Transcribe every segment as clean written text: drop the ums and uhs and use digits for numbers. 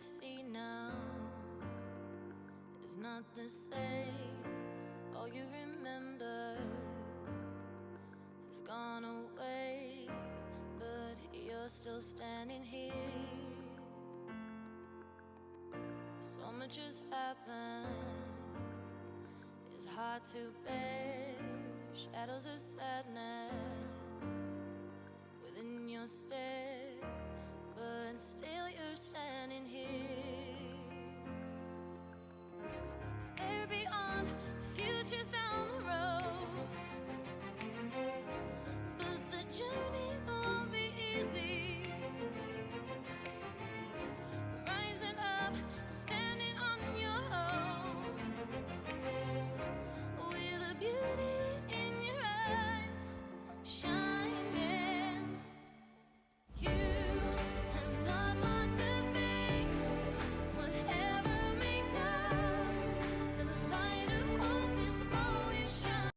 see now is not the same. All you remember has gone away, but you're still standing here. So much has happened, it's hard to bear. Shadows of sadness within your stare, but still you're standing here. They're beyond, future's down the road, but the journey won't be easy. Rising up and standing on your own, with a beauty in your eyes shining. You have not lost a thing, whatever may come. The light of hope is always shining.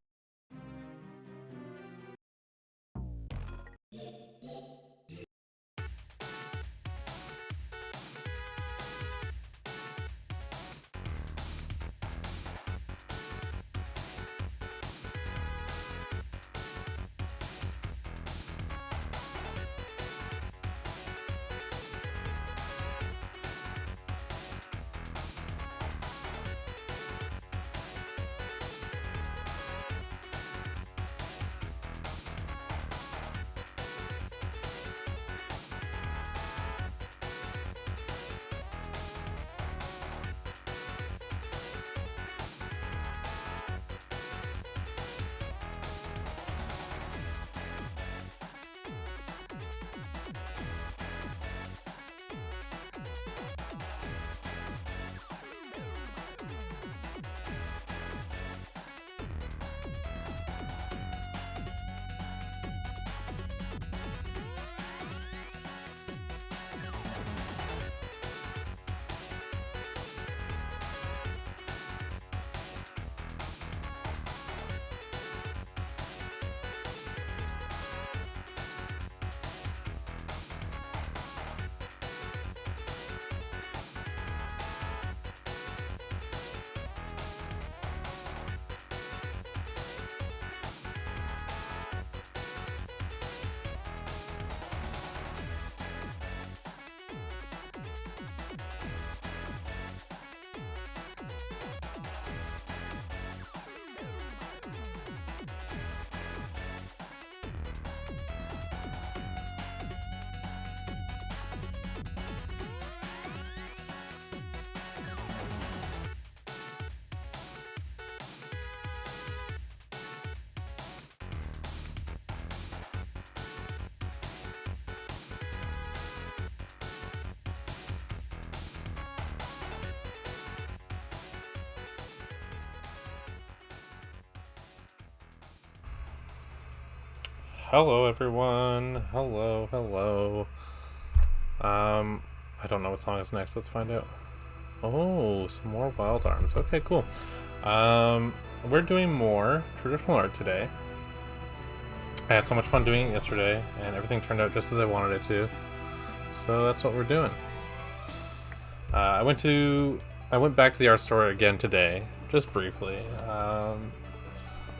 Hello everyone. Hello. I don't know what song is next. Let's find out. Oh, some more Wild Arms. Okay, cool. We're doing more traditional art today. I had so much fun doing it yesterday, and everything turned out just as I wanted it to. So that's what we're doing. I went back to the art store again today, just briefly,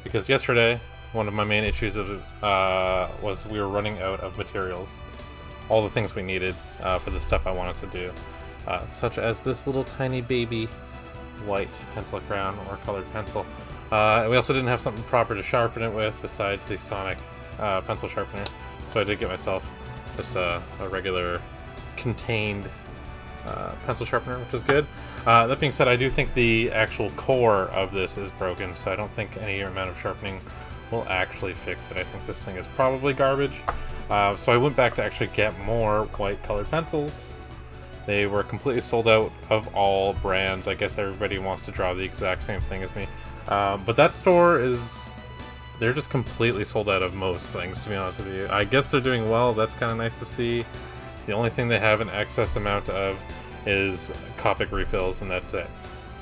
because yesterday one of my main issues was we were running out of materials, all the things we needed for the stuff I wanted to do, such as this little tiny baby white pencil crown or colored pencil. We also didn't have something proper to sharpen it with besides the Sonic pencil sharpener, so I did get myself just a regular contained pencil sharpener, which is good. That being said, I do think the actual core of this is broken, so I don't think any amount of sharpening will actually fix it. I think this thing is probably garbage. So I went back to actually get more white colored pencils. They were completely sold out of all brands. I guess everybody wants to draw the exact same thing as me. But that store they're just completely sold out of most things, to be honest with you. I guess they're doing well. That's kind of nice to see. The only thing they have an excess amount of is Copic refills, and that's it.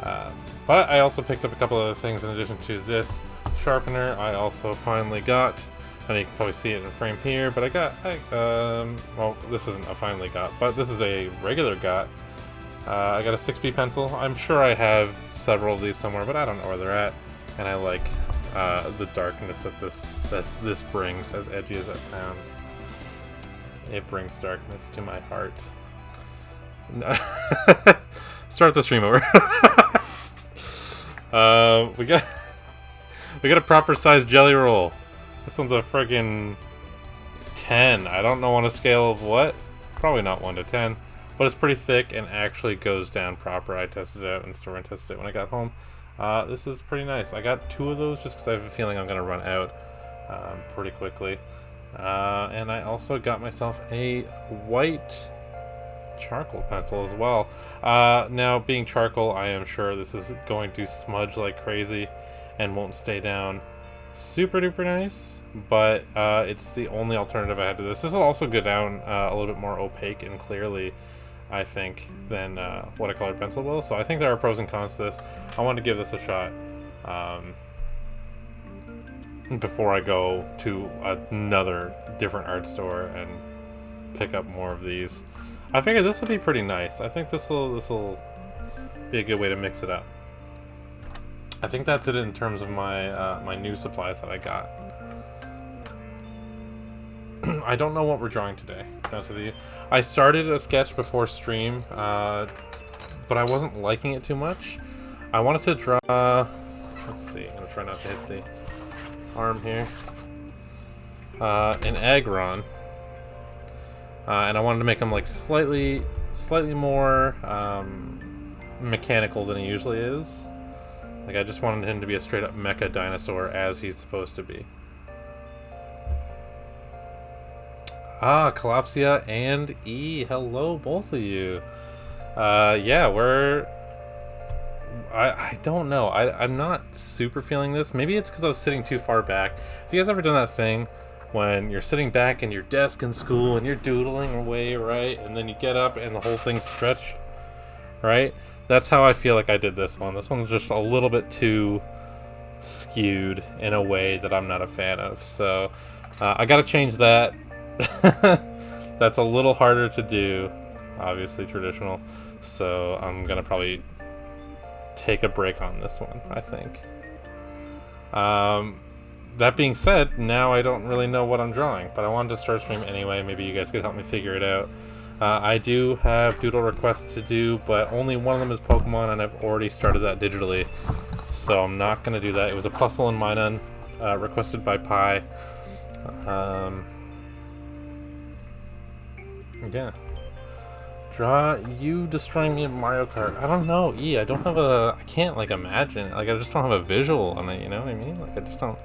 But I also picked up a couple other things in addition to this sharpener. I also finally got, and you can probably see it in the frame here, but well, this isn't a finally got, but this is a regular got I got a 6B pencil. I'm sure I have several of these somewhere, but I don't know where they're at. And I like the darkness that this brings, as edgy as that sounds. It brings darkness to my heart. Start the stream over. We got a proper sized jelly roll. This one's a friggin' 10. I don't know on a scale of what. Probably not 1 to 10. But it's pretty thick and actually goes down proper. I tested it out in store and tested it when I got home. This is pretty nice. I got 2 of those just because I have a feeling I'm going to run out pretty quickly. And I also got myself a white charcoal pencil as well. Now, being charcoal, I am sure this is going to smudge like crazy and won't stay down super duper nice. But it's the only alternative I had to this. This will also go down a little bit more opaque and clearly, I think, than what a colored pencil will. So I think there are pros and cons to this. I wanted to give this a shot before I go to another different art store and pick up more of these. I figured this would be pretty nice. I think this will be a good way to mix it up. I think that's it in terms of my my new supplies that I got. I don't know what we're drawing today, to be honest with you. I started a sketch before stream, but I wasn't liking it too much. I wanted to draw... Let's see, I'm going to try not to hit the arm here. An Aggron. And I wanted to make him like slightly more mechanical than he usually is. Like, I just wanted him to be a straight up mecha dinosaur as he's supposed to be. Ah, Collapsia and E. Hello, both of you. Yeah, we're... I don't know. I'm not super feeling this. Maybe it's because I was sitting too far back. Have you guys ever done that thing when you're sitting back in your desk in school and you're doodling away, right? And then you get up and the whole thing's stretched, right? That's how I feel like I did this one. This one's just a little bit too skewed in a way that I'm not a fan of. So I gotta change that. That's a little harder to do, obviously traditional, so I'm gonna probably take a break on this one, I think. That being said, now I don't really know what I'm drawing, but I wanted to start stream anyway. Maybe you guys could help me figure it out. I do have doodle requests to do, but only one of them is Pokemon, and I've already started that digitally, so I'm not gonna do that. It was a Plusle and Minun requested by Pi. Yeah. Draw you destroying me in Mario Kart. I don't know, E. I don't have a... I can't, like, imagine. Like, I just don't have a visual on it, you know what I mean? Like, I just don't...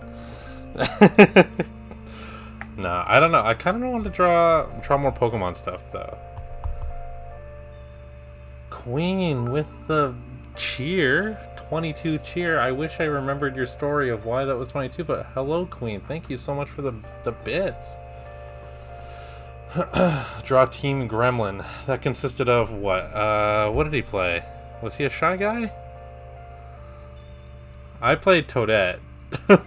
Nah, I don't know. I kind of want to draw more Pokemon stuff, though. Queen with the cheer. 22 cheer. I wish I remembered your story of why that was 22, but hello, Queen. Thank you so much for the bits. Draw Team Gremlin. That consisted of what? What did he play? Was he a Shy Guy? I played Toadette. I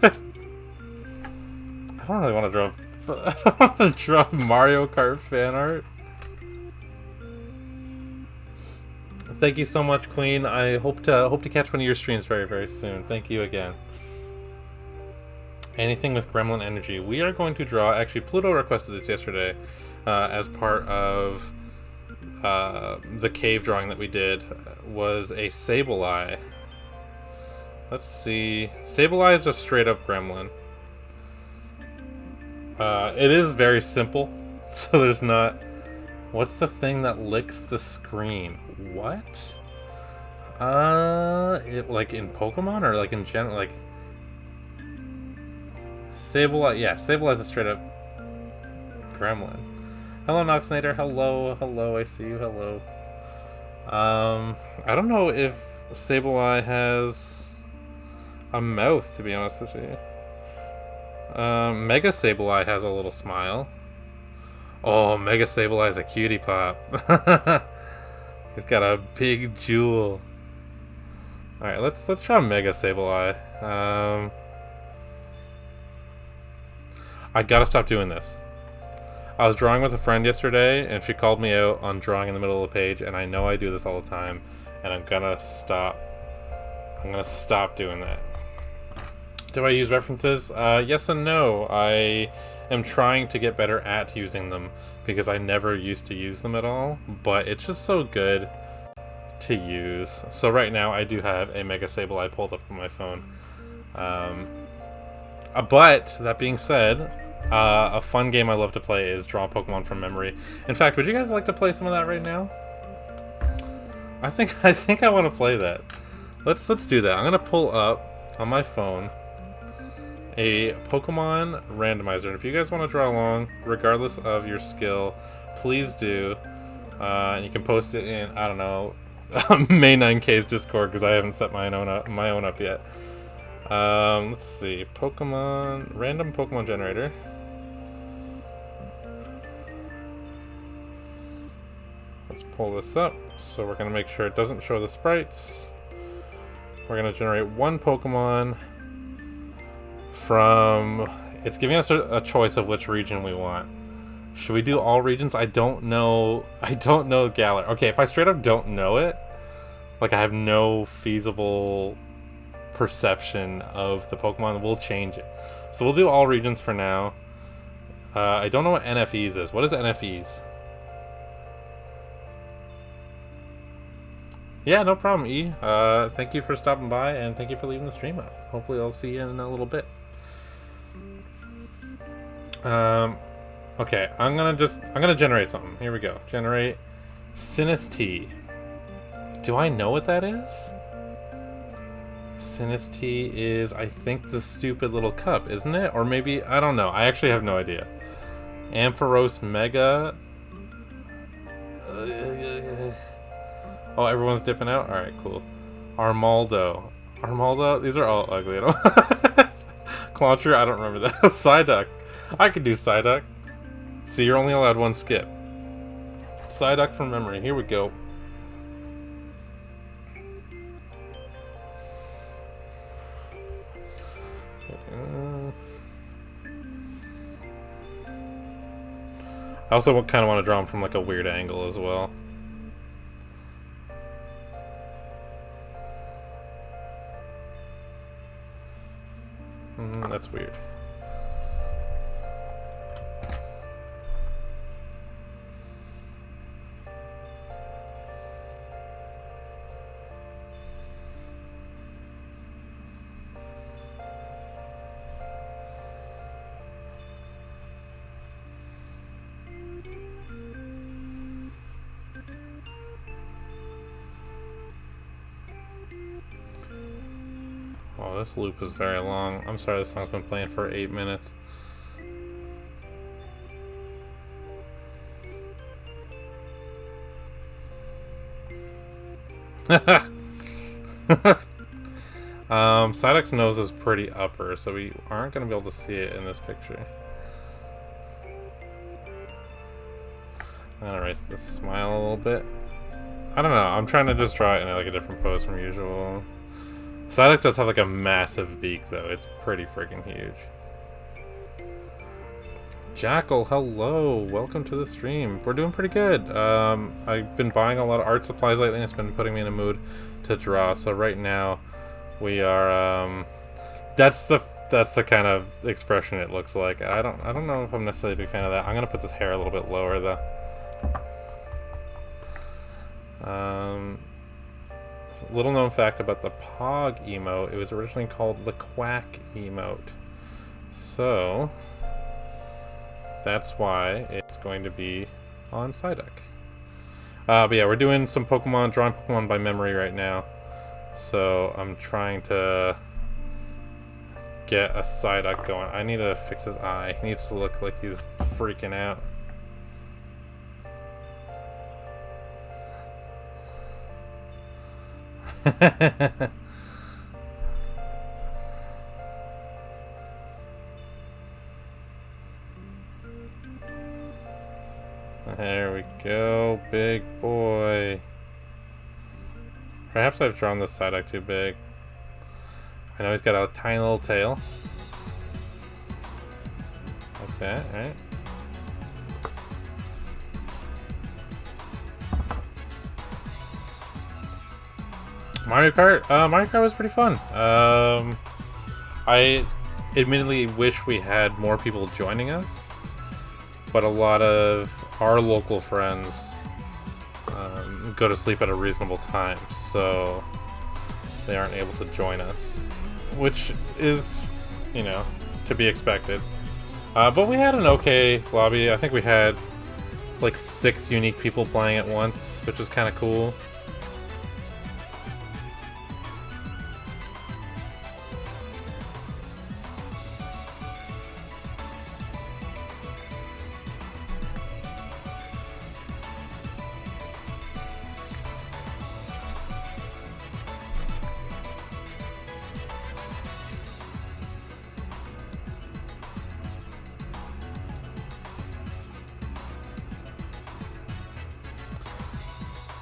don't really want to draw... I don't want to draw Mario Kart fan art. Thank you so much, Queen. I hope to catch one of your streams very, very soon. Thank you again. Anything with Gremlin energy. We are going to draw... Actually, Pluto requested this yesterday. As part of the cave drawing that we did, was a Sableye. Let's see. Sableye is a straight up gremlin. It is very simple, so there's not... What's the thing that licks the screen? What? Like in Pokemon or like in general? Like... Sableye, yeah, Sableye is a straight up gremlin. Hello, Noxnator. Hello, hello. I see you. Hello. I don't know if Sableye has a mouth, to be honest with you. Mega Sableye has a little smile. Oh, Mega Sableye is a cutie pop. He's got a big jewel. All right, let's try Mega Sableye. I gotta stop doing this. I was drawing with a friend yesterday, and she called me out on drawing in the middle of the page, and I know I do this all the time, and I'm gonna stop. I'm gonna stop doing that. Do I use references? Yes and no. I am trying to get better at using them, because I never used to use them at all, but it's just so good to use. So right now I do have a Mega Sableye pulled up on my phone. But that being said, a fun game I love to play is draw Pokemon from memory. In fact, would you guys like to play some of that right now? I think I want to play that. Let's do that. I'm gonna pull up on my phone a Pokemon randomizer, and if you guys want to draw along, regardless of your skill, please do. And you can post it in, I don't know, May 9K's Discord, because I haven't set my own up yet. Let's see, random Pokemon generator. Let's pull this up. So we're gonna make sure it doesn't show the sprites. We're gonna generate one Pokemon from. It's giving us a choice of which region we want. Should we do all regions? I don't know. I don't know Galar. Okay, if I straight up don't know it, like I have no feasible perception of the Pokemon, we'll change it. So we'll do all regions for now. I don't know what NFEs is. What is NFEs? Yeah, no problem, E. Thank you for stopping by, and thank you for leaving the stream up. Hopefully I'll see you in a little bit. Okay, I'm gonna generate something. Here we go. Generate Sinistee. Do I know what that is? Sinistee is, I think, the stupid little cup, isn't it? Or maybe, I don't know. I actually have no idea. Ampharos Mega. Oh, everyone's dipping out? Alright, cool. Armaldo. These are all ugly. Clauncher, I don't remember that. Psyduck. I could do Psyduck. See, you're only allowed one skip. Psyduck from memory. Here we go. I also kind of want to draw him from like a weird angle as well. That's weird. Oh, this loop is very long. I'm sorry, this song's been playing for 8 minutes. Psyduck's nose is pretty upper, so we aren't going to be able to see it in this picture. I'm going to erase this smile a little bit. I don't know, I'm trying to just draw it in like a different pose from usual. Psyduck does have like a massive beak though, it's pretty freaking huge. Jackal, hello, welcome to the stream. We're doing pretty good. I've been buying a lot of art supplies lately and it's been putting me in a mood to draw. So right now we are that's the kind of expression it looks like. I don't know if I'm necessarily a big fan of that. I'm gonna put this hair a little bit lower though. Little known fact about the Pog emote, it was originally called the Quack emote. So that's why it's going to be on Psyduck. But yeah, we're doing some Pokemon, drawing Pokemon by memory right now. So I'm trying to get a Psyduck going. I need to fix his eye. He needs to look like he's freaking out. There we go, big boy. Perhaps I've drawn this Psyduck too big. I know he's got a tiny little tail. Okay, alright. Mario Kart was pretty fun. I admittedly wish we had more people joining us, but a lot of our local friends go to sleep at a reasonable time, so they aren't able to join us, which is, you know, to be expected. But we had an okay lobby. I think we had like 6 unique people playing at once, which was kind of cool.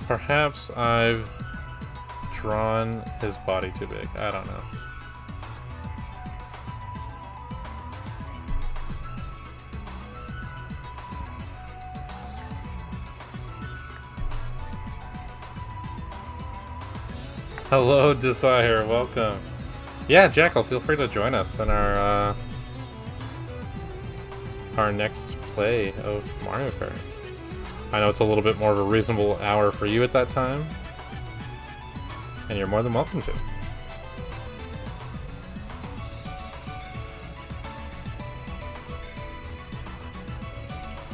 Perhaps I've drawn his body too big. I don't know. Hello, Desire. Welcome. Yeah, Jackal, feel free to join us in our next play of Mario Kart. I know it's a little bit more of a reasonable hour for you at that time, and you're more than welcome to.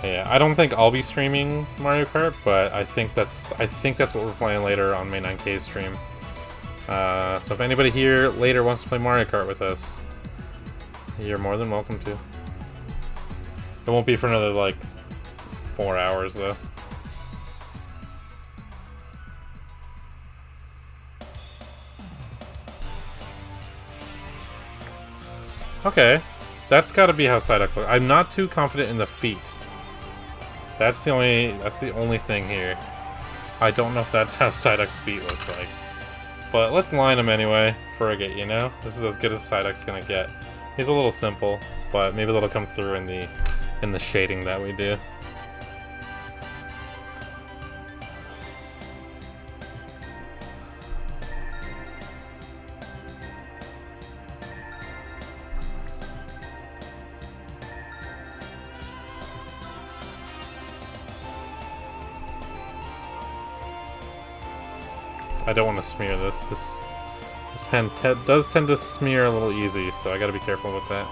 Yeah, I don't think I'll be streaming Mario Kart, but I think that's what we're playing later on May 9K's stream. So if anybody here later wants to play Mario Kart with us, you're more than welcome to. It won't be for another like 4 hours though. Okay, that's got to be how Psyduck looks. I'm not too confident in the feet. That's the only thing here. I don't know if that's how Psyduck's feet look like. But let's line him anyway, frigate, you know? This is as good as Psyduck's gonna get. He's a little simple, but maybe that'll come through in the shading that we do. I don't want to smear this. This pen does tend to smear a little easy, so I gotta be careful with that.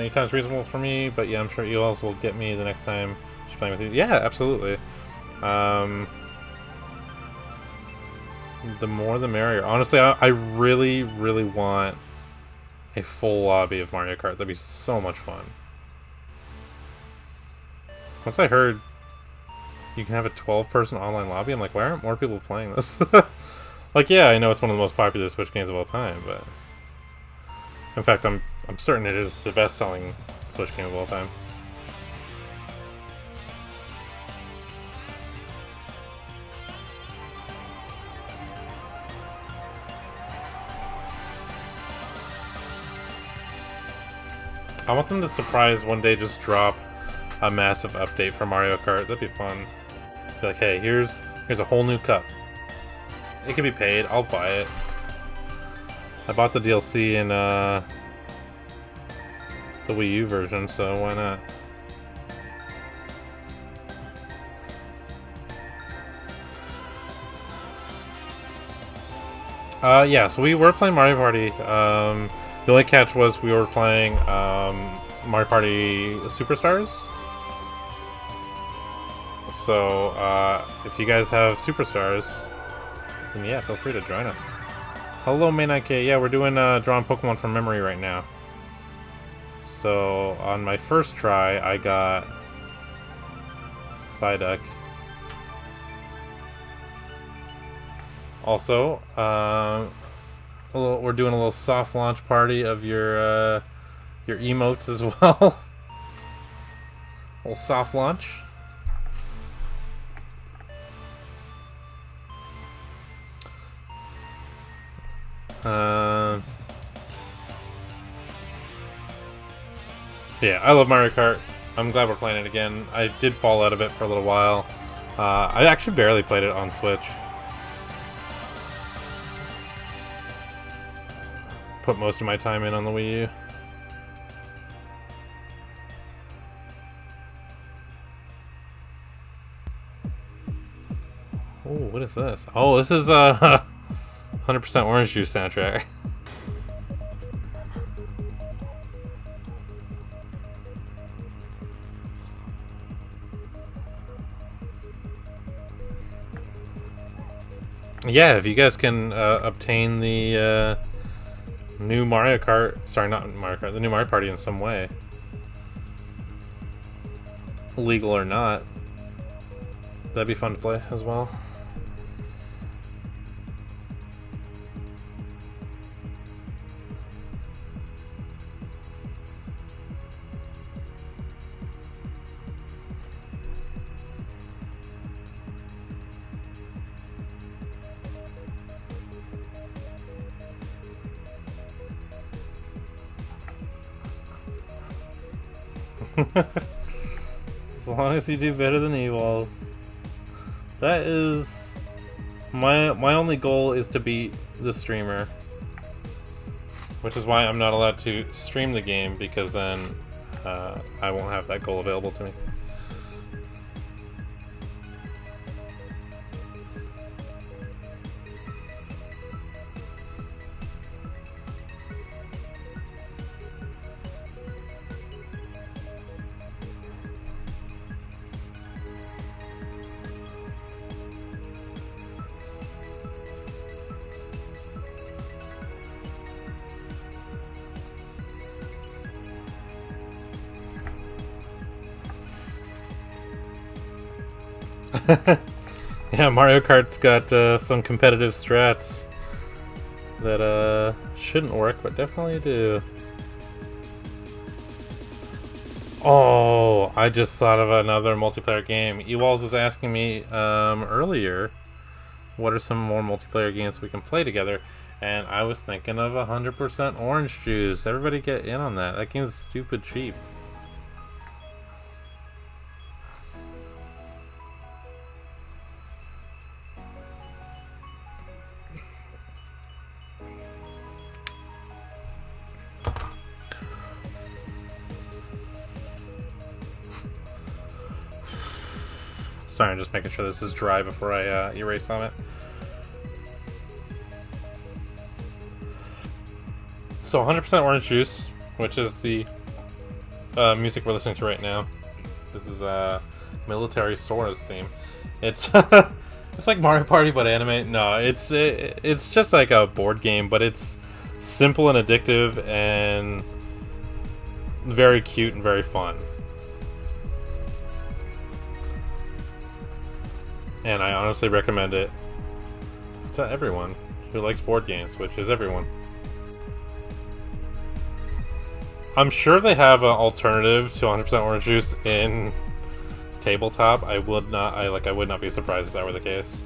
Anytime's reasonable for me, but yeah, I'm sure you also will get me the next time she's playing with you. Yeah, absolutely. The more the merrier. Honestly, I really, really want a full lobby of Mario Kart. That'd be so much fun. Once I heard you can have a 12-person online lobby, I'm like, why aren't more people playing this? Like, yeah, I know it's one of the most popular Switch games of all time, but in fact, I'm certain it is the best-selling Switch game of all time. I want them to surprise one day, just drop a massive update for Mario Kart. That'd be fun. Be like, hey, here's a whole new cup. It can be paid. I'll buy it. I bought the DLC in the Wii U version, so why not? Yeah, so we were playing Mario Party. The only catch was we were playing Mario Party Superstars. So, if you guys have Superstars, then yeah, feel free to join us. Hello, May 9K. Yeah, we're doing drawing Pokemon from memory right now. So, on my first try, I got Psyduck. Also, we're doing a little soft launch party of your emotes as well. A little soft launch. Yeah, I love Mario Kart. I'm glad we're playing it again. I did fall out of it for a little while. I actually barely played it on Switch. Put most of my time in on the Wii U. Oh, what is this? Oh, this is 100% Orange Juice soundtrack. Yeah, if you guys can obtain the new Mario Kart, sorry, not Mario Kart, the new Mario Party in some way, legal or not, that'd be fun to play as well. As long as you do better than E-Walls. That is... My only goal is to beat the streamer. Which is why I'm not allowed to stream the game, because then I won't have that goal available to me. Yeah, Mario Kart's got some competitive strats that shouldn't work, but definitely do. Oh, I just thought of another multiplayer game. E-Walls was asking me earlier, what are some more multiplayer games we can play together? And I was thinking of 100% Orange Juice. Everybody get in on that. That game's stupid cheap. Sorry, I'm just making sure this is dry before I erase on it. So 100% Orange Juice, which is the music we're listening to right now. This is Military Sora's theme. It's it's like Mario Party but anime. No, it's just like a board game, but it's simple and addictive and very cute and very fun. And I honestly recommend it to everyone who likes board games, which is everyone. I'm sure they have an alternative to 100% Orange Juice in tabletop. I would not be surprised if that were the case.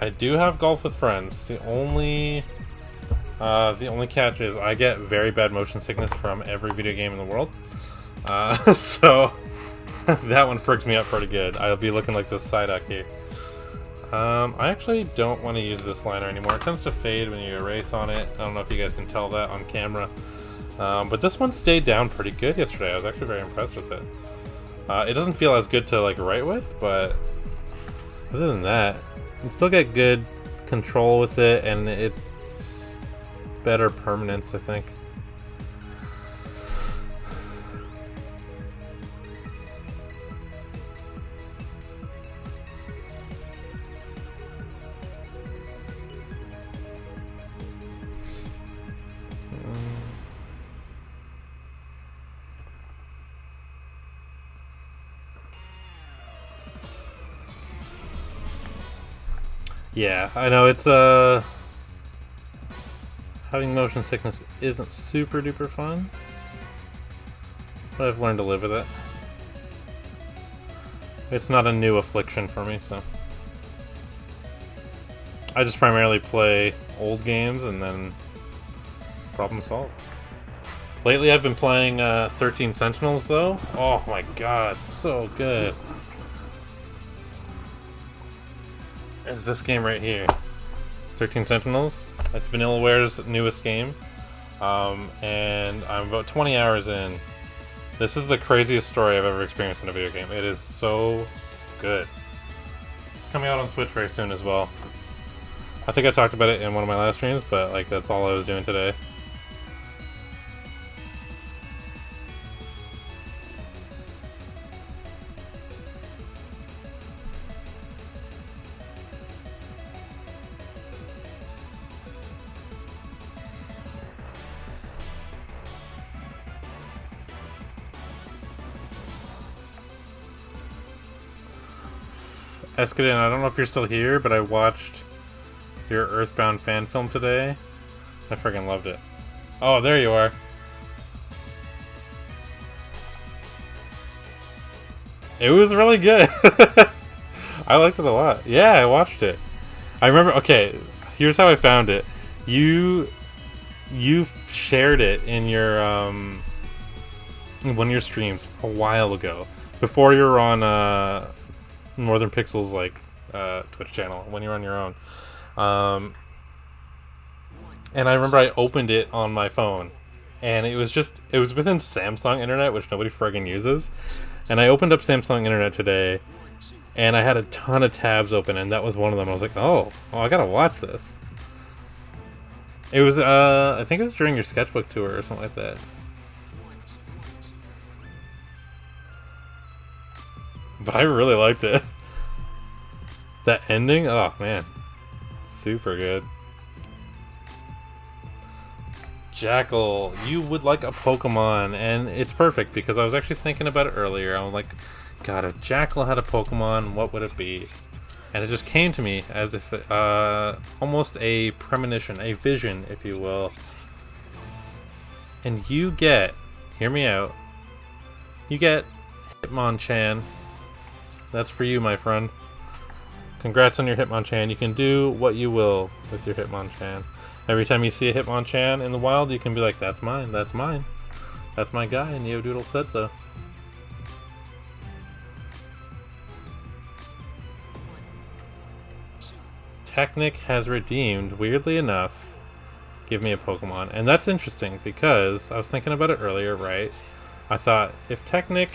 I do have Golf with Friends. The only catch is I get very bad motion sickness from every video game in the world. So that one freaks me out pretty good. I'll be looking like this Psyduck here. I actually don't want to use this liner anymore. It tends to fade when you erase on it. I don't know if you guys can tell that on camera. But this one stayed down pretty good yesterday. I was actually very impressed with it. It doesn't feel as good to like write with, but other than that, you still get good control with it, and it's better permanence, I think. Yeah, I know it's having motion sickness isn't super duper fun, but I've learned to live with it. It's not a new affliction for me, so. I just primarily play old games and then problem solved. Lately I've been playing 13 Sentinels though. Oh my god, so good. It's this game right here. 13 Sentinels. It's Vanillaware's newest game. And I'm about 20 hours in. This is the craziest story I've ever experienced in a video game. It is so good. It's coming out on Switch very soon as well. I think I talked about it in one of my last streams, but like that's all I was doing today. Escadin, I don't know if you're still here, but I watched your Earthbound fan film today. I freaking loved it. Oh, there you are. It was really good. I liked it a lot. Yeah, I watched it. I remember, okay, here's how I found it. You shared it in your in one of your streams a while ago. Before you were on Northern Pixels Twitch channel, when you're on your own. And I remember I opened it on my phone, and it was within Samsung Internet, which nobody friggin' uses. And I opened up Samsung Internet today, and I had a ton of tabs open, and that was one of them. I was like, oh, I gotta watch this. It was, I think it was during your sketchbook tour or something like that. But I really liked it. That ending? Oh, man. Super good. Jackal, you would like a Pokemon, and it's perfect because I was actually thinking about it earlier. I was like, God, if Jackal had a Pokemon, what would it be? And it just came to me as if almost a premonition, a vision, if you will. And you get, hear me out, you get Hitmonchan. That's for you, my friend. Congrats on your Hitmonchan. You can do what you will with your Hitmonchan. Every time you see a Hitmonchan in the wild, you can be like, that's mine, that's mine. That's my guy, and Neodoodle said so. Technic has redeemed, weirdly enough, give me a Pokemon. And that's interesting, because I was thinking about it earlier, right? I thought, if Technic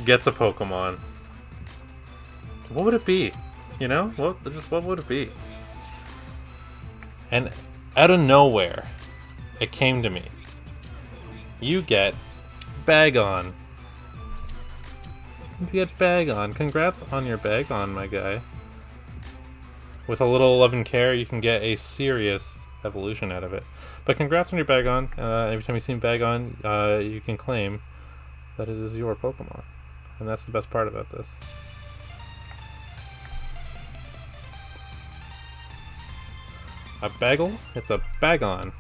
gets a Pokemon, what would it be? You know? What would it be? And out of nowhere, it came to me. You get Bagon. You get Bagon. Congrats on your Bagon, my guy. With a little love and care, you can get a serious evolution out of it. But congrats on your Bagon. Every time you see Bagon, you can claim that it is your Pokemon. And that's the best part about this. A Bagel? It's a Bagon.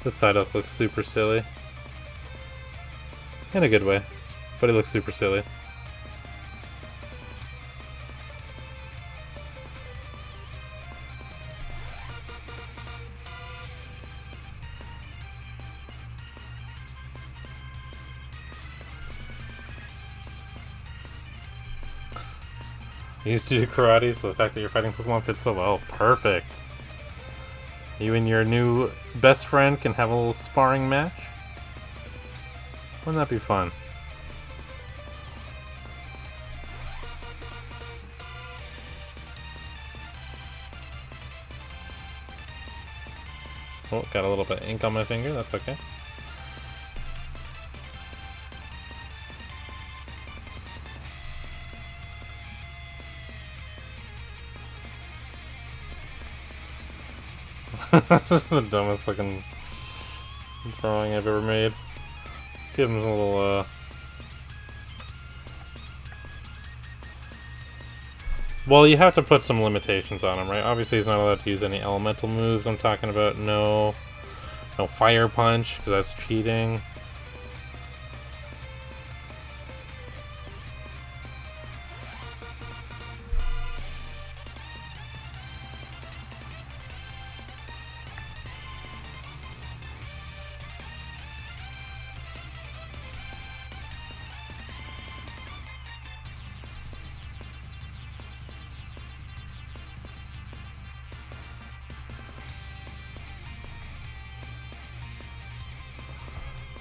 This Psyduck looks super silly. In a good way. But he looks super silly. You used to do karate, so the fact that you're fighting Pokemon fits so well. Perfect. You and your new best friend can have a little sparring match. Wouldn't that be fun? Oh, got a little bit of ink on my finger, that's okay. This is the dumbest looking drawing I've ever made. Let's give him a little, Well, you have to put some limitations on him, right? Obviously, he's not allowed to use any elemental moves. I'm talking about no fire punch, because that's cheating.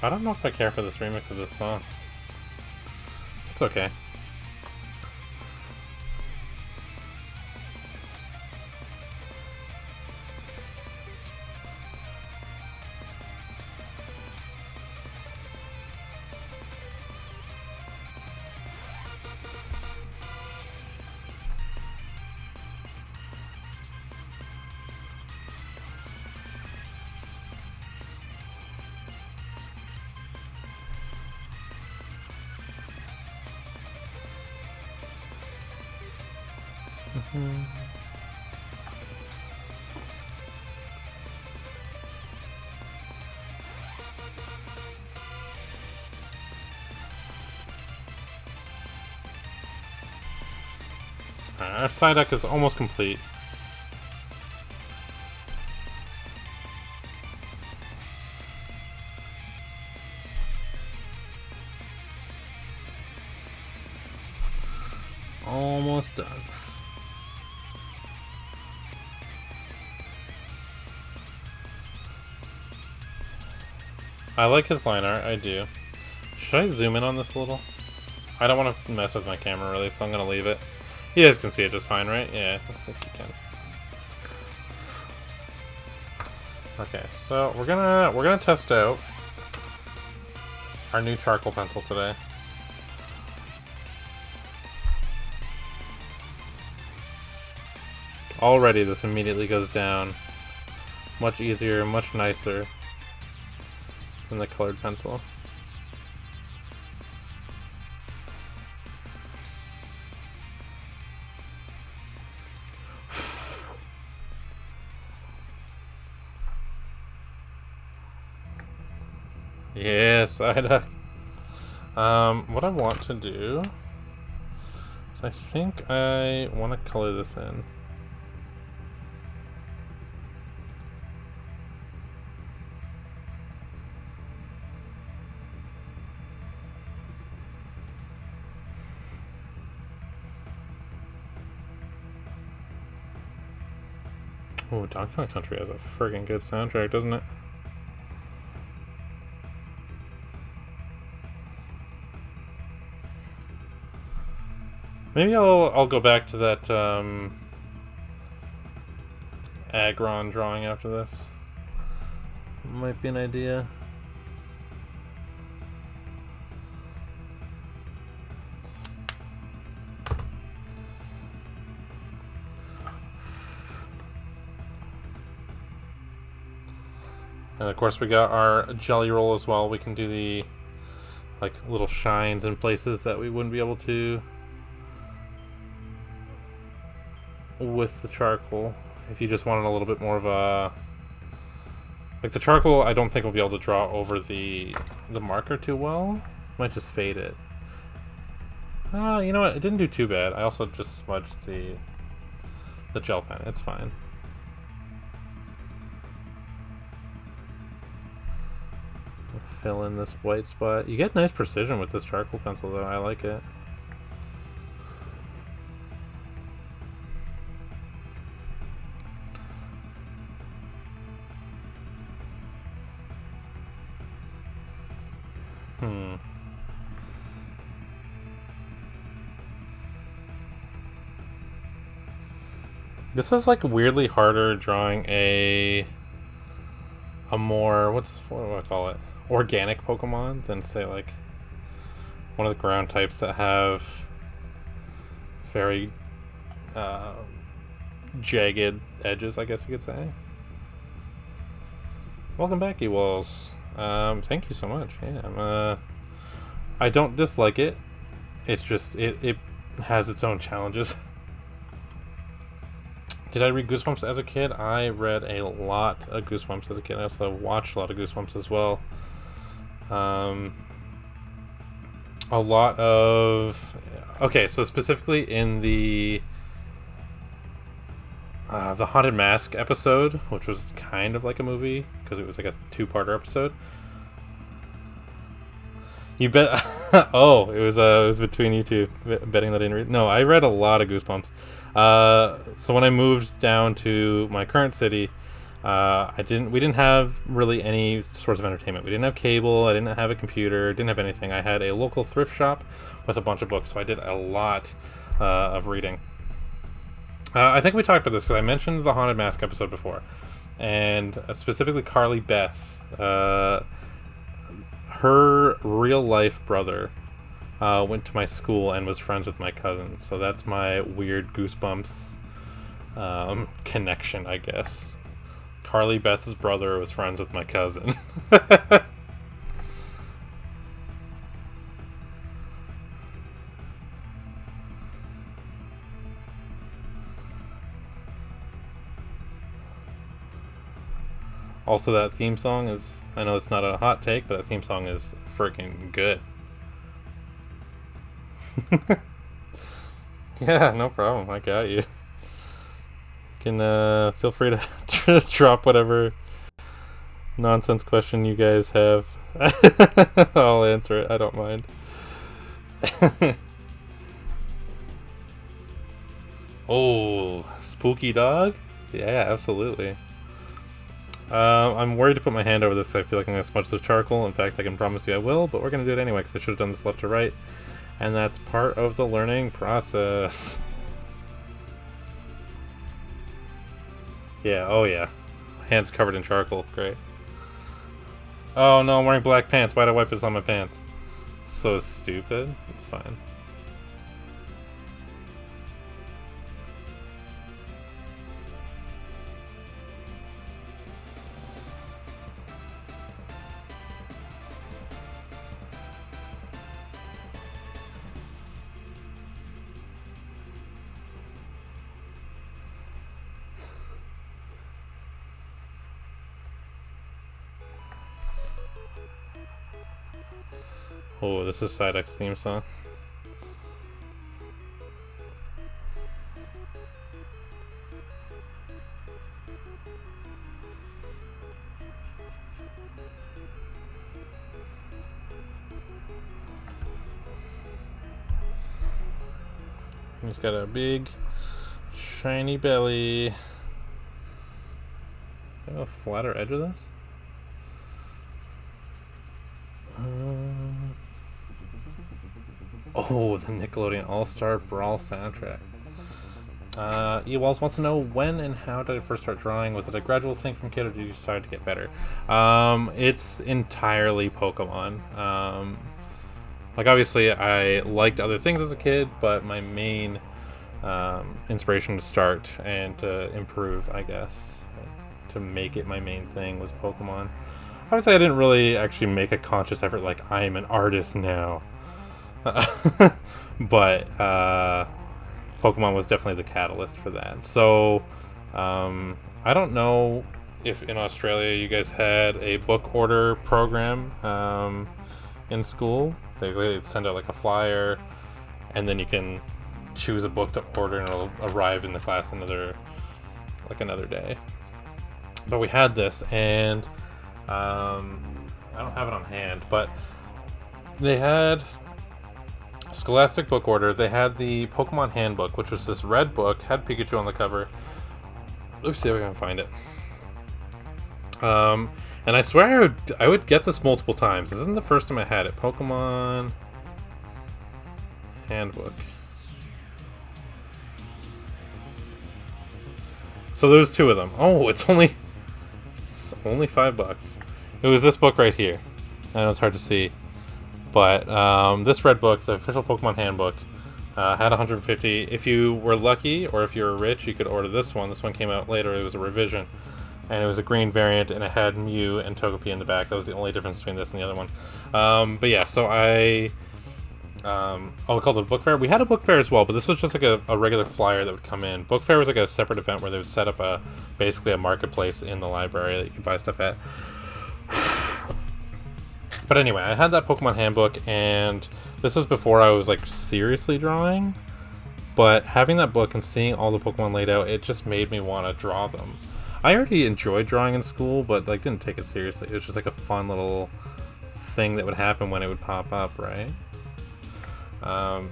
I don't know if I care for this remix of this song. It's okay. Our side deck is almost complete. Almost done. I like his line art, I do. Should I zoom in on this a little? I don't want to mess with my camera really, so I'm gonna leave it. You guys can see it just fine, right? Yeah, I think you can. Okay, so we're gonna test out our new charcoal pencil today. Already this immediately goes down. Much easier, much nicer than the colored pencil. Yes, Psyduck. What I want to do is I think I want to color this in. Oh, Donkey Kong Country has a friggin' good soundtrack, doesn't it? Maybe I'll go back to that Aggron drawing after this. Might be an idea. And of course we got our jelly roll as well. We can do the like little shines in places that we wouldn't be able to with the charcoal. If you just wanted a little bit more of a, like the charcoal, I don't think we'll be able to draw over the marker too well. Might just fade it. You know what? It didn't do too bad. I also just smudged the gel pen. It's fine. Fill in this white spot. You get nice precision with this charcoal pencil though. I like it. This is like weirdly harder drawing a more, what do I call it? Organic Pokemon than say like one of the ground types that have very jagged edges, I guess you could say. Welcome back, Ewalls. Thank you so much. Yeah, I don't dislike it. It's just it has its own challenges. Did I read Goosebumps as a kid? I read a lot of Goosebumps as a kid. I also watched a lot of Goosebumps as well. A lot of... Okay, so specifically in the Haunted Mask episode, which was kind of like a movie, because it was like a two-parter episode. You bet... Oh, it was between you two, betting that I didn't read. No, I read a lot of Goosebumps. So when I moved down to my current city, we didn't have really any source of entertainment. We didn't have cable, I didn't have a computer, didn't have anything. I had a local thrift shop with a bunch of books, so I did a lot of reading. I think we talked about this because I mentioned the Haunted Mask episode before, and specifically Carly Beth. Her real life brother went to my school and was friends with my cousin, so that's my weird Goosebumps connection, I guess. Carly Beth's brother was friends with my cousin. Also, that theme song is... I know it's not a hot take, but that theme song is freaking good. Yeah, no problem. I got you. You can feel free to drop whatever nonsense question you guys have. I'll answer it. I don't mind. Oh, spooky dog? Yeah, absolutely. I'm worried to put my hand over this. I feel like I'm going to smudge the charcoal. In fact, I can promise you I will, but we're going to do it anyway because I should have done this left to right. And that's part of the learning process. Yeah, oh yeah. Hands covered in charcoal. Great. Oh no, I'm wearing black pants. Why'd I wipe this on my pants? So stupid. It's fine. Oh, this is Psyduck's theme song. He's got a big, shiny belly. Got a flatter edge of this? Oh, the Nickelodeon All-Star Brawl soundtrack. Ewalls wants to know, when and how did I first start drawing? Was it a gradual thing from kid, or did you decide to get better? It's entirely Pokemon. Like, obviously, I liked other things as a kid, but my main inspiration to start and to improve, I guess, to make it my main thing was Pokemon. Obviously, I didn't really actually make a conscious effort, like, I am an artist now. But Pokemon was definitely the catalyst for that. So I don't know if in Australia you guys had a book order program in school. They'd send out like a flyer, and then you can choose a book to order, and it'll arrive in the class another day. But we had this, and I don't have it on hand, but they had Scholastic Book Order. They had the Pokemon Handbook, which was this red book, had Pikachu on the cover. Let's see if I can find it. And I swear I would get this multiple times. This isn't the first time I had it. Pokemon Handbook. So there's two of them. Oh, it's only $5. It was this book right here. I know it's hard to see. But this red book, the official Pokemon Handbook, had 150. If you were lucky, or if you were rich, you could order this one. This one came out later. It was a revision. And it was a green variant, and it had Mew and Togepi in the back. That was the only difference between this and the other one. But yeah, so I Oh, we called it a book fair. We had a book fair as well, but this was just like a regular flyer that would come in. Book fair was like a separate event where they would set up basically a marketplace in the library that you could buy stuff at. But anyway, I had that Pokemon handbook, and this was before I was like seriously drawing. But having that book and seeing all the Pokemon laid out, it just made me want to draw them. I already enjoyed drawing in school, but like didn't take it seriously. It was just like a fun little thing that would happen when it would pop up, right? But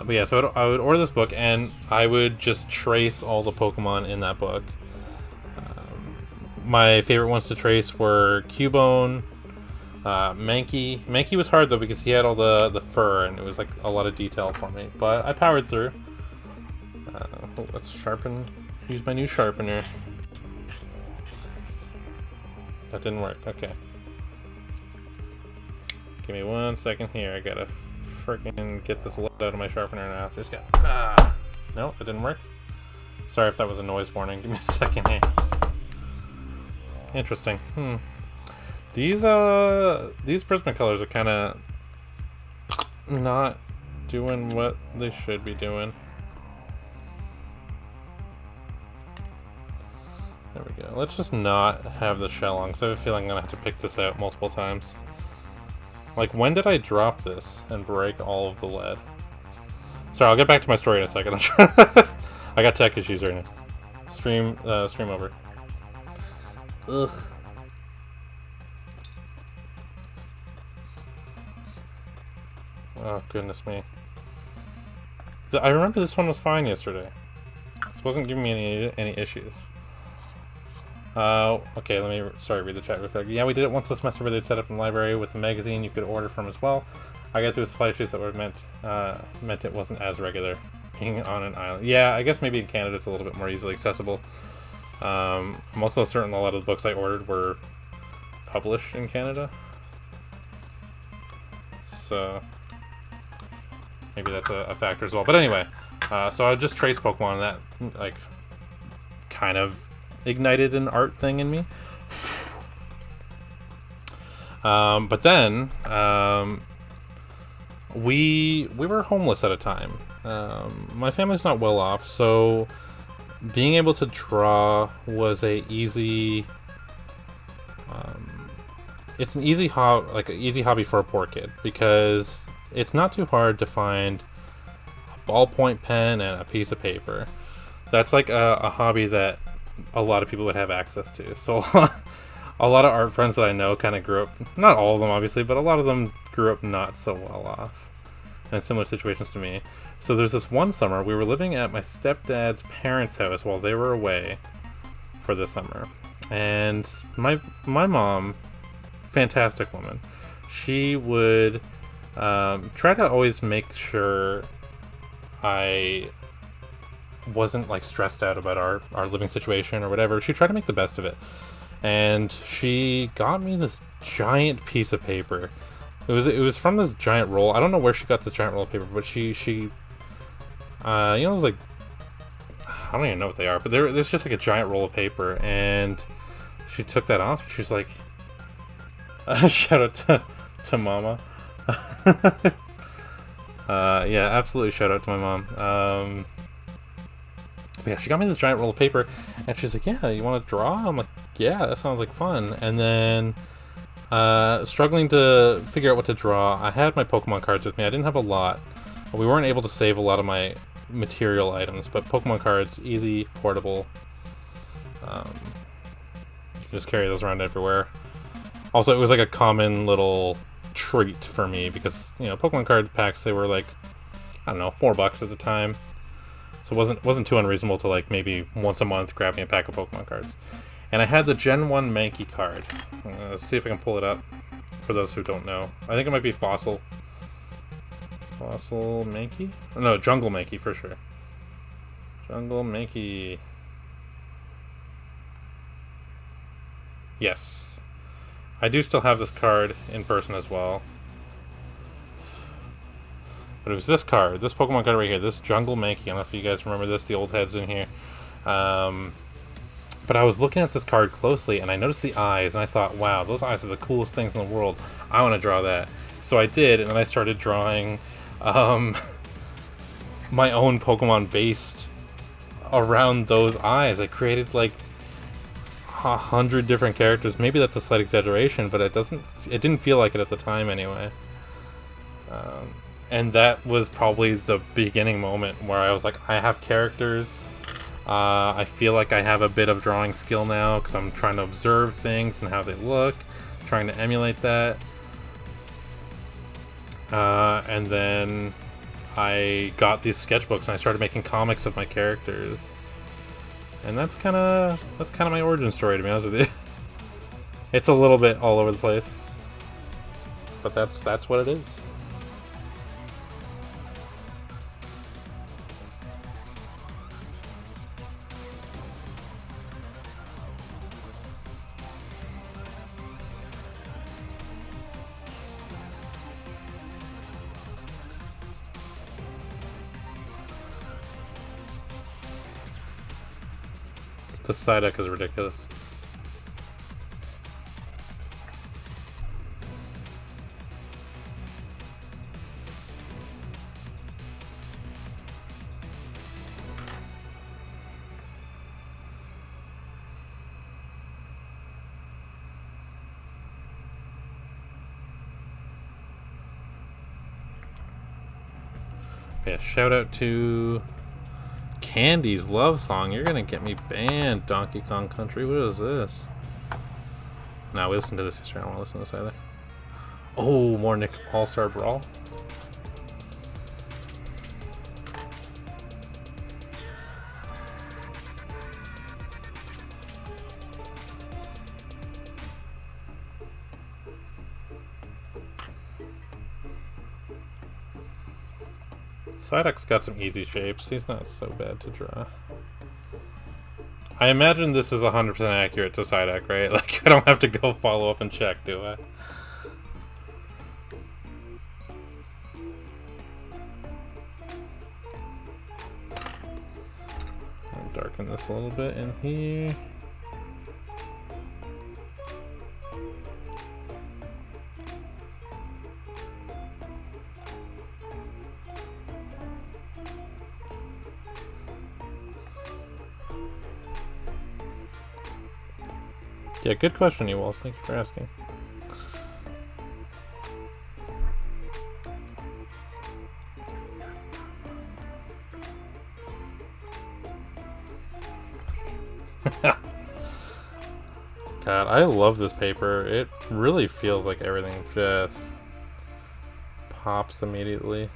yeah, so I would order this book, and I would just trace all the Pokemon in that book. My favorite ones to trace were Cubone, Mankey. Mankey was hard though because he had all the fur, and it was like a lot of detail for me. But I powered through. Let's sharpen. Use my new sharpener. That didn't work. Okay. Give me 1 second here. I gotta freaking get this lead out of my sharpener now. Just got. No, it didn't work. Sorry if that was a noise warning. Give me a second here. Interesting. These Prismacolors are kind of not doing what they should be doing. There we go. Let's just not have the shell on, because I have a feeling I'm going to have to pick this out multiple times. Like, when did I drop this and break all of the lead? Sorry, I'll get back to my story in a second. I got tech issues right now. Stream over. Ugh. Oh, goodness me. I remember this one was fine yesterday. This wasn't giving me any issues. Okay, let me read the chat real quick. Yeah, we did it once this semester where they'd set up in the library with the magazine you could order from as well. I guess it was supply issues that were meant it wasn't as regular being on an island. Yeah, I guess maybe in Canada it's a little bit more easily accessible. I'm also certain a lot of the books I ordered were published in Canada. So maybe that's a factor as well. But anyway, so I just traced Pokemon, and that like kind of ignited an art thing in me. But then we were homeless at a time. My family's not well off, so being able to draw was it's an easy hobby for a poor kid, because it's not too hard to find a ballpoint pen and a piece of paper. That's like a hobby that a lot of people would have access to. So a lot of art friends that I know kind of grew up, not all of them obviously, but a lot of them grew up not so well off, and in similar situations to me. So there's this one summer we were living at my stepdad's parents' house while they were away for the summer, and my mom, fantastic woman, she would try to always make sure I wasn't like stressed out about our living situation or whatever. She tried to make the best of it, and she got me this giant piece of paper. It was from this giant roll. I don't know where she got this giant roll of paper, but she it was like, I don't even know what they are, but there's just like a giant roll of paper, and she took that off. She was like, shout out to Mama. Yeah, absolutely shout out to my mom. Yeah, she got me this giant roll of paper, and she's like, yeah, you want to draw? I'm like, yeah, that sounds like fun. And then struggling to figure out what to draw. I had my Pokemon cards with me. I didn't have a lot. We weren't able to save a lot of my material items, but Pokemon cards, easy, portable. You can just carry those around everywhere. Also, it was like a common little treat for me because, you know, Pokemon card packs, they were like, I don't know, $4 at the time. So it wasn't too unreasonable to like maybe once a month grab me a pack of Pokemon cards. And I had the Gen 1 Mankey card. Let's see if I can pull it up for those who don't know. I think it might be Fossil. Fossil Mankey? No, Jungle Mankey for sure. Jungle Mankey. Yes. I do still have this card in person as well. But it was this card, this Pokemon card right here, this Jungle Mankey. I don't know if you guys remember this, the old heads in here. But But I was looking at this card closely, and I noticed the eyes, and I thought, wow, those eyes are the coolest things in the world. I want to draw that. So I did, and then I started drawing my own Pokemon based around those eyes. I created like 100 different characters. Maybe that's a slight exaggeration, but it didn't feel like it at the time anyway. And that was probably the beginning moment where I was like, I have characters. I feel like I have a bit of drawing skill now because I'm trying to observe things and how they look, trying to emulate that. And then I got these sketchbooks and I started making comics of my characters. And that's kind of my origin story, to be honest with you. It's a little bit all over the place, but that's what it is. The Psyduck is ridiculous. Yeah, shout out to Candy's Love Song. You're gonna get me banned, Donkey Kong Country. What is this? No, we listen to this history. I don't want to listen to this either. Oh, more Nick All-Star Brawl. Psyduck's got some easy shapes. He's not so bad to draw. I imagine this is 100% accurate to Psyduck, right? Like, I don't have to go follow up and check, do I? I'll darken this a little bit in here. Yeah, good question, Ewalls. Thank you for asking. God, I love this paper. It really feels like everything just pops immediately.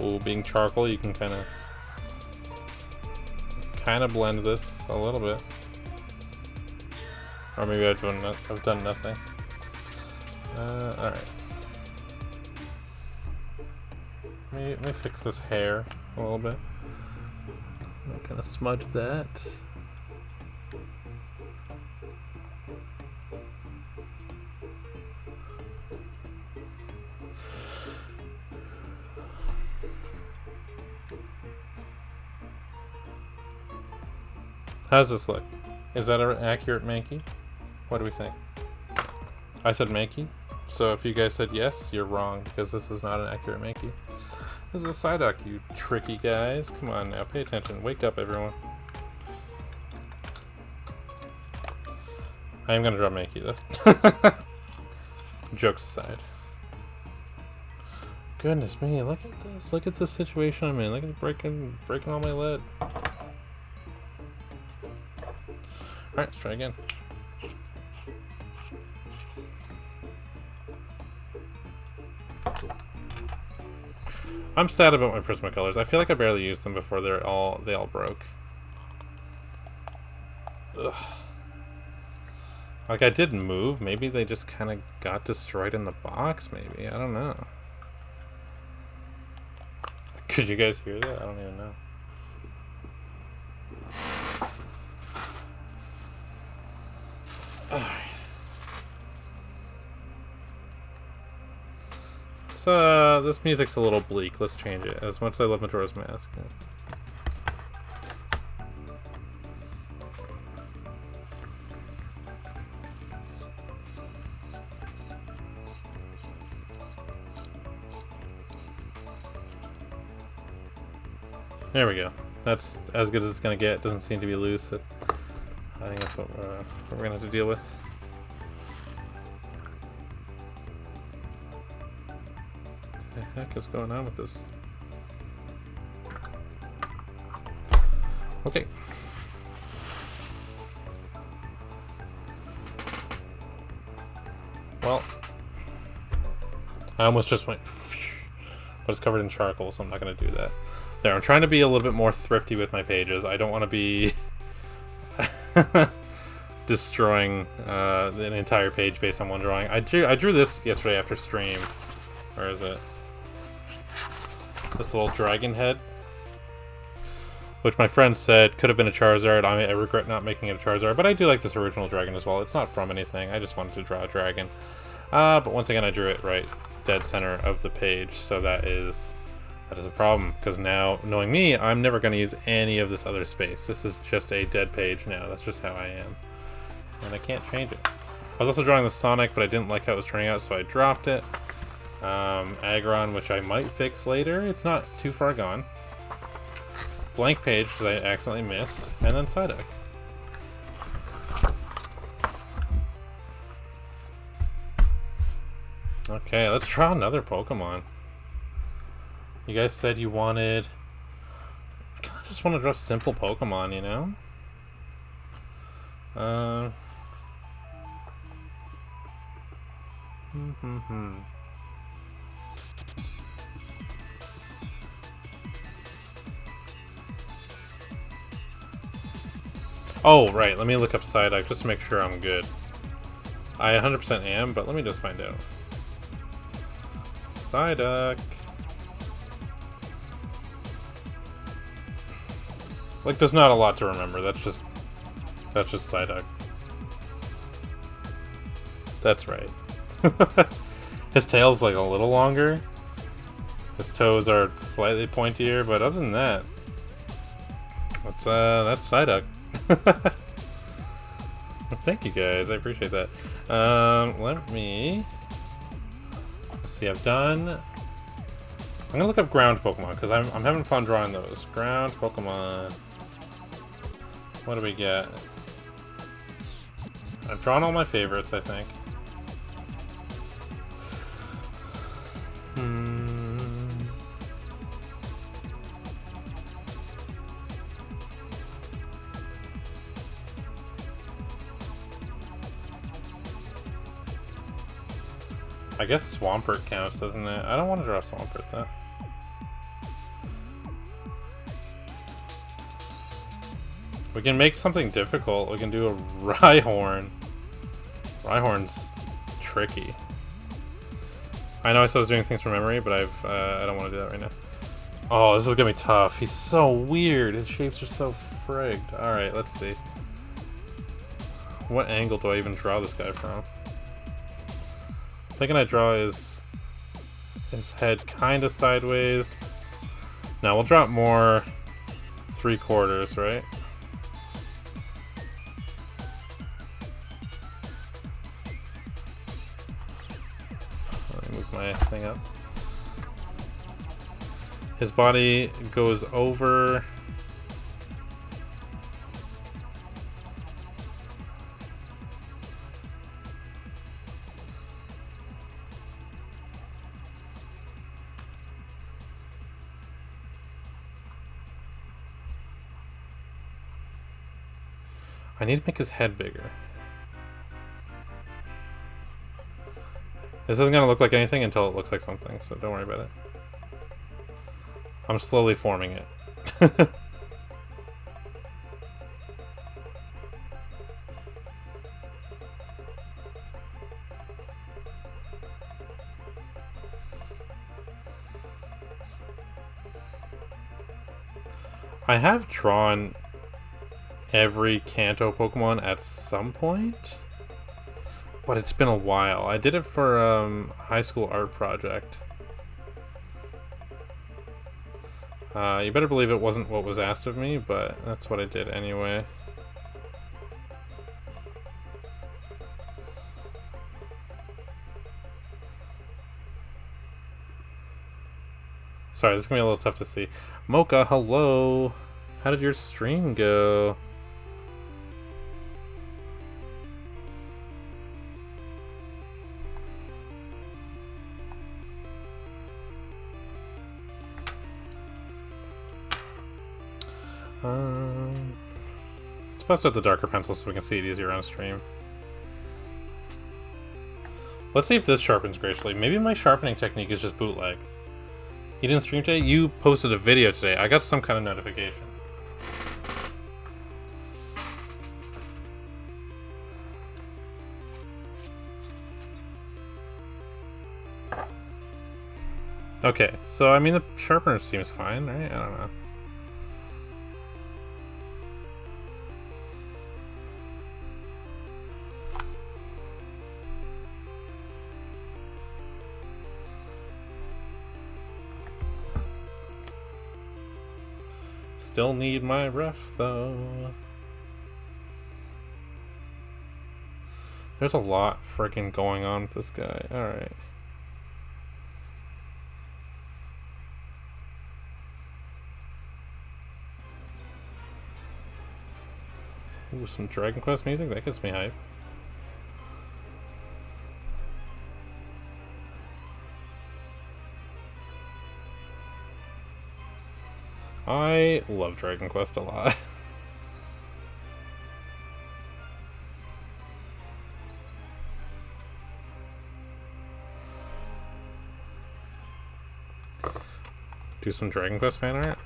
Ooh, being charcoal, you can kind of blend this a little bit. Or maybe I've done nothing. Alright. Let me fix this hair a little bit. I'm gonna smudge that. How does this look? Is that an accurate Mankey? What do we think? I said Mankey, so if you guys said yes, you're wrong, because this is not an accurate Mankey. This is a Psyduck, you tricky guys. Come on now, pay attention. Wake up, everyone. I am gonna draw Mankey, though. Jokes aside. Goodness me, look at this. Look at this situation I'm in. Look at breaking all my lead. Alright, let's try again. I'm sad about my Prismacolors. I feel like I barely used them before they all broke. Ugh. Like, I did move. Maybe they just kind of got destroyed in the box, maybe. I don't know. Could you guys hear that? I don't even know. Alright. this music's a little bleak. Let's change it. As much as I love Majora's Mask. There we go. That's as good as it's gonna get. It doesn't seem to be loose. I think that's what we're gonna have to deal with. What the heck is going on with this? Okay. Well, I almost just went, but it's covered in charcoal, so I'm not gonna do that. There, I'm trying to be a little bit more thrifty with my pages. I don't want to be destroying an entire page based on one drawing. I drew this yesterday after stream. Where is it? This little dragon head, which my friend said could have been a Charizard. I regret not making it a Charizard, but I do like this original dragon as well. It's not from anything. I just wanted to draw a dragon. But once again, I drew it right dead center of the page, so that is a problem, because now, knowing me, I'm never going to use any of this other space. This is just a dead page now. That's just how I am. And I can't change it. I was also drawing the Sonic, but I didn't like how it was turning out, so I dropped it. Aggron, which I might fix later. It's not too far gone. Blank page, because I accidentally missed. And then Psyduck. Okay, let's draw another Pokemon. You guys said you wanted... I kind of just want to draw simple Pokemon, you know? Oh, right. Let me look up Psyduck just to make sure I'm good. I 100% am, but let me just find out. Psyduck. Like, there's not a lot to remember. That's just Psyduck. That's right. His tail's like a little longer. His toes are slightly pointier, but other than that, that's Psyduck. Thank you guys, I appreciate that. Let's see. I've done. I'm gonna look up ground Pokemon because I'm having fun drawing those. Ground Pokemon. What do we get? I've drawn all my favorites, I think. I guess Swampert counts, doesn't it? I don't want to draw Swampert though. We can make something difficult. We can do a Rhyhorn. Rhyhorn's tricky. I know I said I was doing things from memory, but I don't want to do that right now. Oh, this is gonna be tough. He's so weird. His shapes are so frigged. Alright, let's see. What angle do I even draw this guy from? I'm thinking I draw his head kind of sideways. Now we'll drop more 3/4, right? Let me move my thing up. His body goes over. I need to make his head bigger. This isn't going to look like anything until it looks like something, so don't worry about it. I'm slowly forming it. I have drawn every Kanto Pokemon at some point, but it's been a while. I did it for a high school art project. You better believe it wasn't what was asked of me, but that's what I did anyway. Sorry, this is gonna be a little tough to see. Mocha, hello! How did your stream go? Let's bust out the darker pencil so we can see it easier on stream. Let's see if this sharpens gracefully. Maybe my sharpening technique is just bootleg. You didn't stream today? You posted a video today. I got some kind of notification. Okay, so I mean the sharpener seems fine, right? I don't know. Still need my ref, though. There's a lot freaking going on with this guy. Alright. Ooh, some Dragon Quest music? That gets me hype. I love Dragon Quest a lot. Do some Dragon Quest fan art?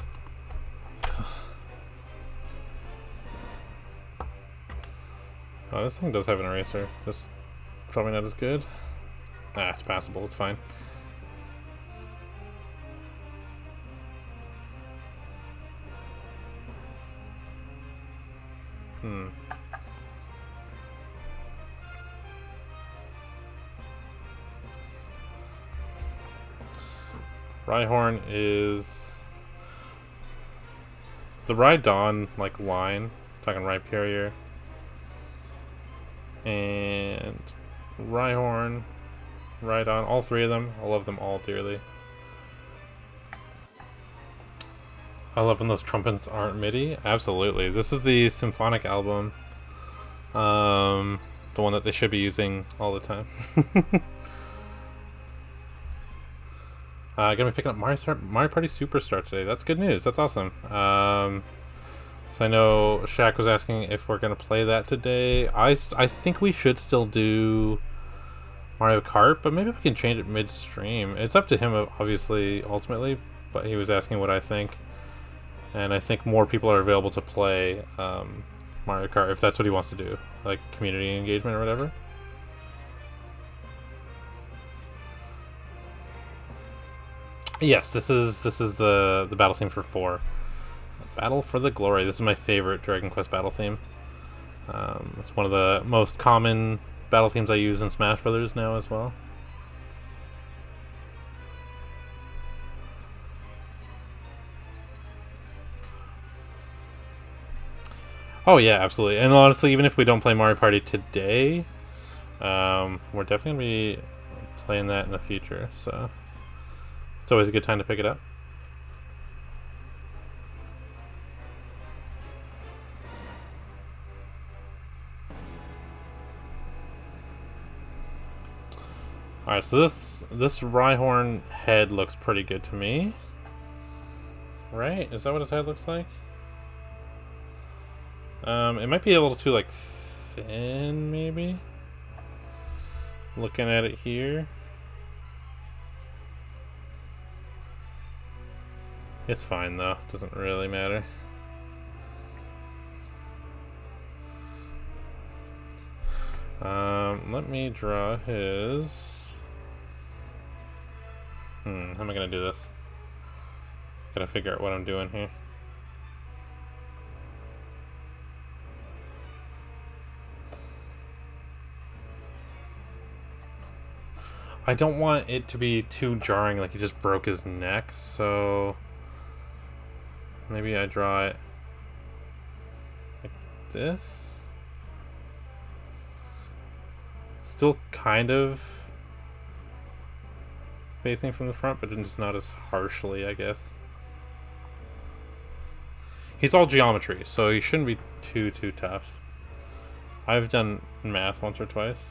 Oh, this thing does have an eraser. Just probably not as good. Ah, it's passable. It's fine. Rhyhorn is the Rhydon like line, talking Rhyperior, and Rhyhorn, Rhydon, all three of them. I love them all dearly. I love when those trumpets aren't MIDI. Absolutely. This is the symphonic album. The one that they should be using all the time. Gonna be picking up Mario Party Superstar today. That's good news. That's awesome. So I know Shaq was asking if we're gonna play that today. I think we should still do Mario Kart, but maybe we can change it midstream. It's up to him, obviously, ultimately. But he was asking what I think, and I think more people are available to play Mario Kart if that's what he wants to do, like community engagement or whatever. Yes, this is the battle theme for 4. Battle for the Glory. This is my favorite Dragon Quest battle theme. It's one of the most common battle themes I use in Smash Brothers now as well. Oh yeah, absolutely. And honestly, even if we don't play Mario Party today, we're definitely gonna be playing that in the future. So it's always a good time to pick it up. Alright, so this Rhyhorn head looks pretty good to me. Right? Is that what his head looks like? It might be a little too, like, thin, maybe? Looking at it here. It's fine, though. Doesn't really matter. Let me draw his... how am I gonna do this? Gotta figure out what I'm doing here. I don't want it to be too jarring, like he just broke his neck, so Maybe I draw it like this. Still kind of facing from the front, but just not as harshly, I guess. He's all geometry, so he shouldn't be too tough. I've done math once or twice.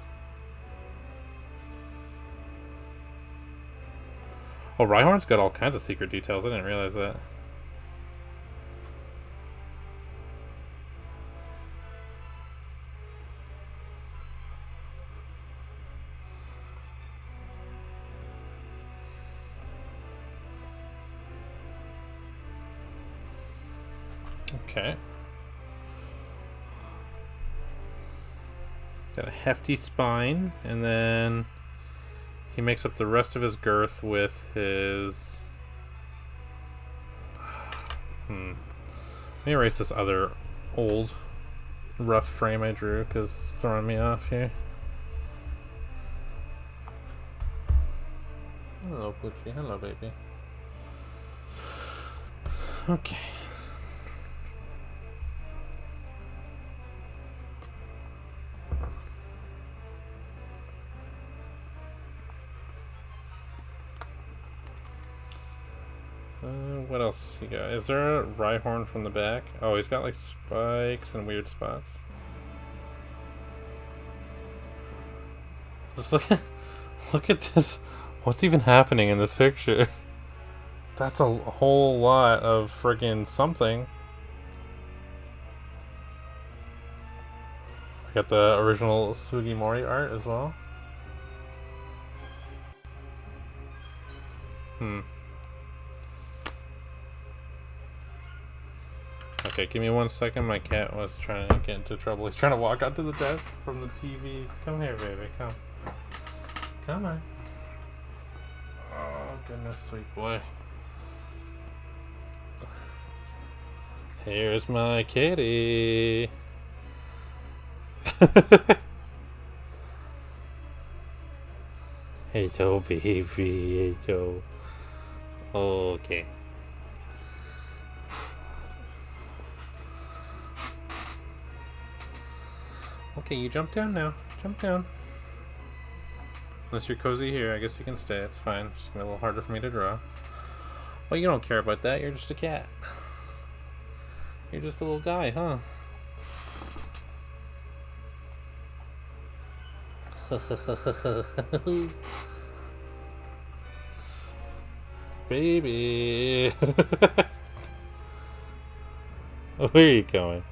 Oh, Rhyhorn's got all kinds of secret details. I didn't realize that. Okay. He's got a hefty spine, and then he makes up the rest of his girth with his... Let me erase this other old rough frame I drew because it's throwing me off here. Hello, Poochie. Hello, baby. Okay. What else you got? Is there a Rhyhorn from the back? Oh, he's got like spikes and weird spots. Just look at this. What's even happening in this picture? That's a whole lot of friggin' something. I got the original Sugimori art as well. Okay, give me 1 second. My cat was trying to get into trouble. He's trying to walk onto the desk from the TV. Come here, baby. Come. Come on. Oh, goodness, sweet boy. Here's my kitty. Hey, Joe, baby. Hey, Joe. Okay. Okay, you jump down now. Jump down. Unless you're cozy here, I guess you can stay. It's fine. It's gonna be a little harder for me to draw. Well, you don't care about that. You're just a cat. You're just a little guy, huh? Baby. Where are you going?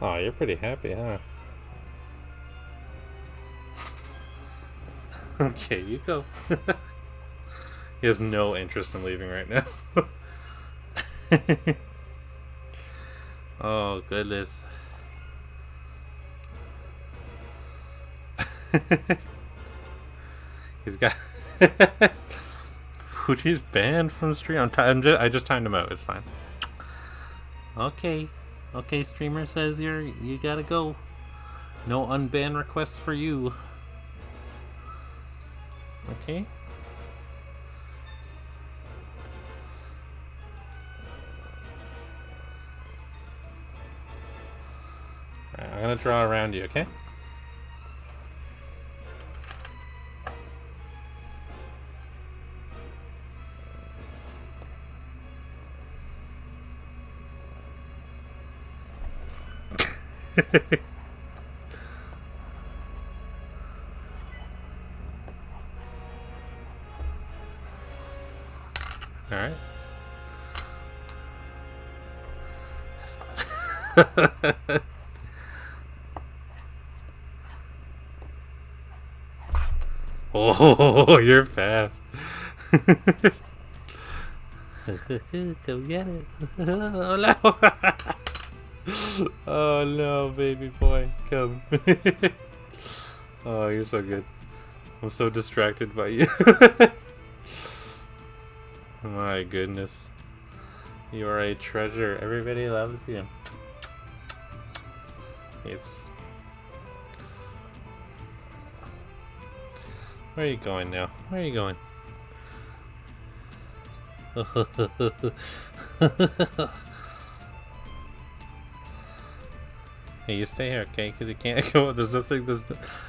Oh, you're pretty happy, huh? Okay, you go. He has no interest in leaving right now. Oh, goodness. He's got... Fuji's banned from the stream. I just timed him out. It's fine. Okay. Okay, streamer says you gotta go. No unban requests for you. Okay. Alright, I'm gonna draw around you, okay? Alright. Oh, you're fast. Come get it. Oh no. Oh no, baby boy. Come. Oh, you're so good. I'm so distracted by you. My goodness. You are a treasure. Everybody loves you. Yes. Where are you going now? Where are you going? Hey, you stay here, okay? Because you can't go. There's nothing.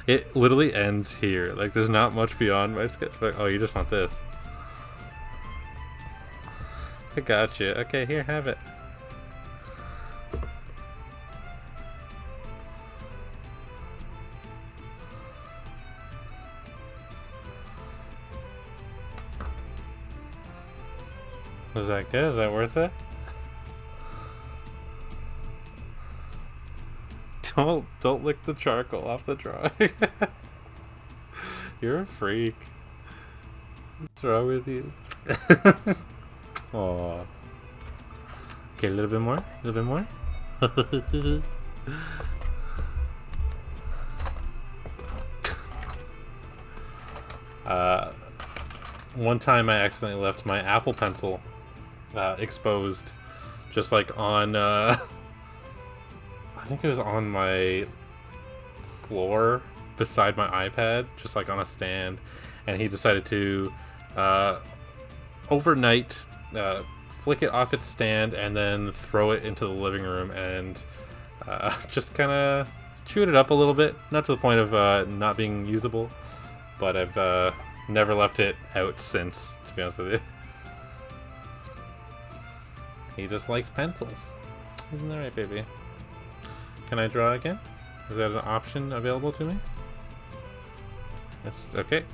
It literally ends here. Like, there's not much beyond my sketchbook. Oh, you just want this. I got you. Okay, here, have it. Was that good? Is that worth it? Don't lick the charcoal off the drawing. You're a freak. What's wrong with you? Aww. Okay, a little bit more. A little bit more. One time I accidentally left my Apple Pencil exposed, just like on. I think it was on my floor beside my iPad, just like on a stand, and he decided to overnight flick it off its stand and then throw it into the living room and just kind of chewed it up a little bit, not to the point of not being usable, but I've never left it out since, to be honest with you. He just likes pencils. Isn't that right, baby? Can I draw again? Is that an option available to me? Yes, okay.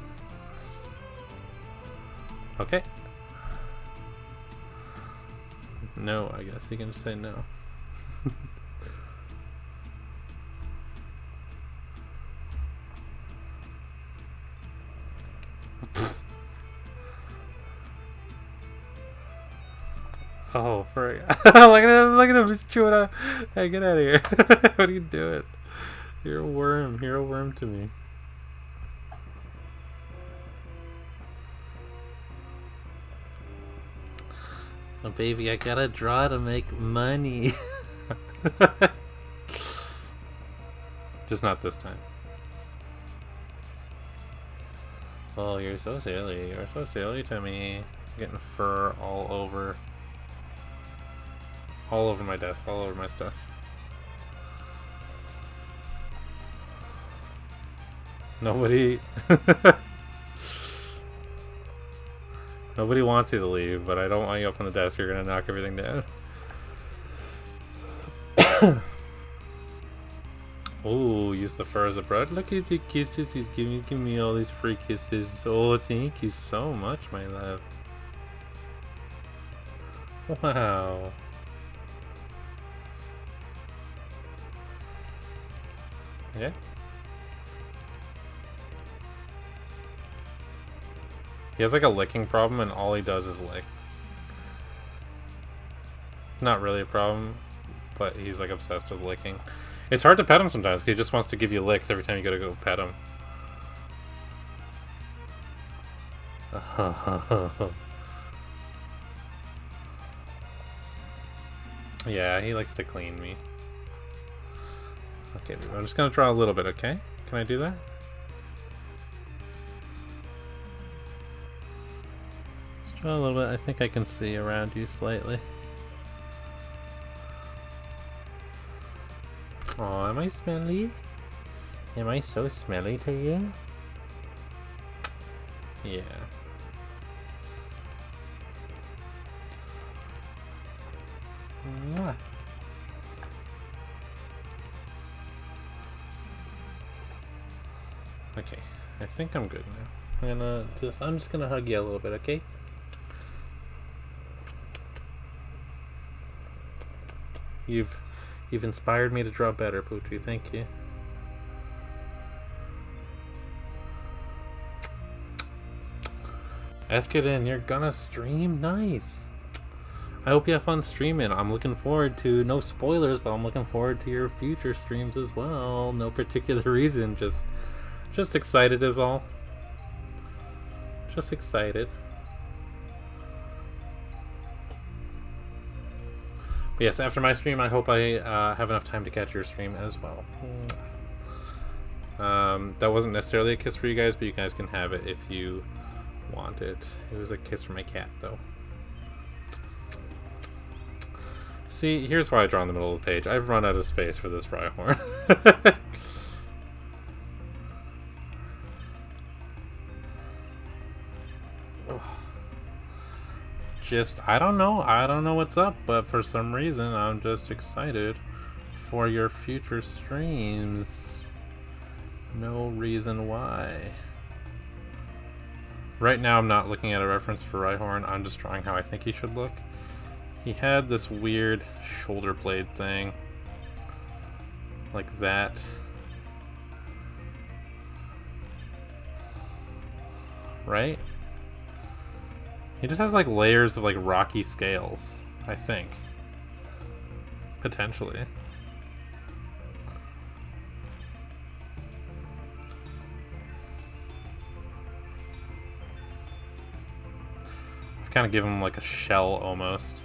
Okay. No, I guess you can just say no. Oh, for look at him chewing up. Hey, get out of here. What are you doing? You're a worm. You're a worm to me. Oh, baby, I gotta draw to make money. Just not this time. Oh, you're so silly. You're so silly to me. Getting fur all over my desk, all over my stuff. Nobody Nobody wants you to leave, but I don't want you up on the desk. You're gonna knock everything down. Oh, use the fur as a bread. Look at the kisses he's giving me all these free kisses. Oh, thank you so much, my love. Wow. Yeah. He has like a licking problem and all he does is lick. Not really a problem, but he's like obsessed with licking. It's hard to pet him sometimes because he just wants to give you licks every time you gotta go pet him. Yeah, he likes to clean me. Okay, I'm just gonna draw a little bit, okay? Can I do that? Just draw a little bit. I think I can see around you slightly. Oh, am I smelly? Am I so smelly to you? Yeah. Mwah. Okay, I think I'm good now. I'm just gonna hug you a little bit, okay? You've inspired me to draw better, Poochie. Thank you. Eskedin, you're gonna stream? Nice. I hope you have fun streaming. I'm looking forward to, no spoilers, but I'm looking forward to your future streams as well. No particular reason, just excited is all. Just excited. But yes, after my stream, I hope I have enough time to catch your stream as well. That wasn't necessarily a kiss for you guys, but you guys can have it if you want it. It was a kiss for my cat, though. See, here's why I draw in the middle of the page. I've run out of space for this Rhyhorn. I don't know what's up, but for some reason I'm just excited for your future streams. No reason why. Right now I'm not looking at a reference for Rhyhorn, I'm just drawing how I think he should look. He had this weird shoulder blade thing. Like that. Right? He just has like layers of like rocky scales, I think. Potentially. I've kind of given him like a shell almost.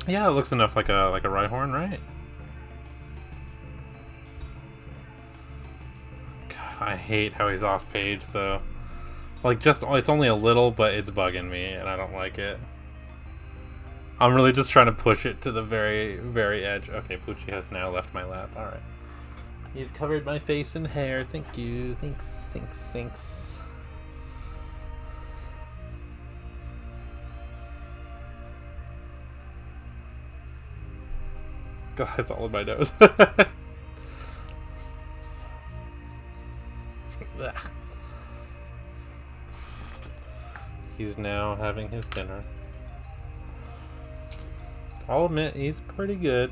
Yeah, it looks enough like a Rhyhorn, right? God, I hate how he's off page though. Like it's only a little, but it's bugging me and I don't like it. I'm really just trying to push it to the very, very edge. Okay, Poochie has now left my lap. Alright. You've covered my face and hair. Thank you. Thanks. God, it's all in my nose. He's now having his dinner. I'll admit, he's pretty good.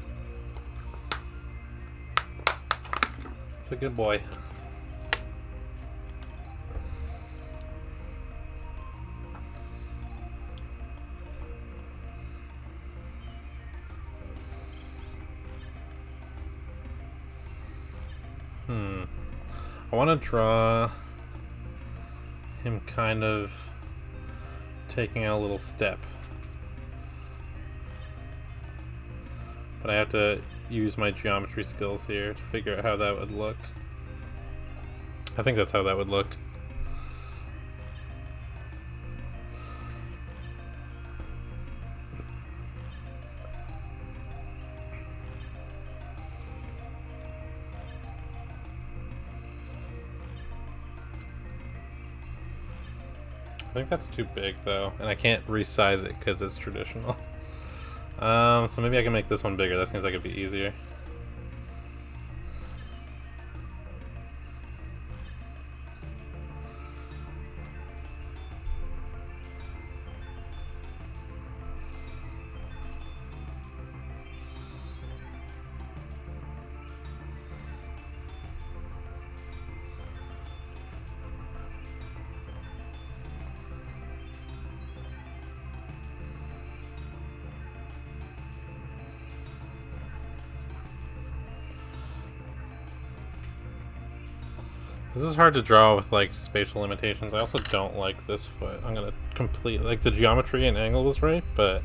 It's a good boy. I want to draw him kind of taking a little step. But I have to use my geometry skills here to figure out how that would look. I think that's how that would look. I think that's too big though, and I can't resize it because it's traditional. So maybe I can make this one bigger. That seems like it'd be easier. This is hard to draw with like spatial limitations. I also don't like this foot. I'm gonna like the geometry and angle was right, but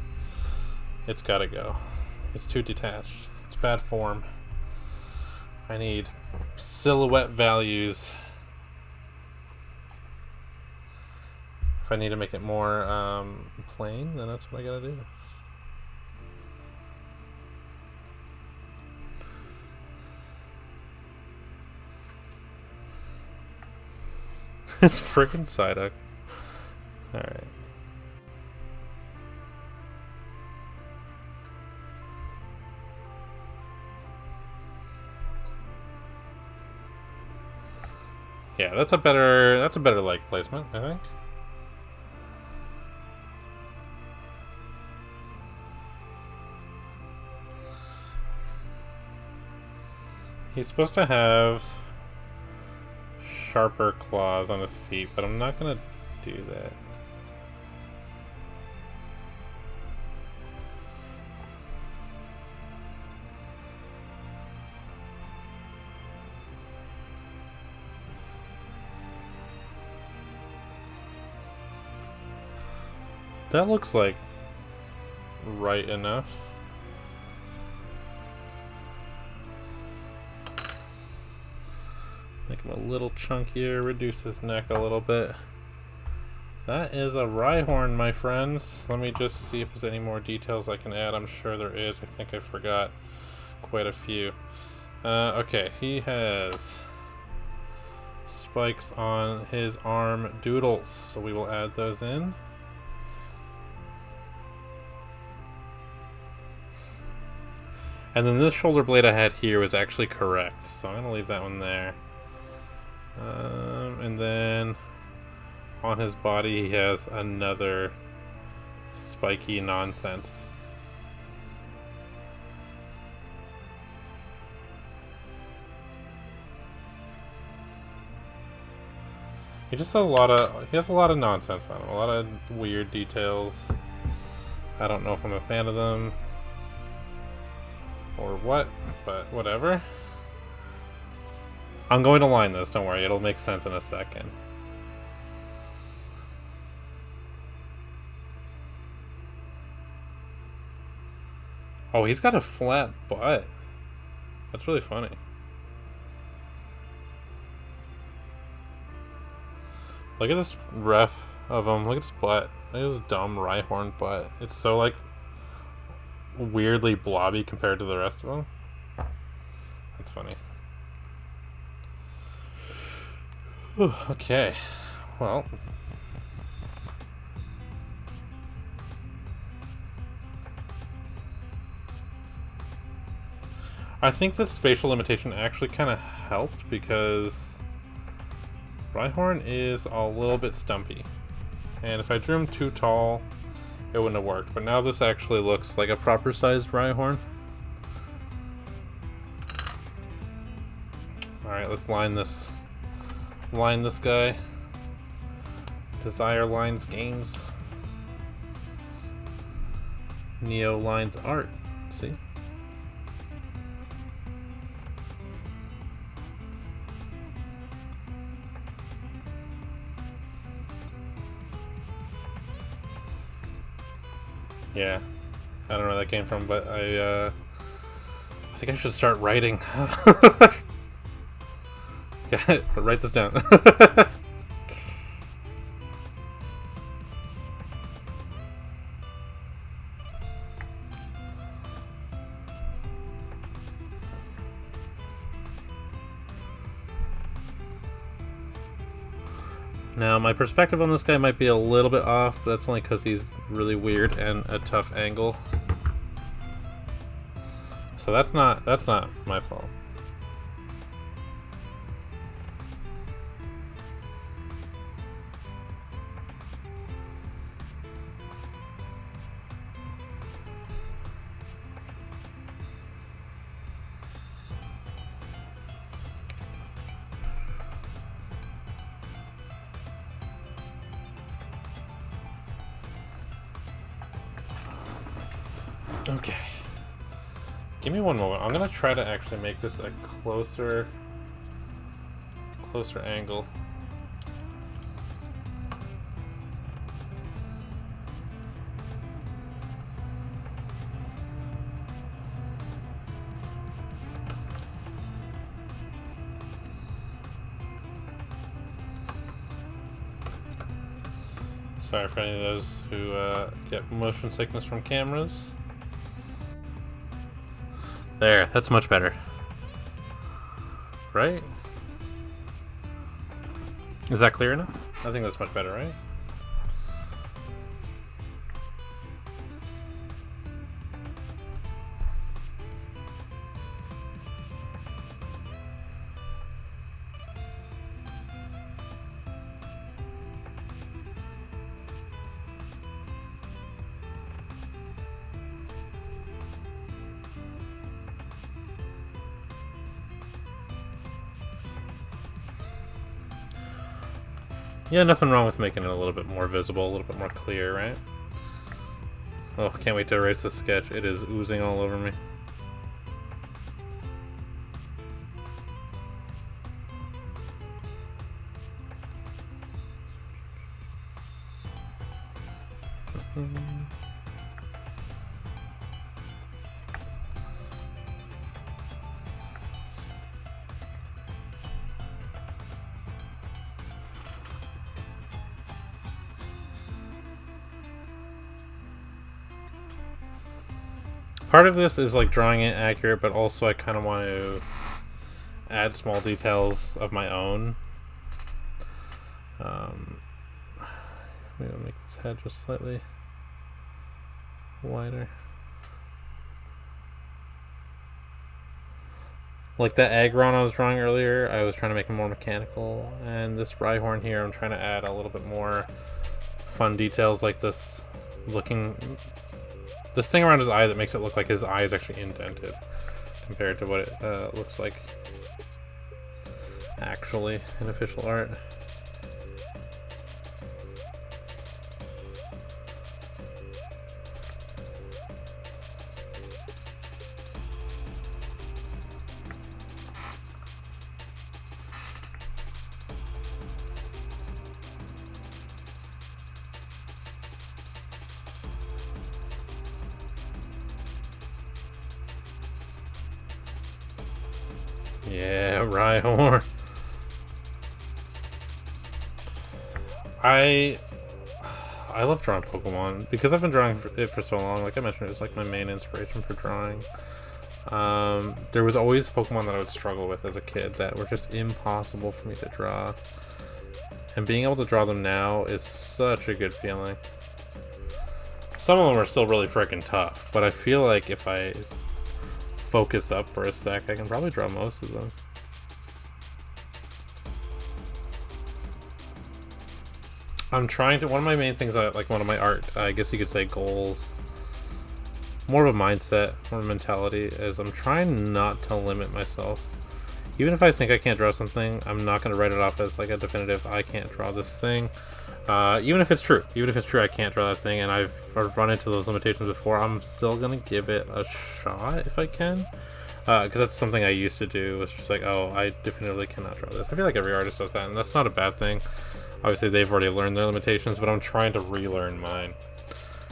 it's gotta go. It's too detached. It's bad form. I need silhouette values. If I need to make it more plain, then that's what I gotta do. It's frickin' Psyduck. Alright. Yeah, that's a better like placement, I think. He's supposed to have sharper claws on his feet, but I'm not gonna do that. That looks like right enough. him a little chunkier, reduce his neck a little bit. That is a Rhyhorn, my friends. Let me just see if there's any more details I can add. I'm sure there is. I think I forgot quite a few. Okay, he has spikes on his arm doodles, so we will add those in. And then this shoulder blade I had here was actually correct, so I'm going to leave that one there. And then on his body he has another spiky nonsense. He has a lot of nonsense on him, a lot of weird details. I don't know if I'm a fan of them or what, but whatever. I'm going to line this, don't worry, it'll make sense in a second. Oh, he's got a flat butt. That's really funny. Look at this ref of him. Look at his butt. Look at his dumb Rhyhorn butt. It's so, like, weirdly blobby compared to the rest of them. That's funny. Whew, okay. Well. I think this spatial limitation actually kind of helped because Rhyhorn is a little bit stumpy. And if I drew him too tall, it wouldn't have worked. But now this actually looks like a proper sized Rhyhorn. Alright, let's line this guy. Desire Lines Games. Neo Lines Art. See? Yeah, I don't know where that came from, but I think I should start writing. Okay, write this down. Now, my perspective on this guy might be a little bit off, but that's only because he's really weird and a tough angle. So that's not my fault. Okay. Give me one moment. I'm gonna try to actually make this a closer angle. Sorry for any of those who get motion sickness from cameras. There, that's much better. Right? Is that clear enough? I think that's much better, right? Yeah, nothing wrong with making it a little bit more visible, a little bit more clear, right? Oh, can't wait to erase this sketch. It is oozing all over me. Part of this is like drawing it accurate, but also I kind of want to add small details of my own. Maybe I'll make this head just slightly wider. Like that Aggron I was drawing earlier, I was trying to make him more mechanical, and this Rhyhorn here, I'm trying to add a little bit more fun details like this this thing around his eye that makes it look like his eye is actually indented compared to what it looks like actually in official art. Yeah, Rhyhorn. I love drawing Pokemon because I've been drawing it for so long. Like I mentioned, it's like my main inspiration for drawing. There was always Pokemon that I would struggle with as a kid that were just impossible for me to draw. And being able to draw them now is such a good feeling. Some of them are still really freaking tough, but I feel like if I focus up for a sec, I can probably draw most of them. I'm trying to, one of my main things, like one of my art, I guess you could say goals, more of a mindset, more mentality, is I'm trying not to limit myself. Even if I think I can't draw something, I'm not going to write it off as like a definitive, I can't draw this thing. Even if it's true I can't draw that thing, and I've run into those limitations before, I'm still gonna give it a shot if I can, because that's something I used to do. It's just like, oh, I definitively cannot draw this. I feel like every artist does that, and that's not a bad thing. Obviously they've already learned their limitations, but I'm trying to relearn mine.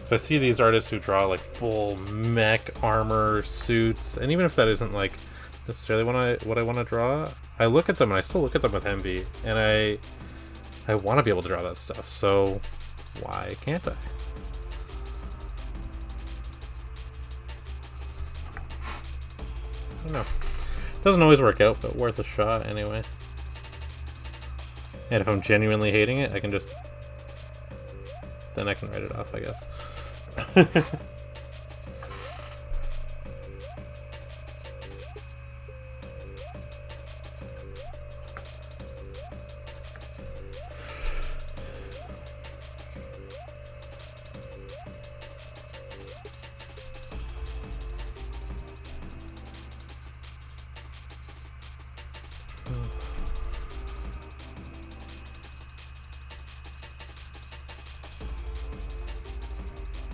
So I see these artists who draw like full mech armor suits, and even if that isn't like necessarily what I want to draw, I look at them and I still look at them with envy, and I want to be able to draw that stuff, so why can't I? I don't know. Doesn't always work out, but worth a shot anyway. And if I'm genuinely hating it, I can just... then I can write it off, I guess.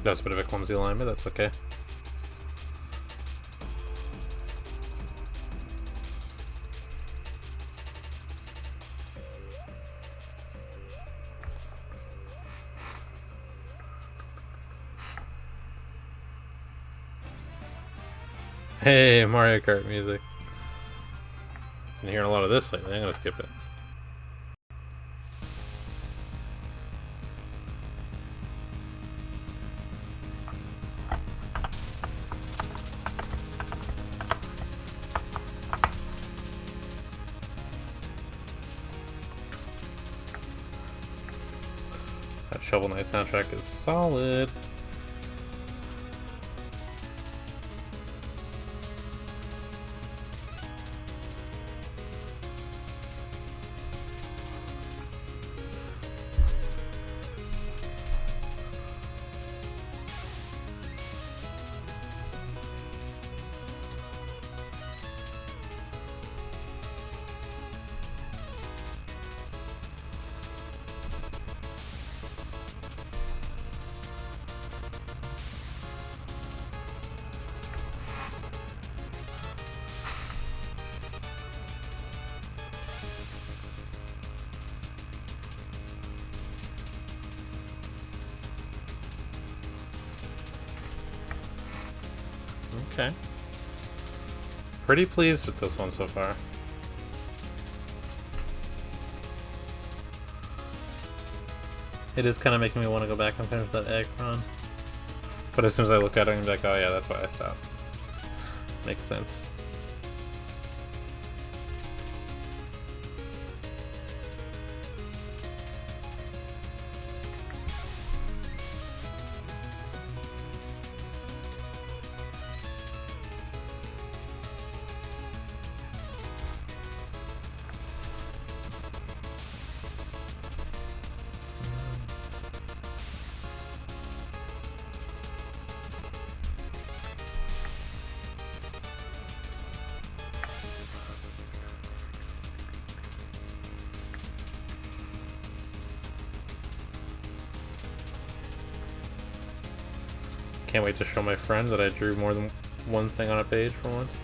That's a bit of a clumsy line, but that's okay. Hey, Mario Kart music. Been hearing a lot of this lately, I'm gonna skip it. That Shovel Knight soundtrack is solid. Okay. Pretty pleased with this one so far. It is kind of making me want to go back and finish that Aggron. But as soon as I look at it, I'm like, oh yeah, that's why I stopped. Makes sense. Can't wait to show my friend that I drew more than one thing on a page for once.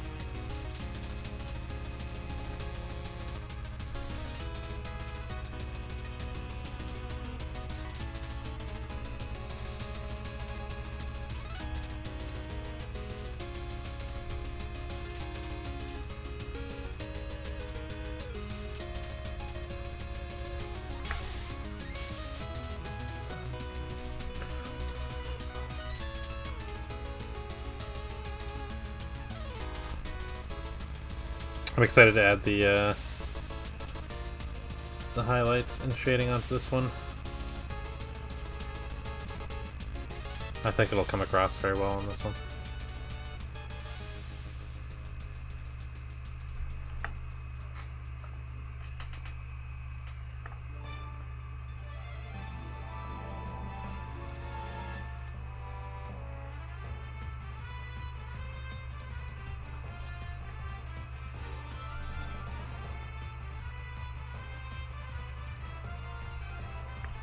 I'm excited to add the highlights and shading onto this one. I think it'll come across very well on this one.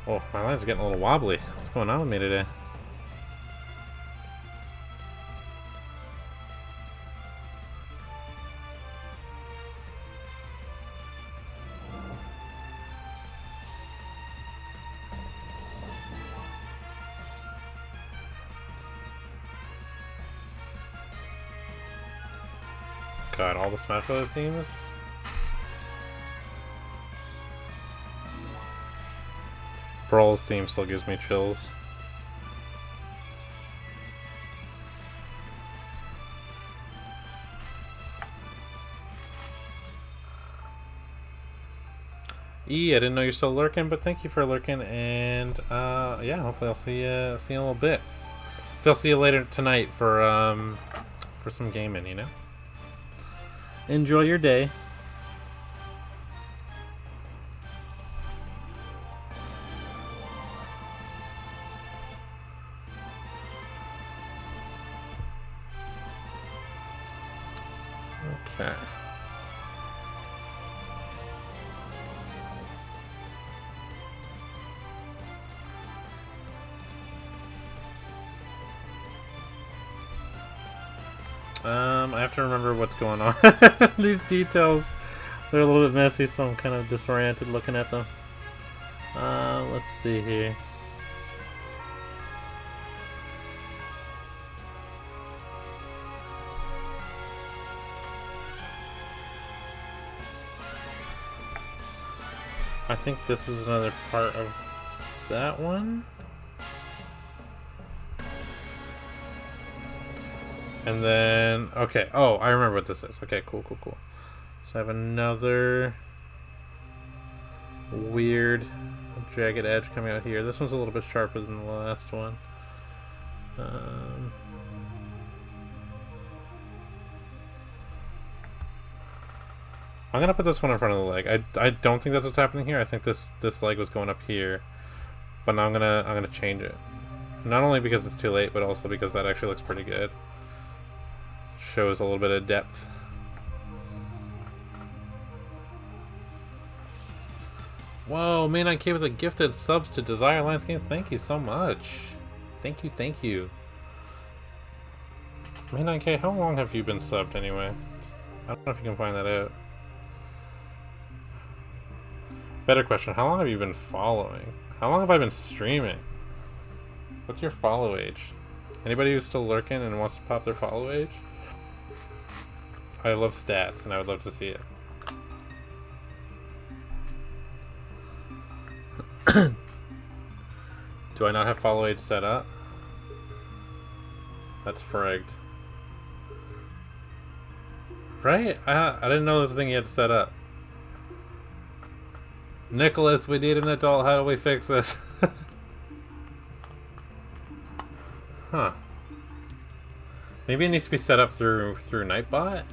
Oh, my lines are getting a little wobbly. What's going on with me today? God, all the Smash Bros. Themes? Brawl's theme still gives me chills. I didn't know you're still lurking, but thank you for lurking, and yeah, hopefully I'll see you in a little bit. I'll see you later tonight for some gaming, you know? Enjoy your day. Okay. I have to remember what's going on. These details, they're a little bit messy, so I'm kind of disoriented looking at them. Let's see here. I think this is another part of that one. And then, okay. Oh, I remember what this is. Okay, cool. So I have another weird jagged edge coming out here. This one's a little bit sharper than the last one. I'm gonna put this one in front of the leg. I don't think that's what's happening here. I think this leg was going up here, but now I'm gonna change it. Not only because it's too late, but also because that actually looks pretty good. Shows a little bit of depth. Whoa, man, I came with a gifted subs to Desire Alliance Games. Thank you so much. Thank you. Man, okay, how long have you been subbed anyway? I don't know if you can find that out. Better question, how long have you been following? How long have I been streaming? What's your follow age? Anybody who's still lurking and wants to pop their follow age? I love stats, and I would love to see it. Do I not have follow age set up? That's fragged. Right? I didn't know this was a thing you had to set up. Nicholas, we need an adult. How do we fix this? Huh. Maybe it needs to be set up through Nightbot?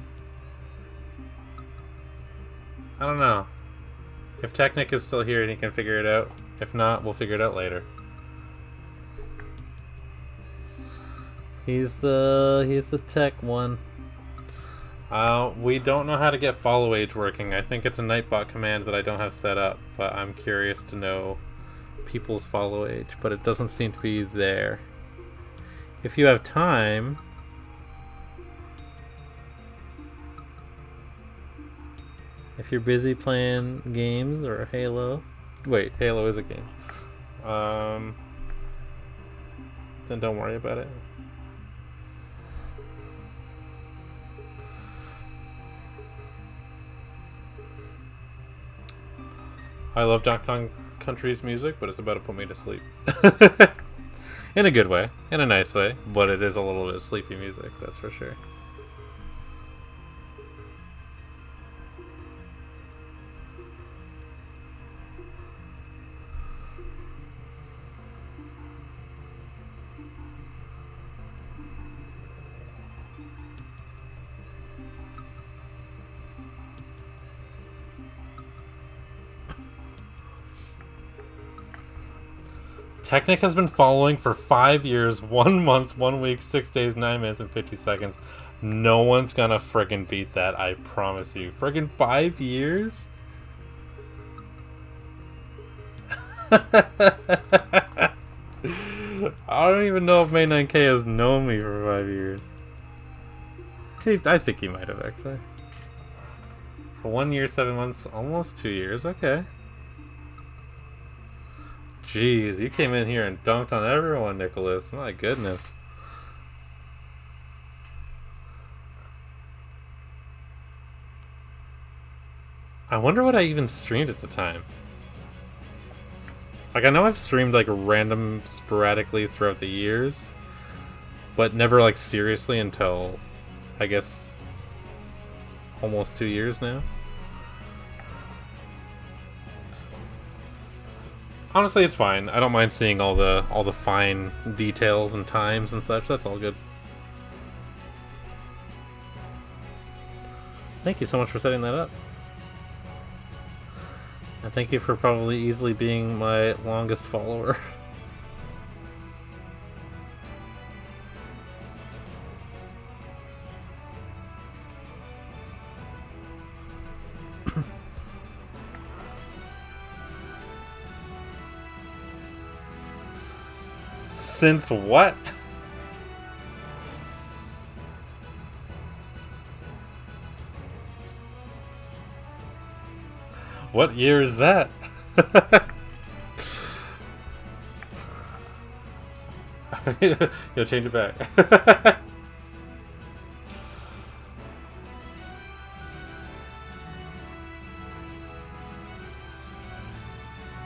I don't know. If Technic is still here and he can figure it out. If not, we'll figure it out later. He's the tech one. We don't know how to get follow age working. I think it's a Nightbot command that I don't have set up, but I'm curious to know people's follow age, but it doesn't seem to be there. If you have time, if you're busy playing games or Halo, wait, Halo is a game. Then don't worry about it. I love Donkey Kong Country's music, but it's about to put me to sleep. In a good way, in a nice way, but it is a little bit sleepy music, that's for sure. Technic has been following for 5 years, 1 month, 1 week, 6 days, 9 minutes, and 50 seconds. No one's gonna friggin' beat that, I promise you. Friggin' 5 years? I don't even know if May9K has known me for 5 years. I think he might have, actually. For 1 year, 7 months, almost 2 years, okay. Jeez, you came in here and dunked on everyone, Nicholas. My goodness. I wonder what I even streamed at the time. Like, I know I've streamed, like, random, sporadically throughout the years, but never, like, seriously until, I guess, almost 2 years now. Honestly, it's fine. I don't mind seeing all the fine details and times and such. That's all good. Thank you so much for setting that up. And thank you for probably easily being my longest follower. Since what? What year is that? You'll change it back.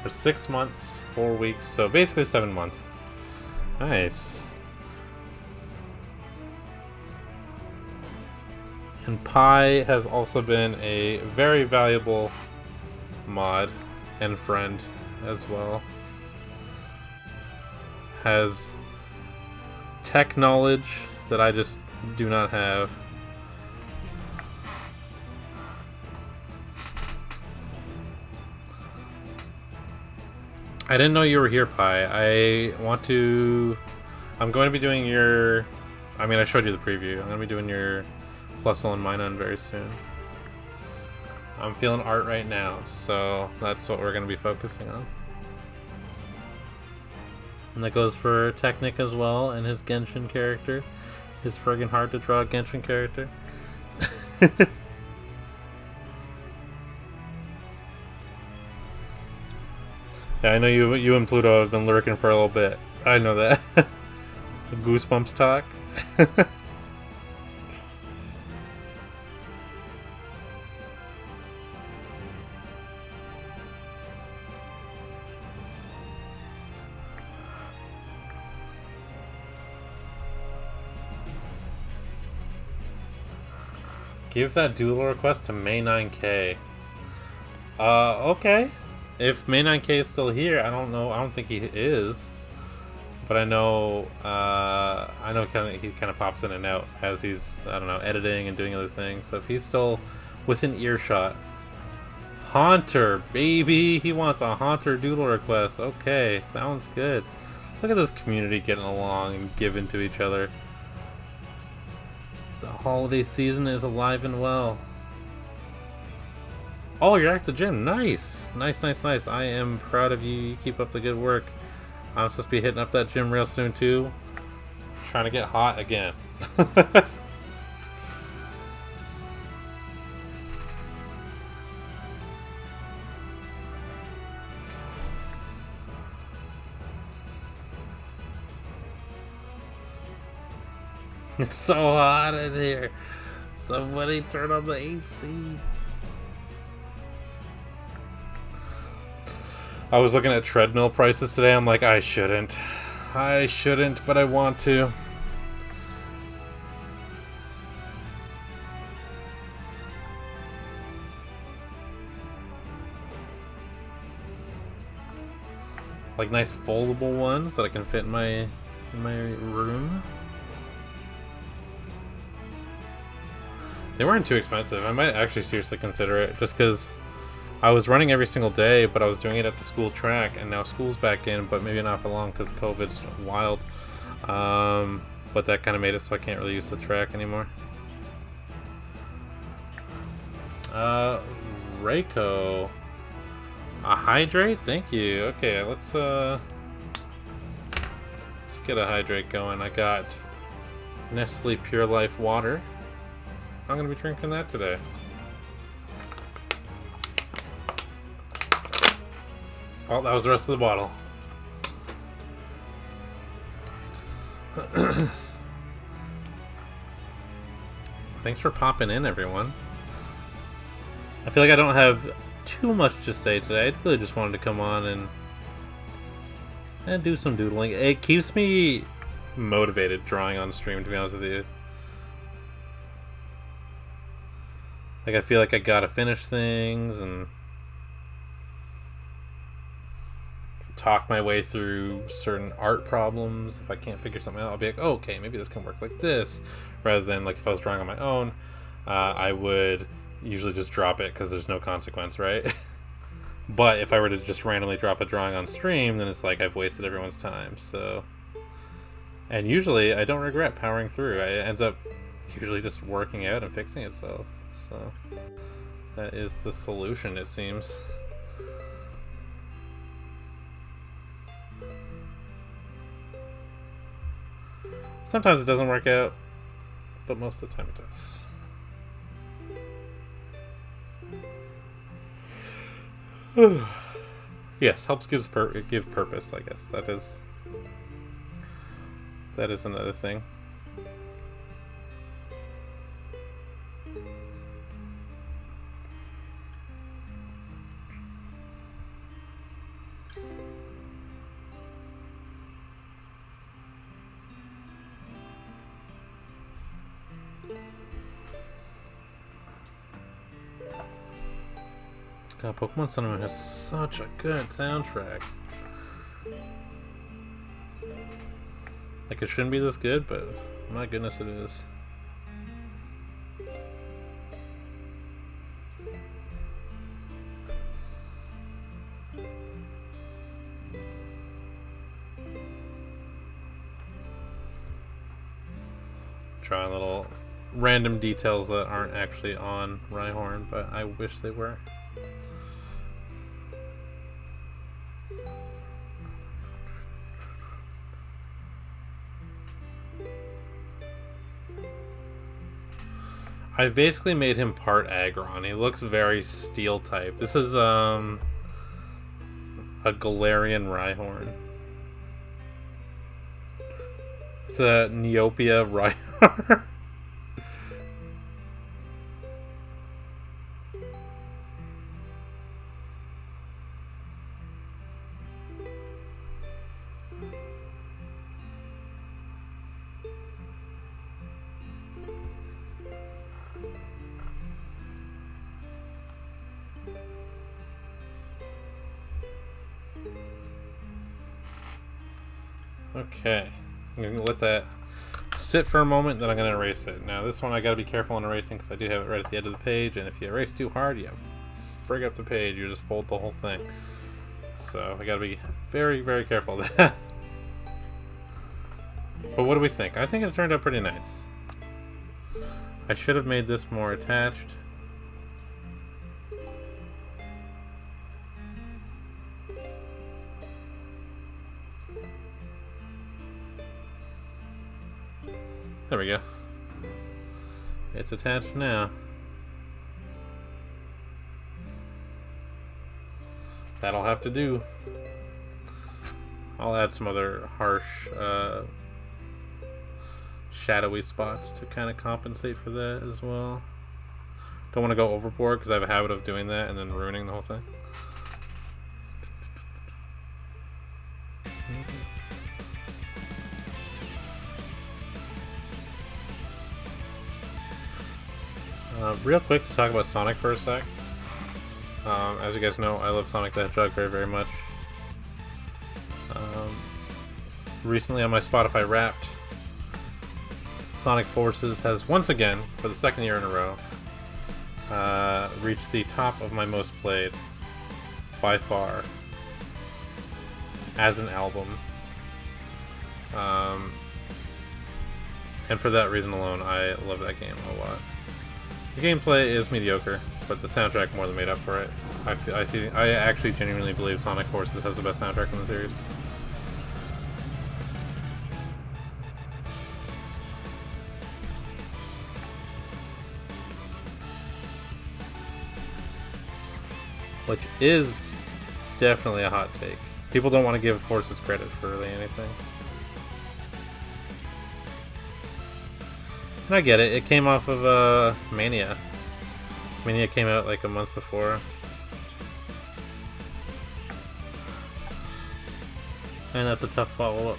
For 6 months, 4 weeks, so basically 7 months. Nice. And Pi has also been a very valuable mod and friend as well. Has tech knowledge that I just do not have. I didn't know you were here, Pi. I'm going to be doing your... I mean, I showed you the preview. I'm going to be doing your Plusle and Minun very soon. I'm feeling art right now, so that's what we're going to be focusing on. And that goes for Technic as well, and his Genshin character. His friggin' hard to draw Genshin character. Yeah, I know you and Pluto have been lurking for a little bit. I know that. Goosebumps talk. Give that doodle request to May 9K. Okay. If May 9K is still here, I don't know. I don't think he is. But I know he kind of pops in and out as he's, I don't know, editing and doing other things. So if he's still within earshot. Haunter, baby! He wants a Haunter doodle request. Okay, sounds good. Look at this community getting along and giving to each other. The holiday season is alive and well. Oh, you're at the gym. Nice! Nice, nice, nice. I am proud of you. You keep up the good work. I'm supposed to be hitting up that gym real soon, too. Trying to get hot again. It's so hot in here. Somebody turn on the AC. I was looking at treadmill prices today. I'm like, I shouldn't, but I want to. Like nice foldable ones that I can fit in my room. They weren't too expensive. I might actually seriously consider it, just because I was running every single day, but I was doing it at the school track, and now school's back in, but maybe not for long because COVID's wild. But that kind of made it so I can't really use the track anymore. Reiko. A hydrate? Thank you. Okay, let's get a hydrate going. I got Nestle Pure Life water. I'm going to be drinking that today. Oh, that was the rest of the bottle. Thanks for popping in, everyone. I feel like I don't have too much to say today. I really just wanted to come on and do some doodling. It keeps me motivated drawing on stream, to be honest with you. Like, I feel like I gotta finish things and talk my way through certain art problems. If I can't figure something out, I'll be like, oh, okay, maybe this can work like this. Rather than, like, if I was drawing on my own, I would usually just drop it because there's no consequence, right? But if I were to just randomly drop a drawing on stream, then it's like I've wasted everyone's time, so... And usually, I don't regret powering through. It ends up usually just working out and fixing itself. So that is the solution, it seems. Sometimes it doesn't work out, but most of the time it does. Yes, helps give purpose, I guess. That is another thing. God, Pokemon Sun and Moon has such a good soundtrack. Like, it shouldn't be this good, but my goodness it is. Trying little random details that aren't actually on Rhyhorn, but I wish they were. I've basically made him part Aggron. He looks very steel type. This is a Galarian Rhyhorn. It's a Neopia Rhyhorn. Okay. I'm going to let that sit for a moment, then I'm going to erase it. Now, this one I got to be careful in erasing because I do have it right at the end of the page, and if you erase too hard, you frig up the page. You just fold the whole thing. So, I got to be very, very careful of that. But what do we think? I think it turned out pretty nice. I should have made this more attached. There we go. It's attached now. That'll have to do. I'll add some other harsh, shadowy spots to kind of compensate for that as well. Don't want to go overboard because I have a habit of doing that and then ruining the whole thing. Real quick to talk about Sonic for a sec. As you guys know, I love Sonic the Hedgehog very, very much. Recently on my Spotify Wrapped, Sonic Forces has once again, for the second year in a row, reached the top of my most played by far as an album. And for that reason alone, I love that game a lot. The gameplay is mediocre, but the soundtrack more than made up for it. I actually genuinely believe Sonic Forces has the best soundtrack in the series. Which is definitely a hot take. People don't want to give Forces credit for really anything. And I get it. It came off of Mania. Mania came out like a month before. And that's a tough follow-up.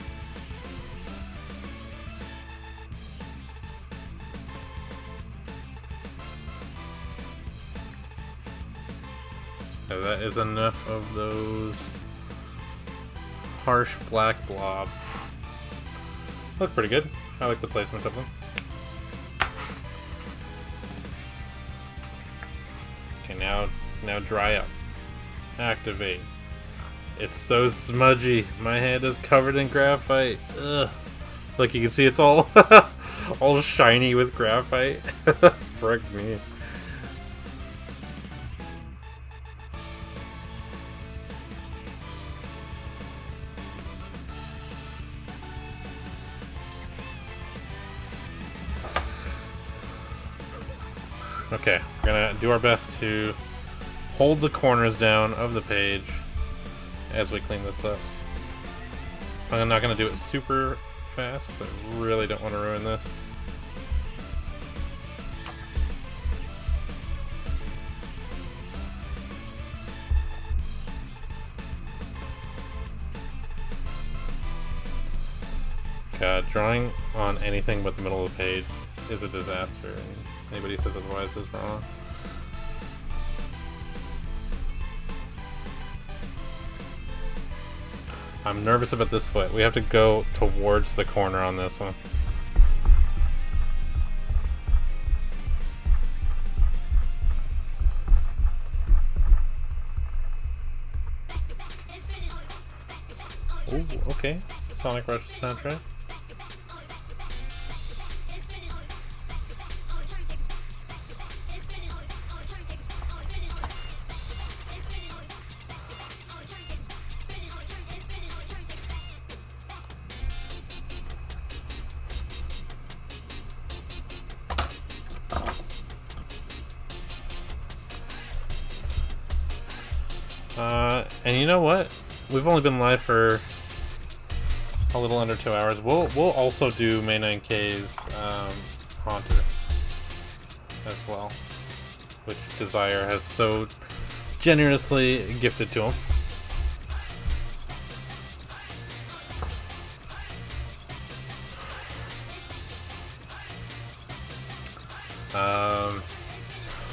So that is enough of those harsh black blobs. Look pretty good. I like the placement of them. Okay, now dry up. Activate. It's so smudgy. My hand is covered in graphite. Ugh. Look, you can see it's all all shiny with graphite. Frick me. Okay, we're gonna do our best to hold the corners down of the page as we clean this up. I'm not gonna do it super fast because I really don't want to ruin this. God, drawing on anything but the middle of the page is a disaster. Anybody says otherwise is wrong. I'm nervous about this foot. We have to go towards the corner on this one. Ooh, okay. Sonic Rush soundtrack. And you know what? We've only been live for a little under 2 hours. We'll also do May 9K's Haunter as well, which Desire has so generously gifted to him.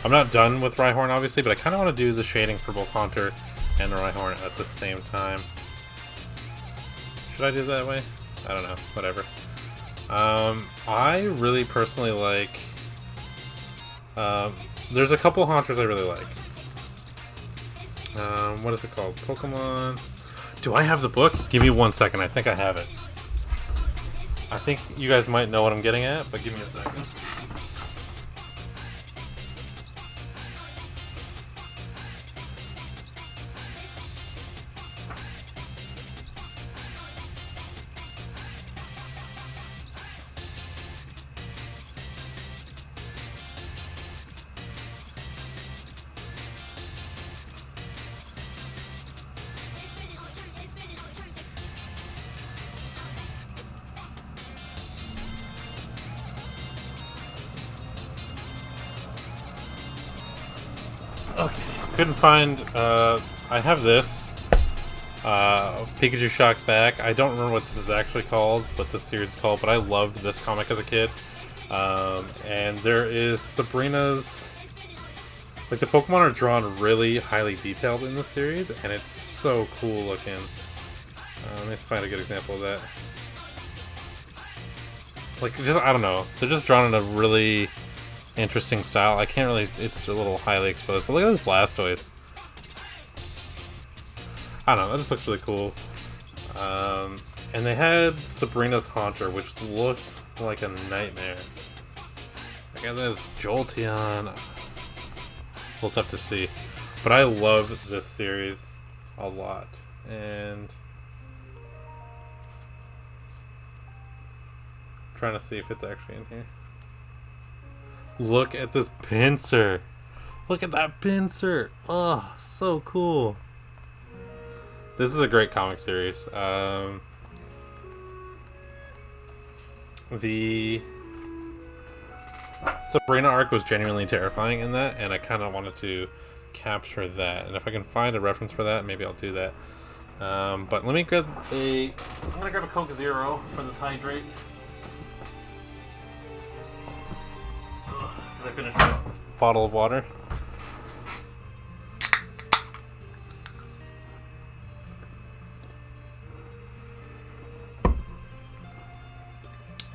I'm not done with Rhyhorn, obviously, but I kind of want to do the shading for both Haunter and Rhyhorn at the same time. Should I do it that way? I don't know, whatever. I really personally like. There's a couple Haunters I really like. What is it called? Pokemon. Do I have the book? Give me 1 second. I think I have it. I think you guys might know what I'm getting at, but give me a second. Okay, couldn't find. I have this. Pikachu Shocks Back. I don't remember what this is actually called, what this series is called, but I loved this comic as a kid. And there is Sabrina's. Like, the Pokemon are drawn really highly detailed in this series, and it's so cool looking. Let me find a good example of that. Like, just, I don't know. They're just drawn in a really interesting style. I can't really, it's a little highly exposed, but look at this Blastoise. I don't know, that just looks really cool. And they had Sabrina's Haunter, which looked like a nightmare. I got this Jolteon. A little tough to see, but I love this series a lot. And I'm trying to see if it's actually in here. Look at this Pinsir. Look at that Pinsir. Oh, so cool. This is a great comic series. The Sabrina arc was genuinely terrifying in that, and I kind of wanted to capture that. And if I can find a reference for that, maybe I'll do that. But let me grab I'm gonna grab a Coke Zero for this hydrate. I finished a bottle of water.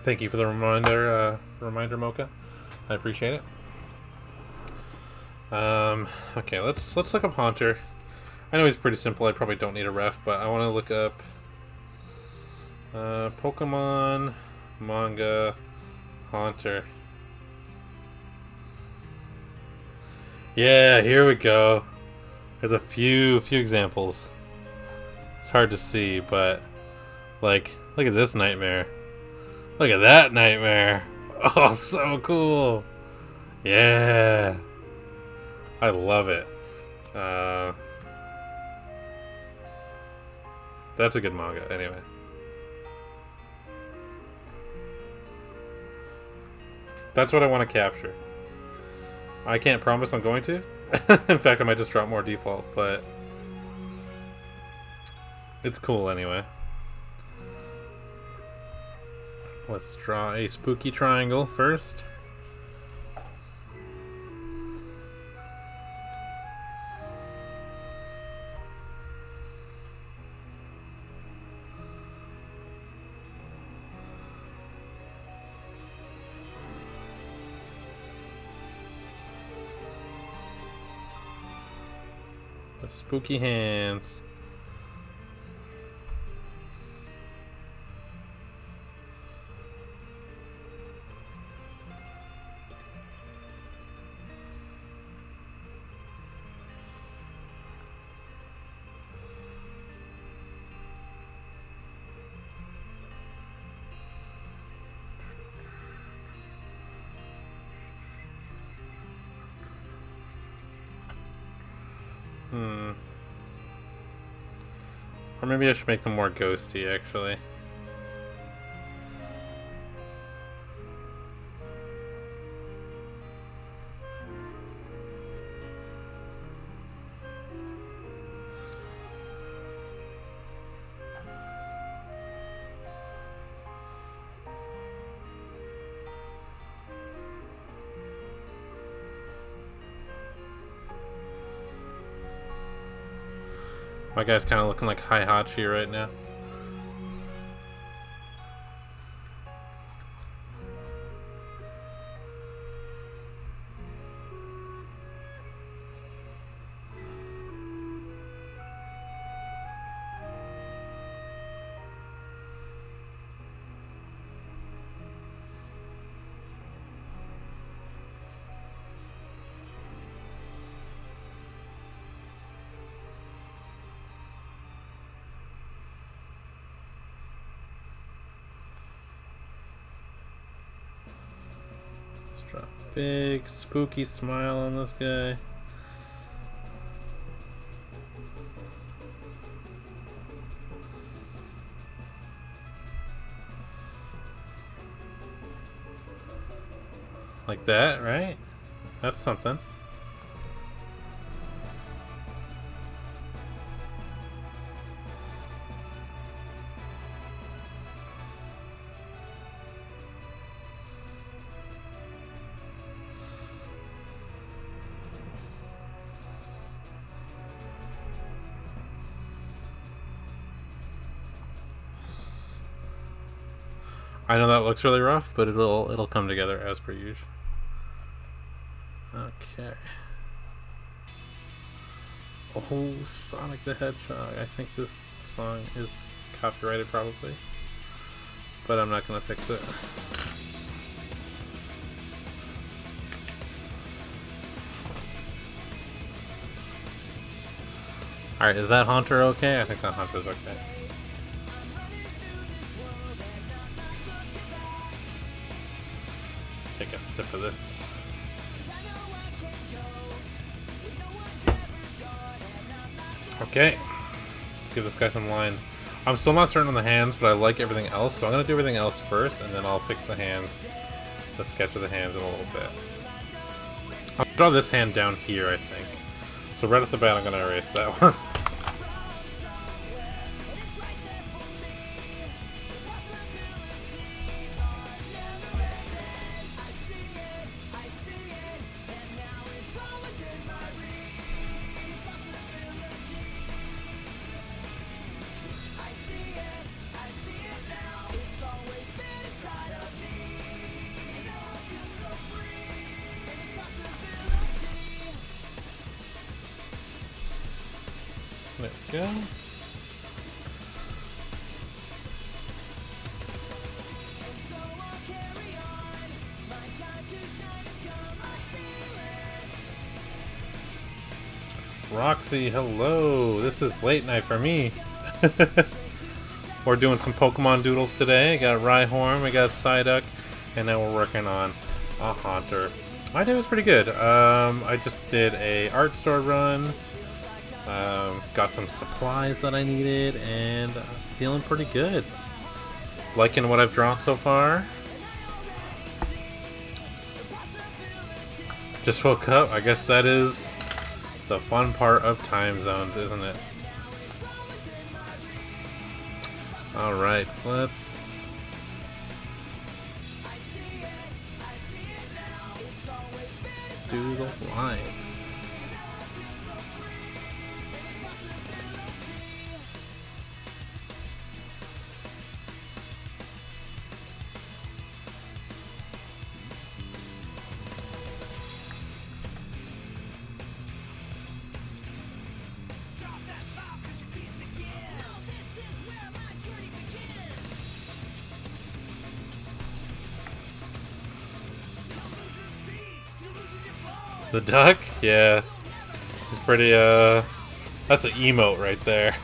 Thank you for the reminder, Mocha. I appreciate it. Okay, let's look up Haunter. I know he's pretty simple. I probably don't need a ref, but I want to look up Pokemon manga Haunter. Yeah, here we go. There's a few examples. It's hard to see, but like, look at this nightmare. Look at that nightmare. Oh, so cool. Yeah. I love it. That's a good manga, anyway. That's what I want to capture. I can't promise I'm going to. In fact, I might just drop more default, but it's cool anyway. Let's draw a spooky triangle first. The spooky hands. Or maybe I should make them more ghosty, actually. My guy's kind of looking like Hihachi right now. Drop a big spooky smile on this guy. Like that, right? That's something. I know that looks really rough, but it'll come together as per usual. Okay. Oh, Sonic the Hedgehog. I think this song is copyrighted probably, but I'm not gonna fix it. Alright, is that Haunter okay? I think that Haunter's okay. Take a sip of this. Okay, let's give this guy some lines. I'm still not certain on the hands, but I like everything else, so I'm going to do everything else first, and then I'll fix the hands, the sketch of the hands in a little bit. I'll draw this hand down here, I think. So right off the bat, I'm going to erase that one. There we go. Roxy, hello. This is late night for me. We're doing some Pokemon doodles today. I got Rhyhorn, we got Psyduck, and now we're working on a Haunter. My day was pretty good. I just did a art store run. Got some supplies that I needed, and feeling pretty good. Liking what I've drawn so far. Just woke up. I guess that is the fun part of time zones, isn't it? Alright, let's... do the lines. The duck? Yeah. He's pretty, that's an emote right there.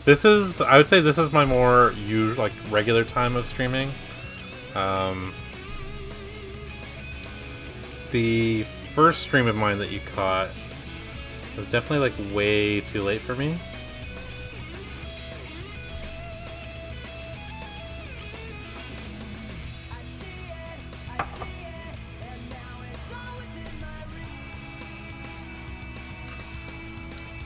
This is, I would say this is my more like, regular time of streaming. The first stream of mine that you caught was definitely, like, way too late for me.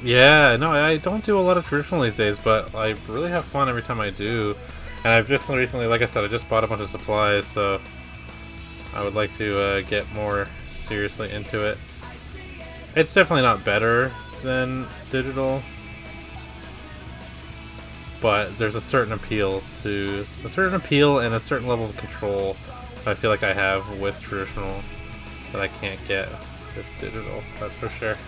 Yeah, no, I don't do a lot of traditional these days, but I really have fun every time I do. And I've just recently, like I said, I just bought a bunch of supplies, so I would like to get more seriously into it. It's definitely not better than digital, but there's a certain appeal and a certain level of control I feel like I have with traditional that I can't get with digital, that's for sure.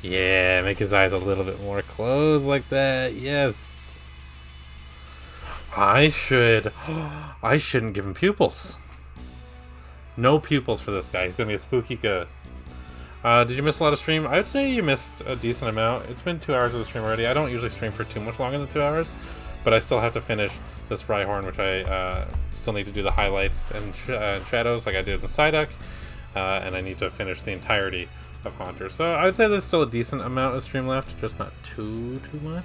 Yeah, make his eyes a little bit more closed like that. Yes. I shouldn't give him pupils. No pupils for this guy. He's gonna be a spooky ghost. Did you miss a lot of stream? I would say you missed a decent amount. It's been 2 hours of the stream already. I don't usually stream for too much longer than 2 hours, but I still have to finish this Rhyhorn, which I still need to do the highlights and shadows like I did in Psyduck, and I need to finish the entirety of Haunter. So I would say there's still a decent amount of stream left, just not too much.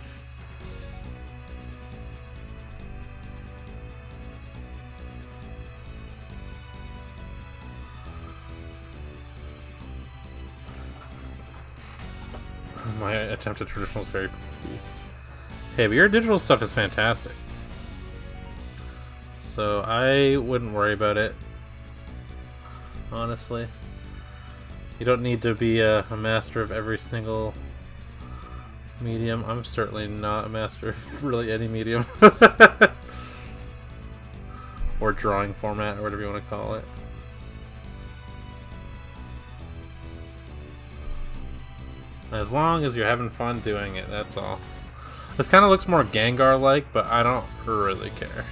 My attempt at traditional is very creepy. Hey, but your digital stuff is fantastic. So I wouldn't worry about it. Honestly. You don't need to be a master of every single medium. I'm certainly not a master of really any medium. Or drawing format, or whatever you want to call it. As long as you're having fun doing it, that's all. This kind of looks more Gengar-like, but I don't really care.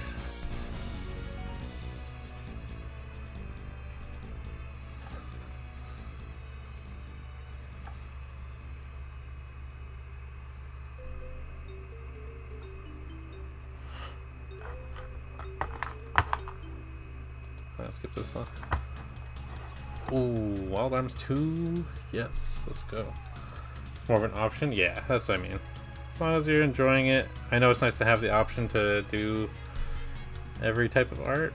Let's skip this one. Ooh, Wild Arms 2? Yes, let's go. More of an option? Yeah, that's what I mean. As long as you're enjoying it. I know it's nice to have the option to do every type of art.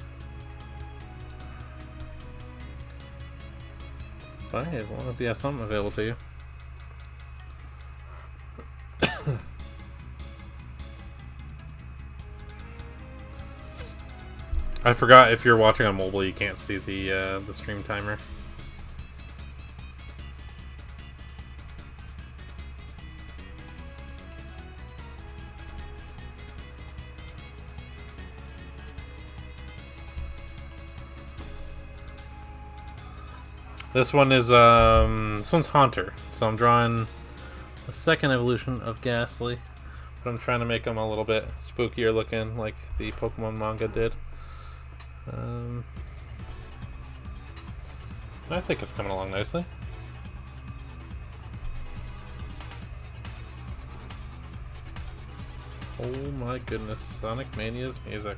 But hey, as long as you have something available to you. I forgot if you're watching on mobile, you can't see the stream timer. This one is this one's Haunter, so I'm drawing the second evolution of Ghastly, but I'm trying to make them a little bit spookier looking, like the Pokemon manga did. I think it's coming along nicely. Oh my goodness, Sonic Mania's music.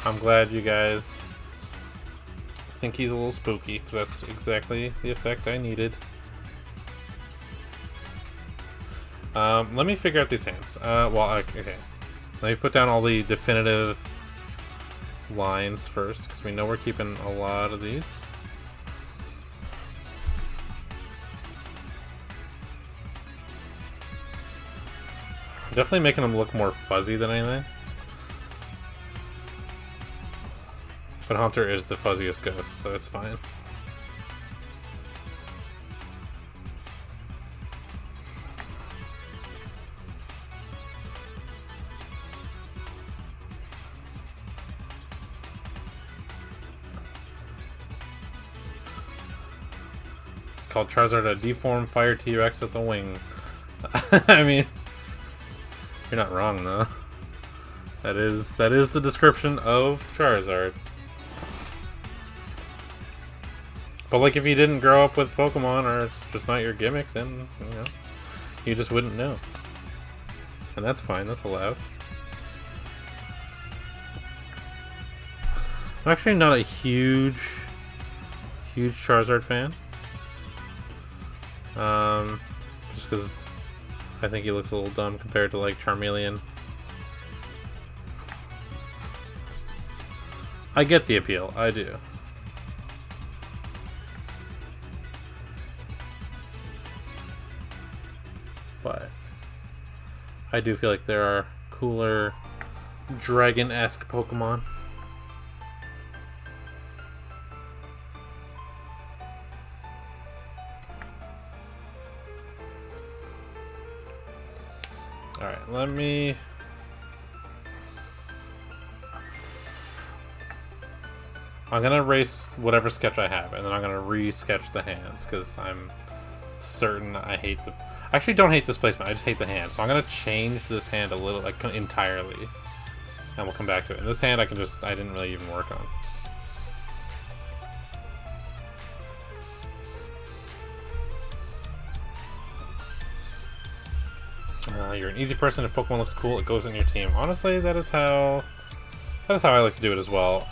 I'm glad you guys think he's a little spooky, because that's exactly the effect I needed. Let me figure out these hands. Okay. Let me put down all the definitive lines first, because we know we're keeping a lot of these. Definitely making them look more fuzzy than anything. But Haunter is the fuzziest ghost, so it's fine. Called Charizard a deformed fire T-Rex with a wing. I mean, you're not wrong though. That is the description of Charizard. But like, if you didn't grow up with Pokemon, or it's just not your gimmick, then you just wouldn't know. And that's fine, that's allowed. I'm actually not a huge Charizard fan. Just because I think he looks a little dumb compared to like Charmeleon. I get the appeal, I do. But I do feel like there are cooler dragon-esque Pokemon. Alright, let me... I'm gonna erase whatever sketch I have, and then I'm gonna re-sketch the hands, because I'm certain I hate the... I actually don't hate this placement, I just hate the hand. So I'm gonna change this hand a little, like, entirely. And we'll come back to it. And this hand I didn't really even work on. You're an easy person. If Pokemon looks cool, it goes in your team. Honestly, that is how I like to do it as well.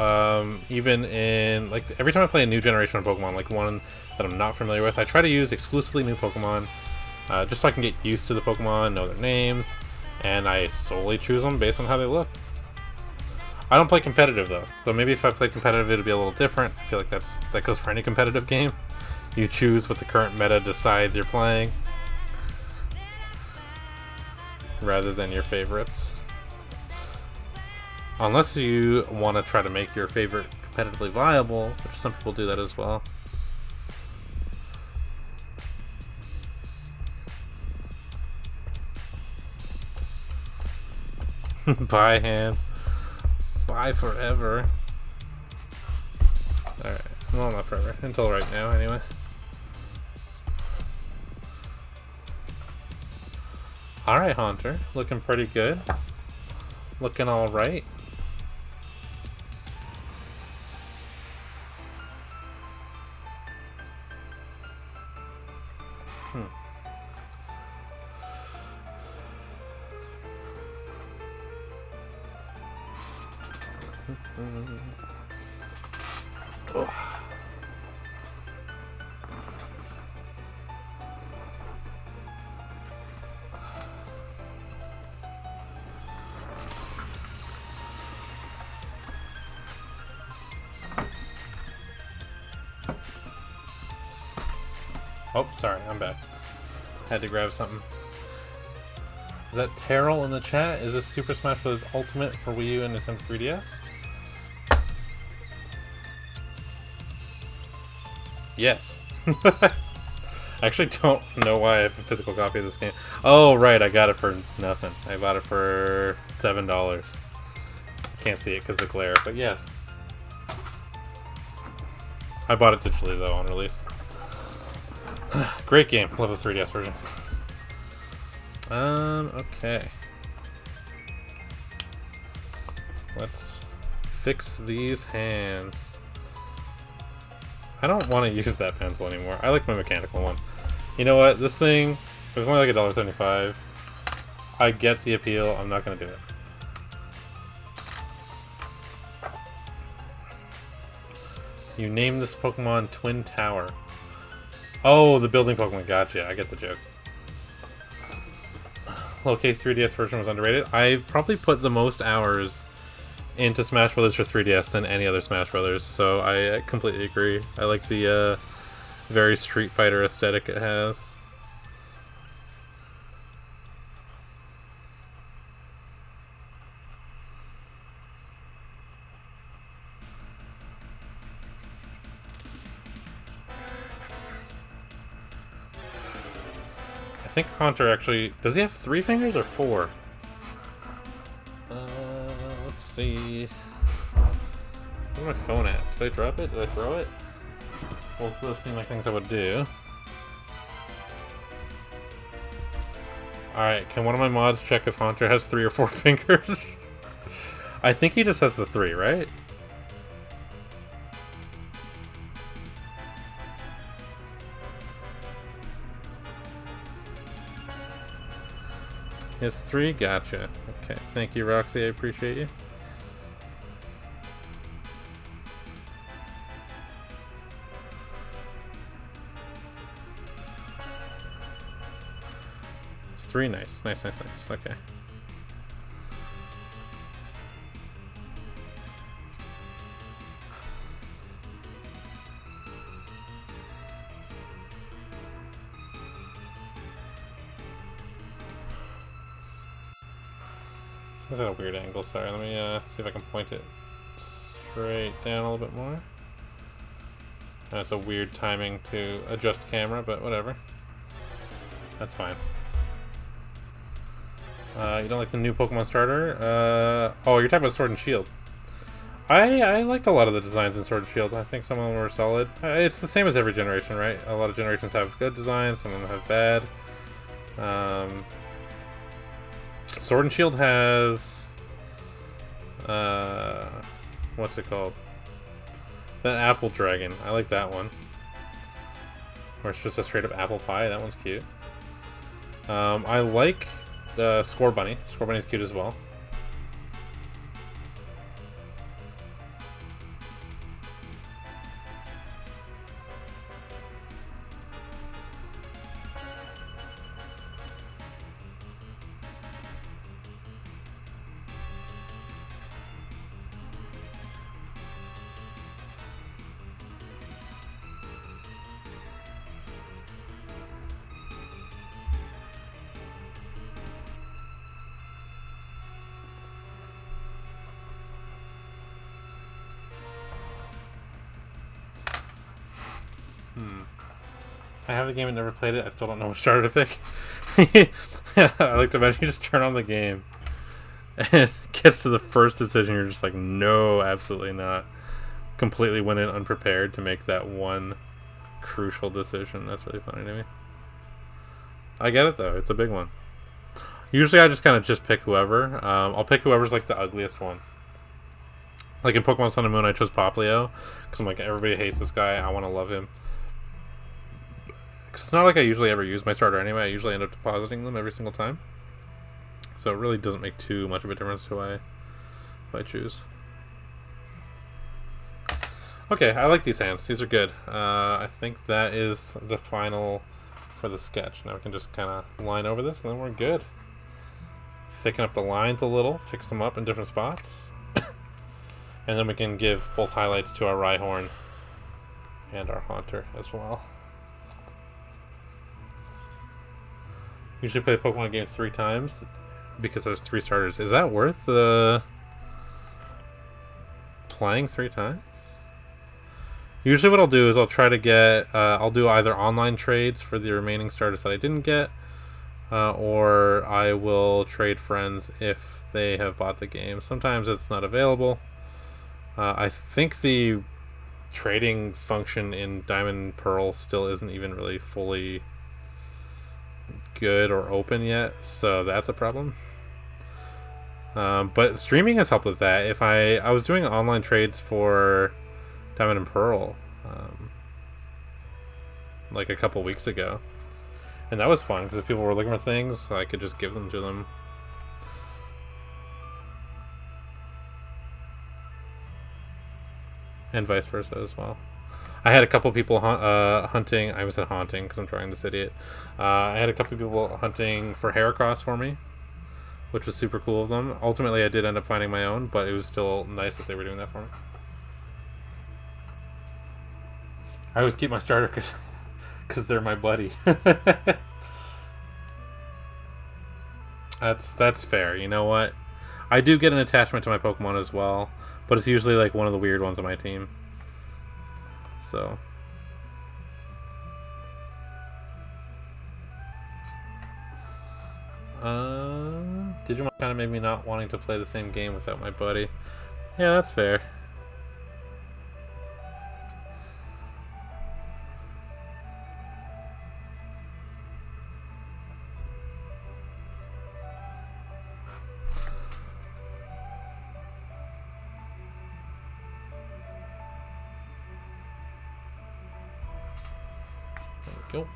Even in, like, every time I play a new generation of Pokemon, like one that I'm not familiar with, I try to use exclusively new Pokemon, just so I can get used to the Pokemon, know their names, and I solely choose them based on how they look. I don't play competitive though, so maybe if I play competitive it'll be a little different. I feel like that goes for any competitive game. You choose what the current meta decides you're playing, rather than your favorites. Unless you want to try to make your favorite competitively viable, which some people do that as well. Bye, hands. Bye forever. Alright. Well, not forever. Until right now, anyway. Alright, Haunter. Looking pretty good. Looking alright. Oh, sorry, I'm back. Had to grab something. Is that Terrell in the chat? Is this Super Smash Bros. Ultimate for Wii U and Nintendo 3DS? Yes. I actually don't know why I have a physical copy of this game. Oh, right, I got it for nothing. I bought it for $7. Can't see it because of the glare, but yes. I bought it digitally, though, on release. Great game. Love the 3DS version. Okay. Let's fix these hands. I don't want to use that pencil anymore. I like my mechanical one. You know what? This thing, it was only like $1.75. I get the appeal. I'm not going to do it. You name this Pokemon Twin Tower. Oh, the building Pokemon. Gotcha. I get the joke. Okay, 3DS version was underrated. I've probably put the most hours into Smash Brothers for 3DS than any other Smash Brothers, so I completely agree. I like the very Street Fighter aesthetic it has. I think Haunter actually... Does he have 3 fingers or 4? Let's see... Where's my phone at? Did I drop it? Did I throw it? Both of those seem like things I would do. Alright, can one of my mods check if Haunter has 3 or 4 fingers? I think he just has the 3, right? He has 3? Gotcha. Okay, thank you, Roxy. I appreciate you. It's 3. Nice. Nice, nice, nice. Okay. It's at a weird angle, sorry. Let me see if I can point it straight down a little bit more. That's a weird timing to adjust camera, but whatever. That's fine. You don't like the new Pokemon starter? Oh, you're talking about Sword and Shield. I liked a lot of the designs in Sword and Shield. I think some of them were solid. It's the same as every generation, right? A lot of generations have good designs, some of them have bad. Sword and Shield has... what's it called? That apple dragon. I like that one. Where it's just a straight up apple pie. That one's cute. I like the Score Bunny. Score Bunny's cute as well. I have the game and never played it. I still don't know which starter to pick. I like to imagine you just turn on the game and it gets to the first decision. You're just like, no, absolutely not. Completely went in unprepared to make that one crucial decision. That's really funny to me. I get it though. It's a big one. Usually I just kind of just pick whoever. I'll pick whoever's like the ugliest one. Like in Pokemon Sun and Moon, I chose Poplio because I'm like, everybody hates this guy. I want to love him. It's not like I usually ever use my starter anyway. I usually end up depositing them every single time. So it really doesn't make too much of a difference who I choose. Okay, I like these hands. These are good. I think that is the final for the sketch. Now we can just kind of line over this and then we're good. Thicken up the lines a little, fix them up in different spots. And then we can give both highlights to our Rhyhorn and our Haunter as well. Usually play a Pokemon game 3 times because there's 3 starters. Is that worth playing 3 times? Usually what I'll do is I'll try to get... I'll do either online trades for the remaining starters that I didn't get, or I will trade friends if they have bought the game. Sometimes it's not available. I think the trading function in Diamond and Pearl still isn't even really fully good or open yet, so that's a problem. But streaming has helped with that. If I was doing online trades for Diamond and Pearl like a couple weeks ago, and that was fun because if people were looking for things, I could just give them to them. And vice versa as well. I had a couple people hunting. I was at haunting because I'm trying this idiot. I had a couple people hunting for Heracross for me, which was super cool of them. Ultimately, I did end up finding my own, but it was still nice that they were doing that for me. I always keep my starter because they're my buddy. That's fair. You know what? I do get an attachment to my Pokemon as well, but it's usually like one of the weird ones on my team. So Digimon kind of made me not wanting to play the same game without my buddy. Yeah, that's fair. There we go.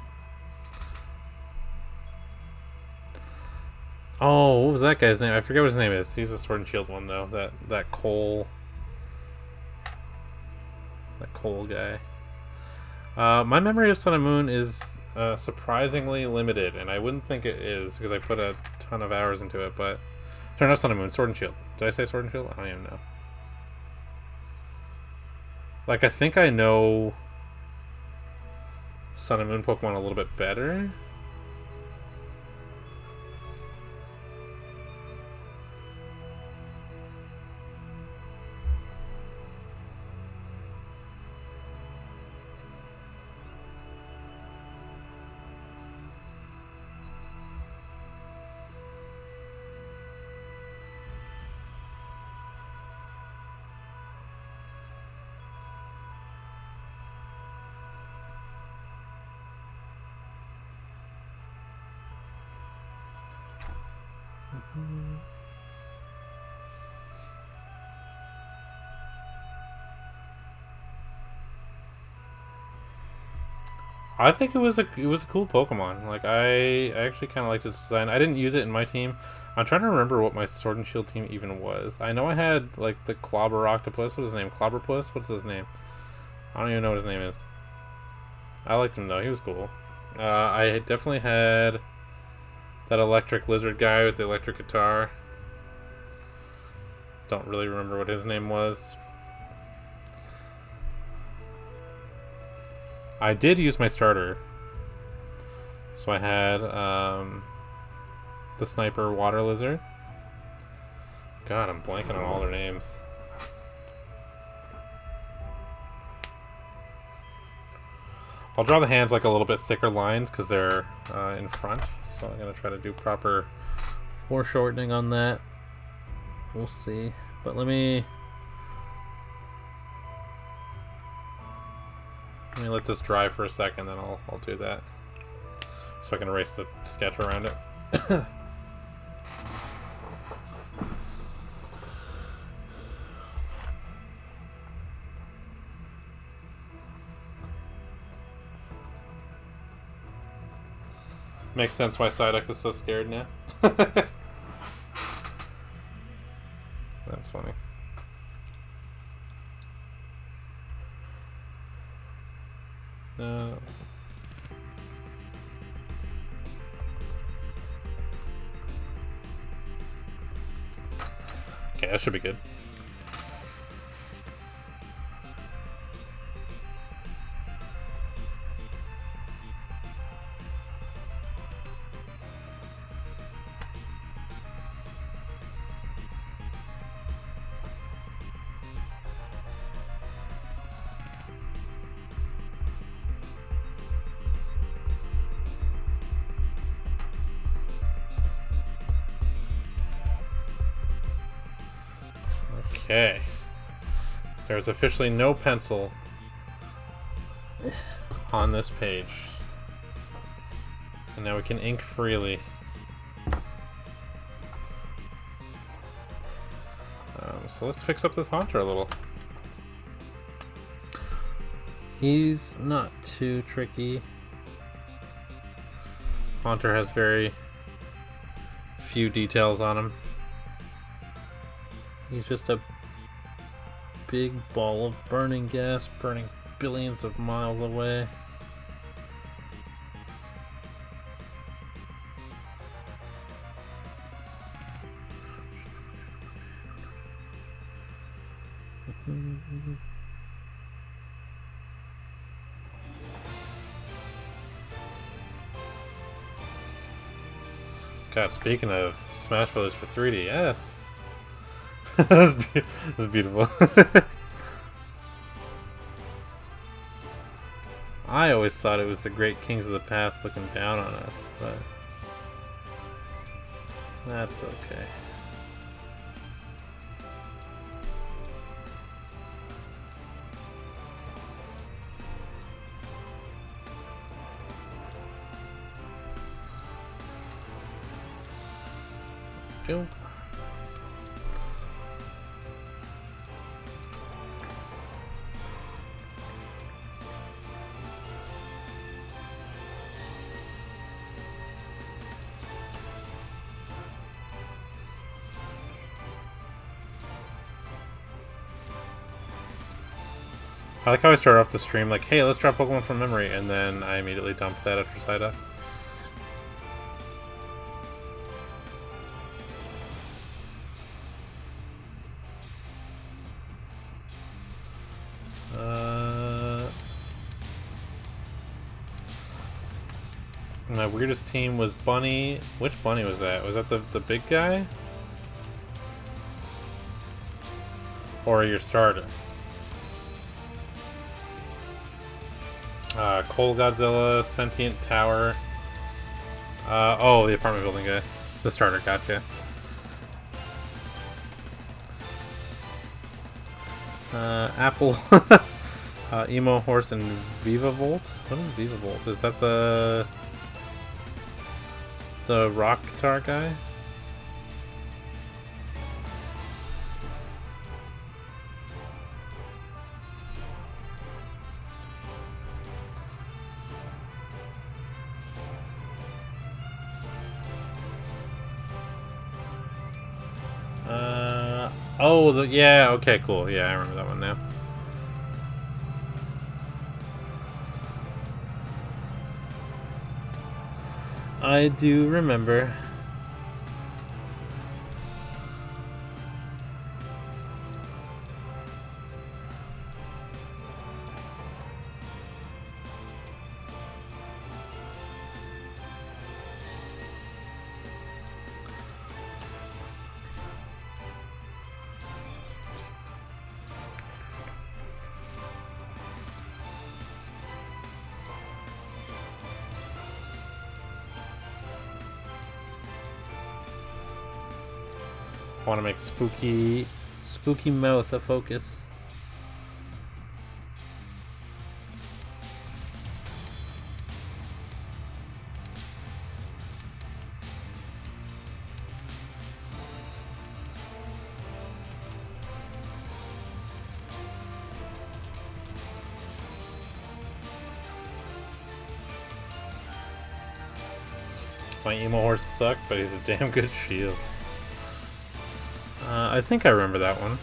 Oh, what was that guy's name? I forget what his name is. He's a Sword and Shield one though. That Cole guy. My memory of Sun and Moon is surprisingly limited, and I wouldn't think it is because I put a ton of hours into it. But sorry, not Sun and Moon, Sword and Shield. Did I say Sword and Shield? I don't even know. Like, I think I know Sun and Moon Pokemon a little bit better. I think it was a cool Pokemon. Like I actually kind of liked its design. I didn't use it in my team. I'm trying to remember what my Sword and Shield team even was. I know I had like the Clobber Octopus. What's his name? Clobberpuss? What's his name? I don't even know what his name is. I liked him though. He was cool. I definitely had that electric lizard guy with the electric guitar. Don't really remember what his name was. I did use my starter. So I had the Sniper Water Lizard. God, I'm blanking on all their names. I'll draw the hands like a little bit thicker lines because they're in front. So I'm going to try to do proper foreshortening on that. We'll see. But let me let this dry for a second, then I'll do that. So I can erase the sketch around it. Makes sense why Psyduck is so scared now. That's funny. No. Okay, that should be good. Okay. There's officially no pencil on this page. And now we can ink freely. So let's fix up this Haunter a little. He's not too tricky. Haunter has very few details on him. He's just a big ball of burning gas, burning billions of miles away. God, speaking of Smash Bros. For 3DS. That was beautiful. I always thought it was the great kings of the past looking down on us, but that's okay. Go. I like how I started off the stream like, hey, let's draw Pokemon from memory, and then I immediately dumped that after Psyduck. My weirdest team was Bunny. Which Bunny was that? Was that the big guy? Or your starter? Coal Godzilla, Sentient Tower. Oh, the apartment building guy. The starter, gotcha. Apple, Emo Horse, and Viva Volt. What is Viva Volt? Is that the Rock Guitar guy? Oh, yeah, okay, cool. Yeah, I remember that one now. I do remember. I want to make spooky mouth a focus. My emo horse sucked, but he's a damn good shield. I think I remember that one.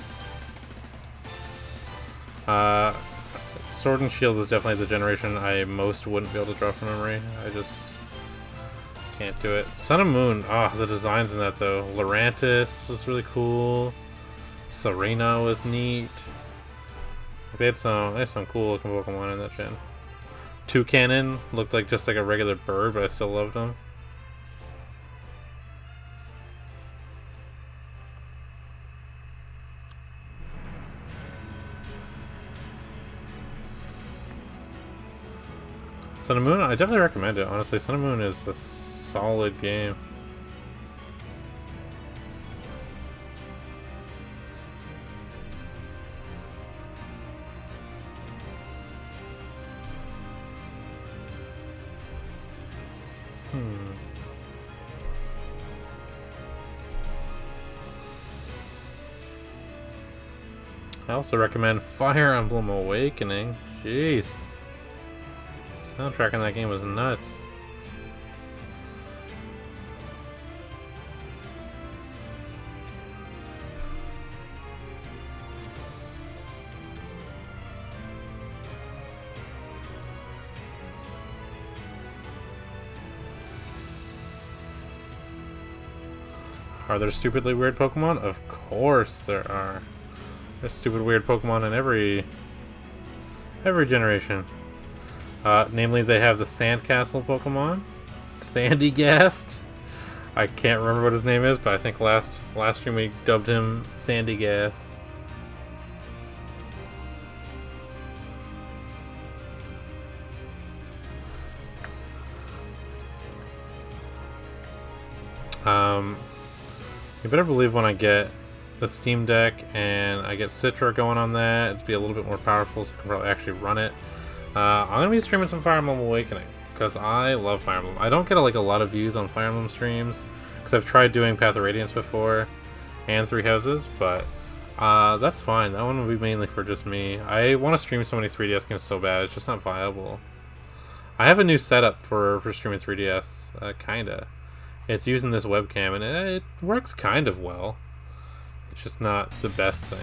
Sword and Shield is definitely the generation I most wouldn't be able to draw from memory. I just can't do it. Sun and Moon. Ah, the designs in that though. Lurantis was really cool. Serena was neat. They had some cool looking Pokemon in that gen. Toucanon looked like just like a regular bird, but I still loved him. Sun and Moon, I definitely recommend it. Honestly, Sun and Moon is a solid game. I also recommend Fire Emblem Awakening. Jeez. Soundtrack in that game was nuts. Are there stupidly weird Pokemon? Of course there are. There's stupid weird Pokemon in every generation. Namely, they have the Sandcastle Pokemon, Sandygast. I can't remember what his name is, but I think last stream we dubbed him Sandygast. You better believe when I get the Steam Deck and I get Citra going on that, it'll be a little bit more powerful, so I can probably actually run it. I'm gonna be streaming some Fire Emblem Awakening because I love Fire Emblem. I don't get like a lot of views on Fire Emblem streams because I've tried doing Path of Radiance before and Three Houses, but that's fine. That one will be mainly for just me. I want to stream so many 3DS games so bad, it's just not viable. I have a new setup for streaming 3DS, kinda. It's using this webcam and it works kind of well. It's just not the best thing.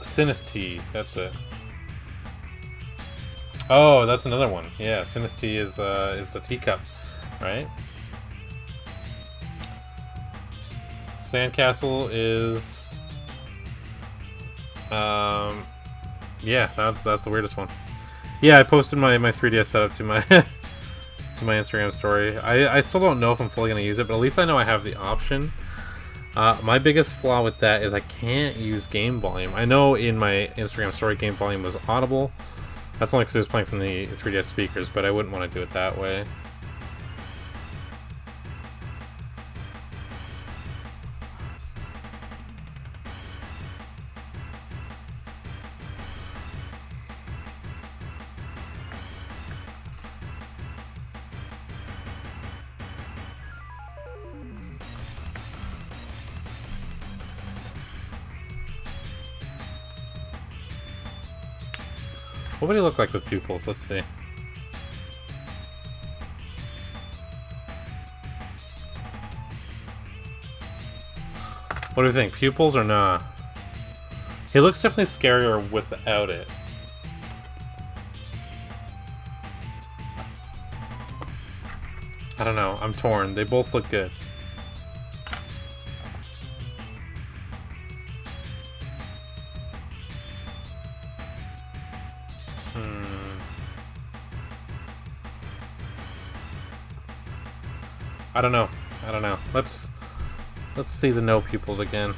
Sinistea, that's it. Oh, that's another one. Yeah, Sinistea is the teacup, right? Sandcastle is yeah, that's the weirdest one. Yeah, I posted my 3DS setup to my to my Instagram story. I still don't know if I'm fully gonna use it, but at least I know I have the option. My biggest flaw with that is I can't use game volume. I know in my Instagram story game volume was audible. That's only because it was playing from the 3DS speakers, but I wouldn't want to do it that way. What would he look like with pupils? Let's see. What do you think? Pupils or nah? He looks definitely scarier without it. I don't know. I'm torn. They both look good. I don't know. I don't know. Let's see the no pupils again.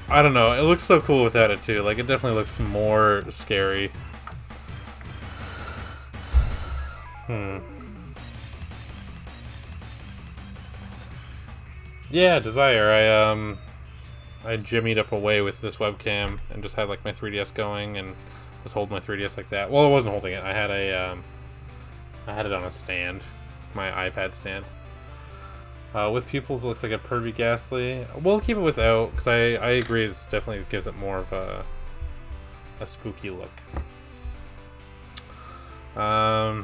I don't know. It looks so cool without it too. Like, it definitely looks more scary. Yeah, Desire. I jimmied up away with this webcam and just had like my 3DS going and was holding my 3DS like that. Well, I wasn't holding it. I had it on a stand, my iPad stand. With pupils, it looks like a pervy Ghastly. We'll keep it without, because I agree, it definitely gives it more of a spooky look. I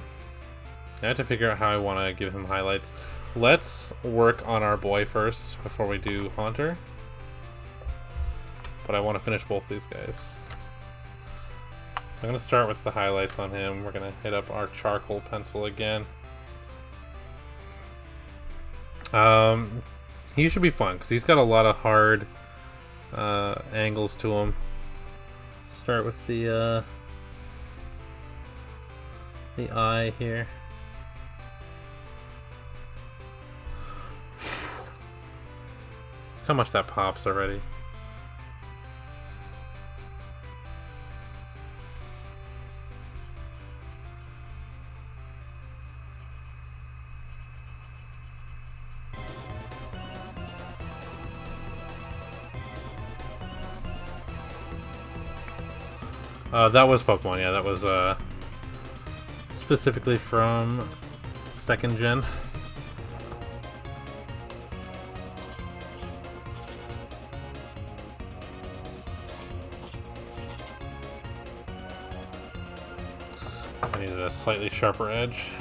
have to figure out how I want to give him highlights. Let's work on our boy first before we do Haunter. But I want to finish both these guys. So I'm going to start with the highlights on him. We're going to hit up our charcoal pencil again. He should be fun because he's got a lot of hard angles to him. Start with the eye here. How much that pops already. That was Pokemon, yeah, that was specifically from 2nd gen. I needed a slightly sharper edge.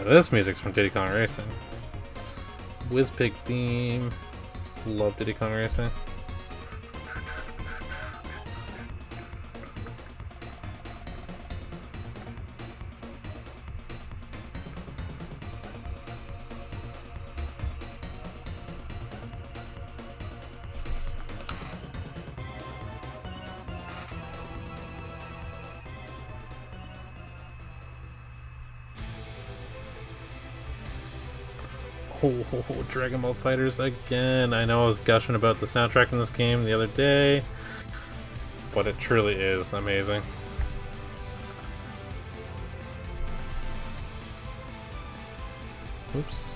This music's from Diddy Kong Racing. Whizpig theme. Love Diddy Kong Racing. Oh, Dragon Ball FighterZ again. I know I was gushing about the soundtrack in this game the other day, but it truly is amazing. Oops.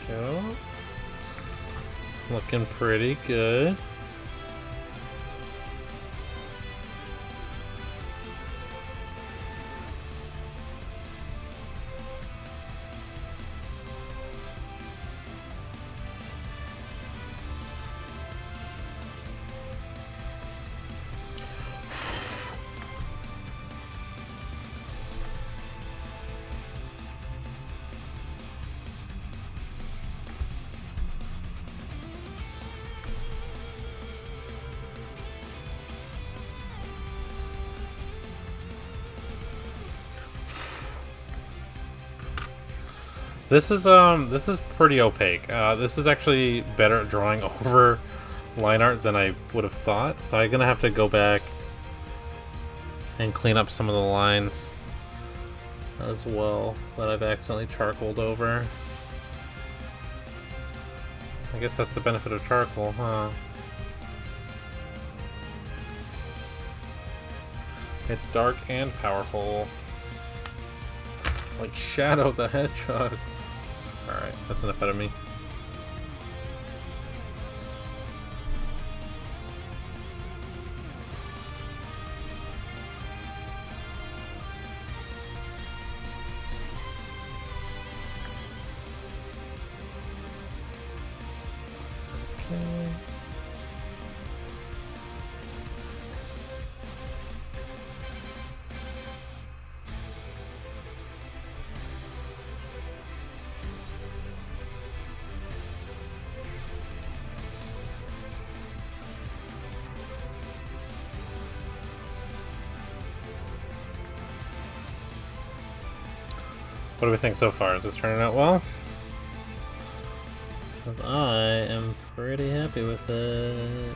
Go. Looking pretty good. This is pretty opaque. This is actually better at drawing over line art than I would have thought. So I'm gonna have to go back and clean up some of the lines as well that I've accidentally charcoaled over. I guess that's the benefit of charcoal, huh? It's dark and powerful. Like Shadow the Hedgehog. Alright, that's enough out of me. Okay. What do we think so far? Is this turning out well? 'Cause I am pretty happy with it.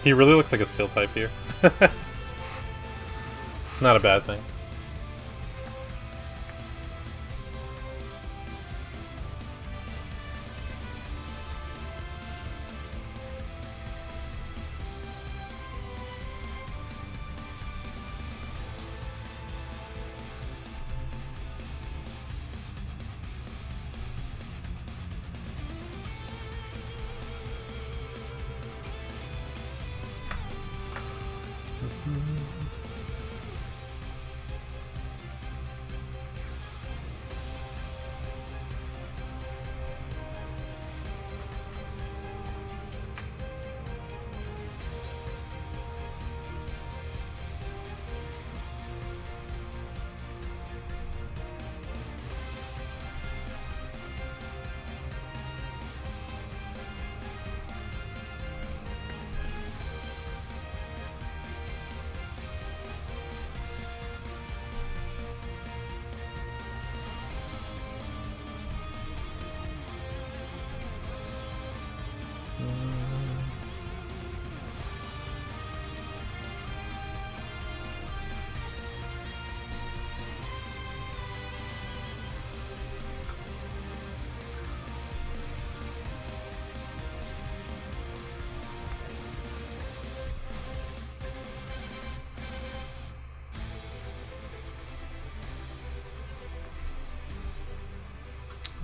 He really looks like a steel type here. Not a bad thing.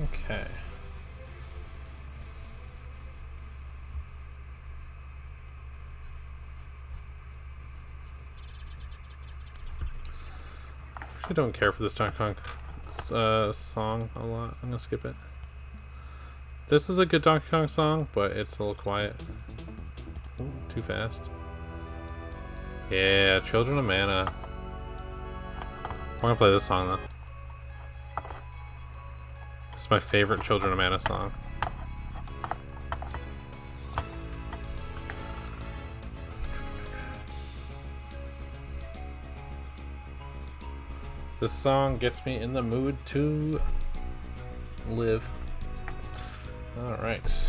Okay. I don't care for this Donkey Kong song a lot. I'm gonna skip it. This is a good Donkey Kong song, but it's a little quiet. Ooh, too fast. Yeah, Children of Mana. I'm gonna play this song though. It's my favorite Children of Mana song. This song gets me in the mood to live. Alright.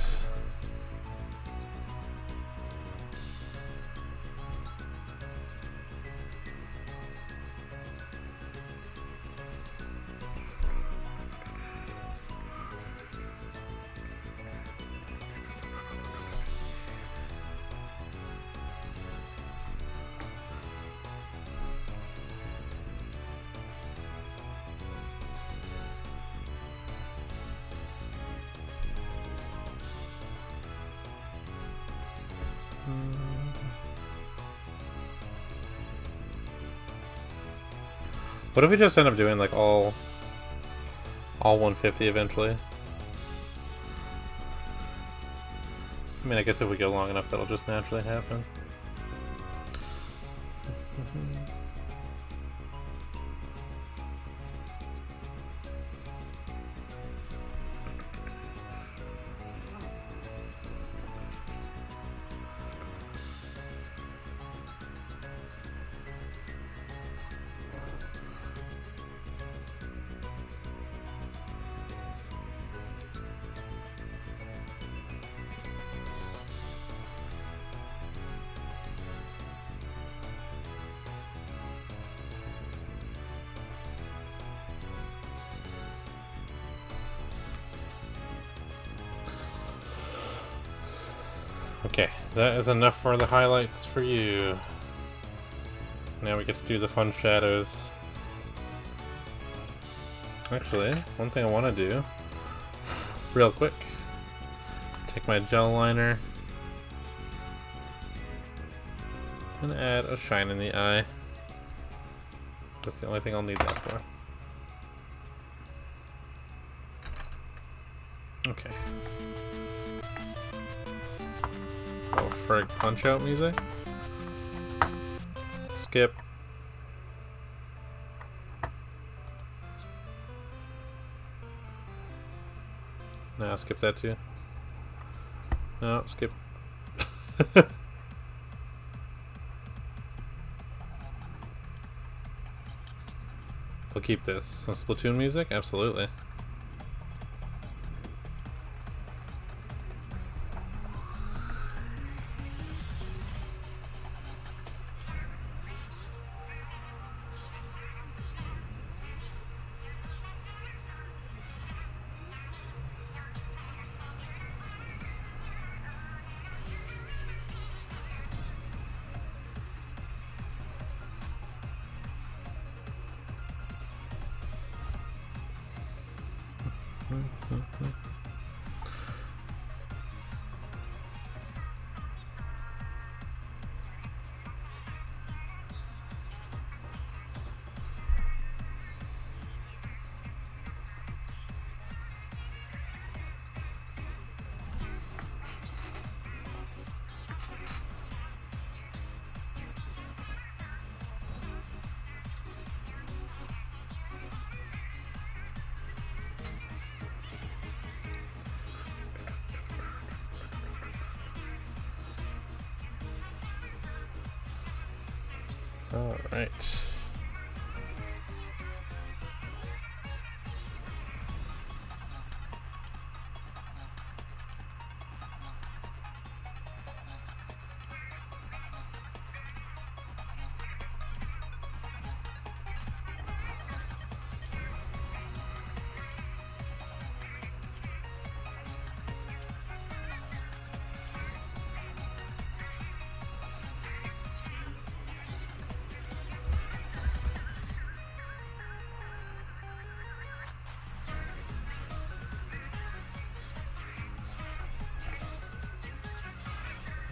What if we just end up doing like all 150 eventually? I mean, I guess if we go long enough, that'll just naturally happen. Okay, that is enough for the highlights for you. Now we get to do the fun shadows. Actually, one thing I want to do, real quick, take my gel liner and add a shine in the eye. That's the only thing I'll need that for. Okay. Oh, frig, punch out music? Skip. No, skip that too. No, skip. We'll keep this. Some Splatoon music? Absolutely. All right.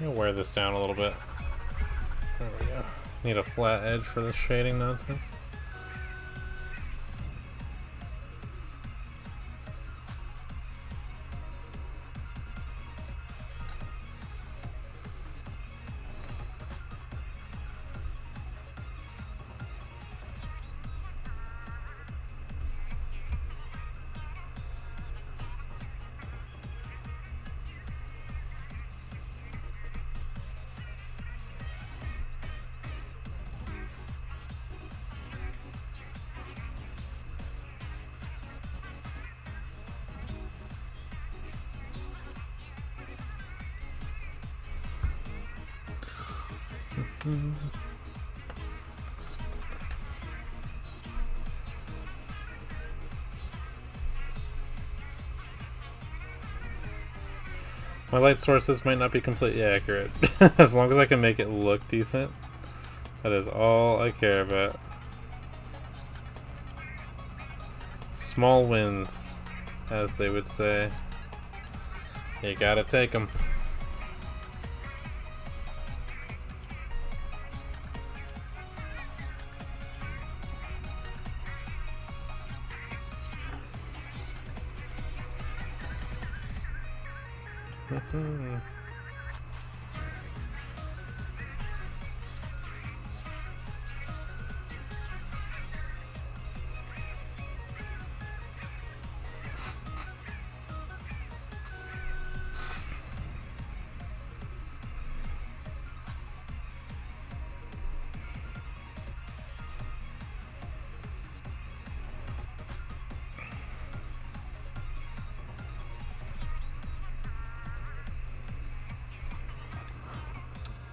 I'm gonna wear this down a little bit. There we go. Need a flat edge for this shading nonsense. My light sources might not be completely accurate. As long as I can make it look decent, that is all I care about. Small wins, as they would say. You gotta take them.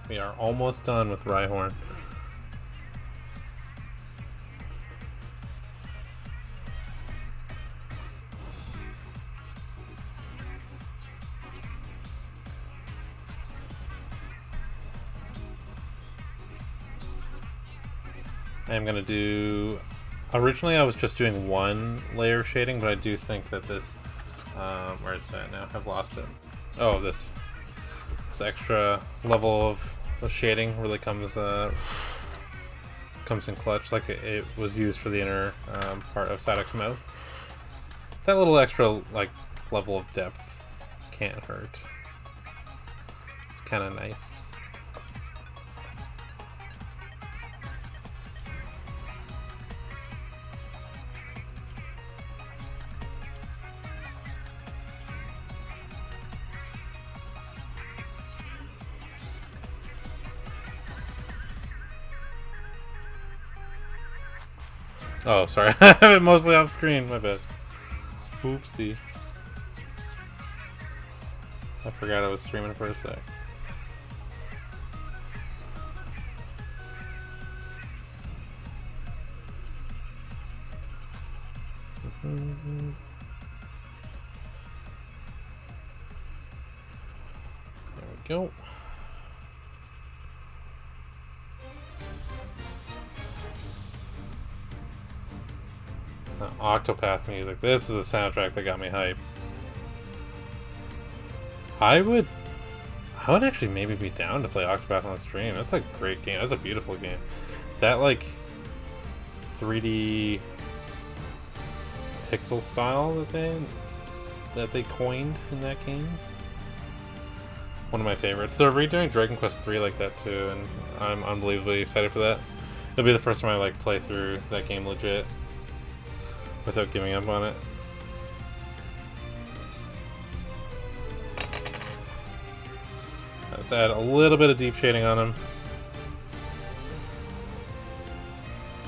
We are almost done with Rhyhorn. I'm gonna do... Originally I was just doing one layer of shading, but I do think that this... where is that now? I've lost it. Oh, this extra level of shading really comes in clutch, like it was used for the inner part of Psyduck's mouth. That little extra like level of depth can't hurt. It's kind of nice. Oh, sorry. I have it mostly off screen. My bad. Oopsie. I forgot I was streaming for a sec. There we go. Octopath music. This is a soundtrack that got me hyped. I would actually maybe be down to play Octopath on the stream. That's a great game. That's a beautiful game. That like 3D pixel style that they coined in that game. One of my favorites. They're redoing Dragon Quest III like that too, and I'm unbelievably excited for that. It'll be the first time I like play through that game legit without giving up on it. Let's add a little bit of deep shading on him.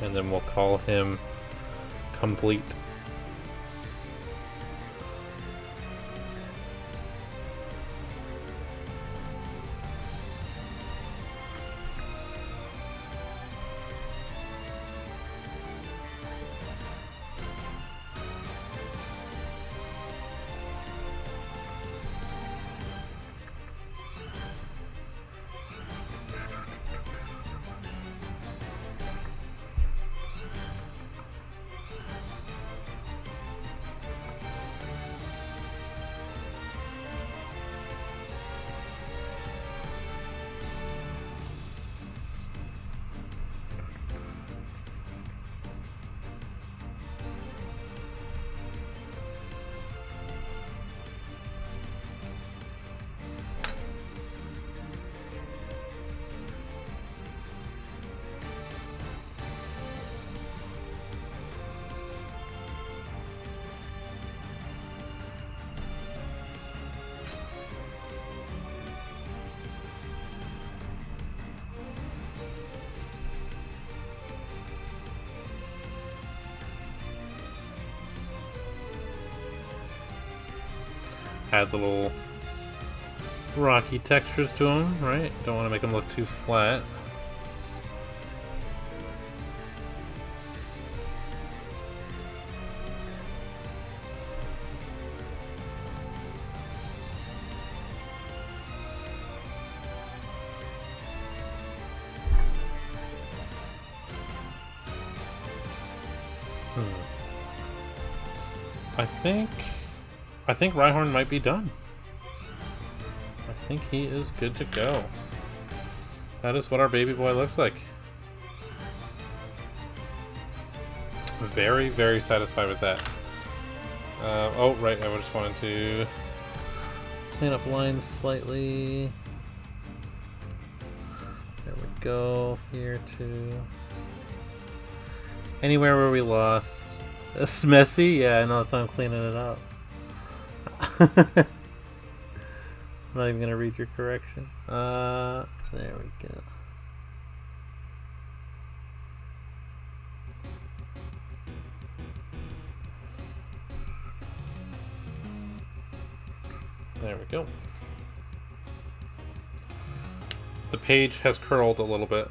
And then we'll call him complete. Add the little rocky textures to him, right? Don't want to make him look too flat. I think Rhyhorn might be done. I think he is good to go. That is what our baby boy looks like. Very, very satisfied with that. Oh, right, I just wanted to clean up lines slightly. There we go. Here too. Anywhere where we lost. It's messy? Yeah, I know, that's why I'm cleaning it up. I'm not even gonna read your correction. There we go. There we go. The page has curled a little bit.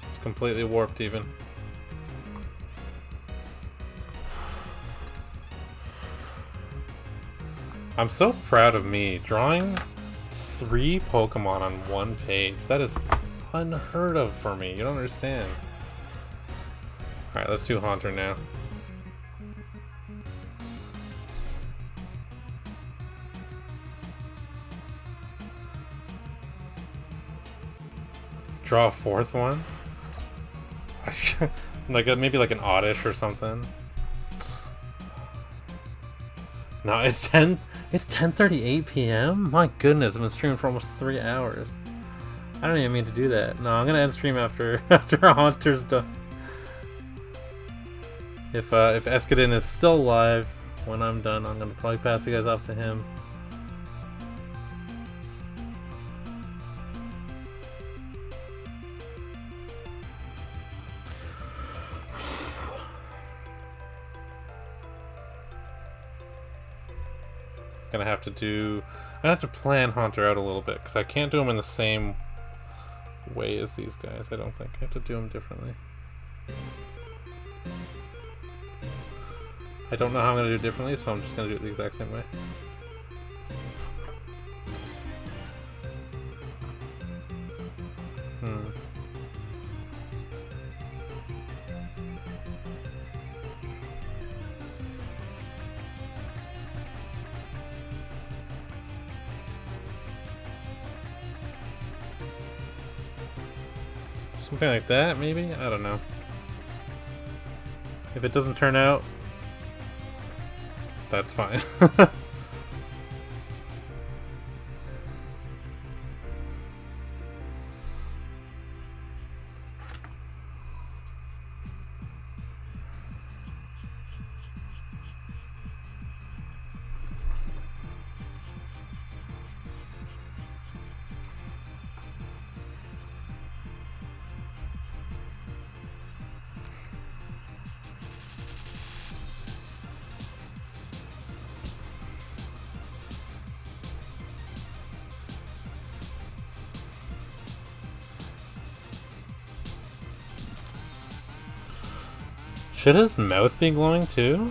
It's completely warped even. I'm so proud of me drawing 3 Pokemon on one page. That is unheard of for me. You don't understand. Alright, let's do Haunter now. Draw a fourth one? Like maybe like an oddish or something. No, it's 10:38 p.m. My goodness, I've been streaming for almost 3 hours. I don't even mean to do that. No, I'm gonna end stream after Haunter's done. If Escadin is still alive when I'm done, I'm gonna probably pass you guys off to him. Gonna have to do. I have to plan Haunter out a little bit because I can't do him in the same way as these guys. I don't think I have to do him differently. I don't know how I'm gonna do it differently, so I'm just gonna do it the exact same way. Something like that, maybe? I don't know. If it doesn't turn out, that's fine. Should his mouth be glowing too?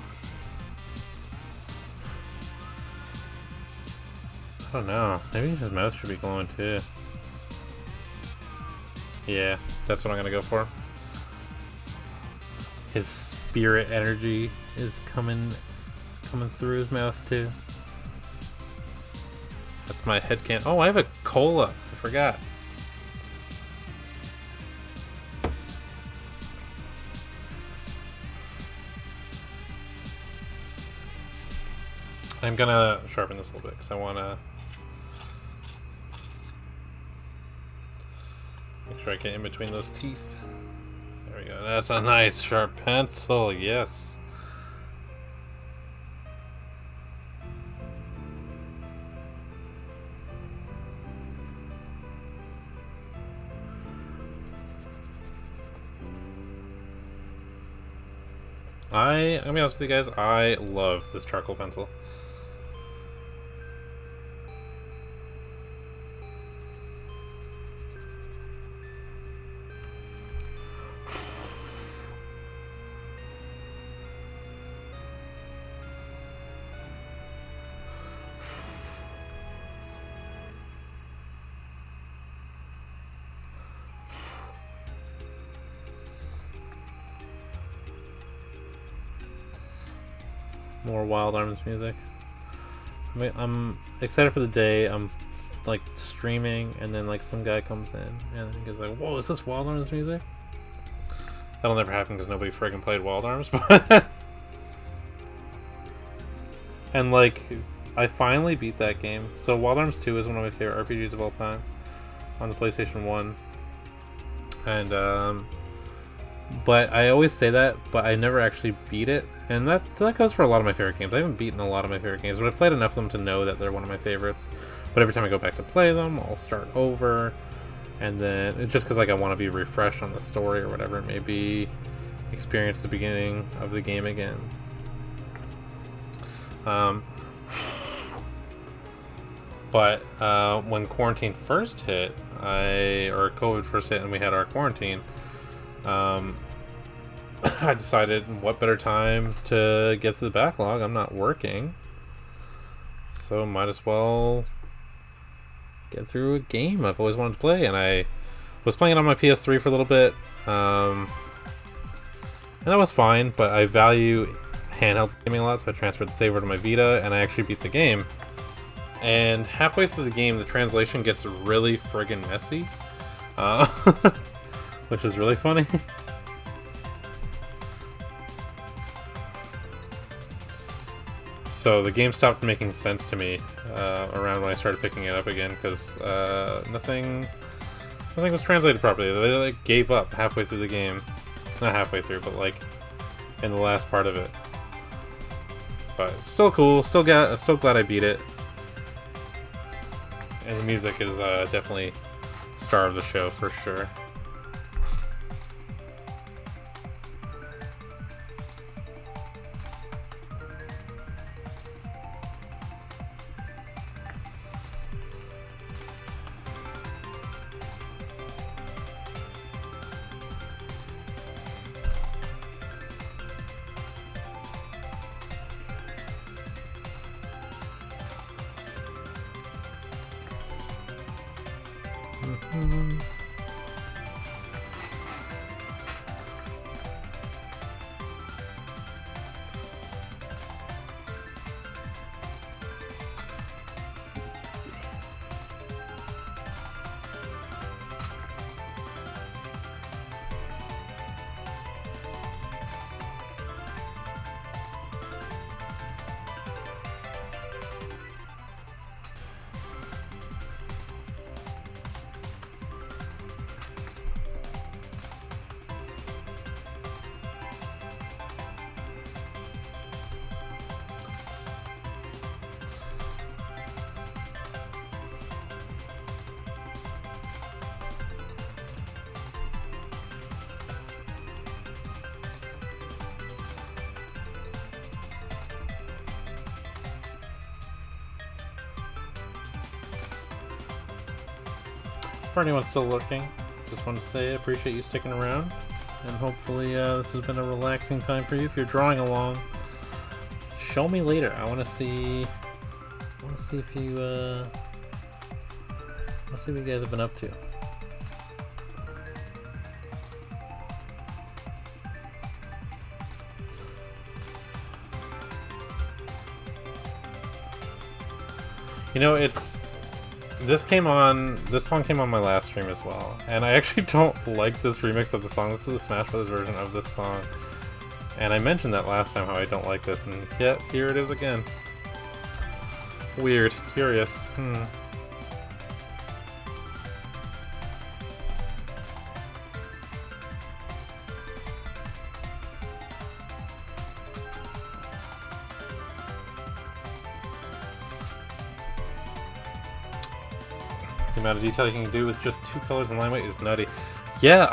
I don't know. Maybe his mouth should be glowing too. Yeah, that's what I'm gonna go for. His spirit energy is coming through his mouth too. That's my headcanon. Oh, I have a cola. I forgot. I'm gonna sharpen this a little bit because I want to make sure I get in between those teeth. There we go. That's a nice sharp pencil. Yes. I'm gonna be honest with you guys, I love this charcoal pencil. More Wild Arms music. I'm excited for the day. I'm like streaming, and then like some guy comes in and he's like, "Whoa, is this Wild Arms music?" That'll never happen because nobody friggin' played Wild Arms. But and like, I finally beat that game. So Wild Arms 2 is one of my favorite RPGs of all time on the PlayStation 1, and but I always say that, but I never actually beat it. And that goes for a lot of my favorite games. I haven't beaten a lot of my favorite games, but I've played enough of them to know that they're one of my favorites. But every time I go back to play them, I'll start over, and then just because like I want to be refreshed on the story or whatever it may be, experience the beginning of the game again. But when quarantine first hit, or COVID first hit, and we had our quarantine. I decided what better time to get to the backlog. I'm not working, so might as well get through a game I've always wanted to play. And I Was playing it on my PS3 for a little bit, and that was fine. But I value handheld gaming a lot, so I transferred the save over to my Vita, and I actually beat the game. And halfway through the game, the translation gets really friggin' messy, which is really funny. So the game stopped making sense to me around when I started picking it up again, because nothing was translated properly. They like gave up halfway through the game, not halfway through, but like in the last part of it. But still cool. Still glad I beat it. And the music is definitely star of the show for sure. For anyone still lurking, just want to say I appreciate you sticking around, and hopefully this has been a relaxing time for you. If you're drawing along, show me later. I want to see if you what you guys have been up to. You know, this song came on my last stream as well, and I actually don't like this remix of the song. This is the Smash Bros. Version of this song, and I mentioned that last time how I don't like this, and yeah, here it is again. Weird. Curious. The amount of detail you can do with just 2 colors and line weight is nutty. Yeah,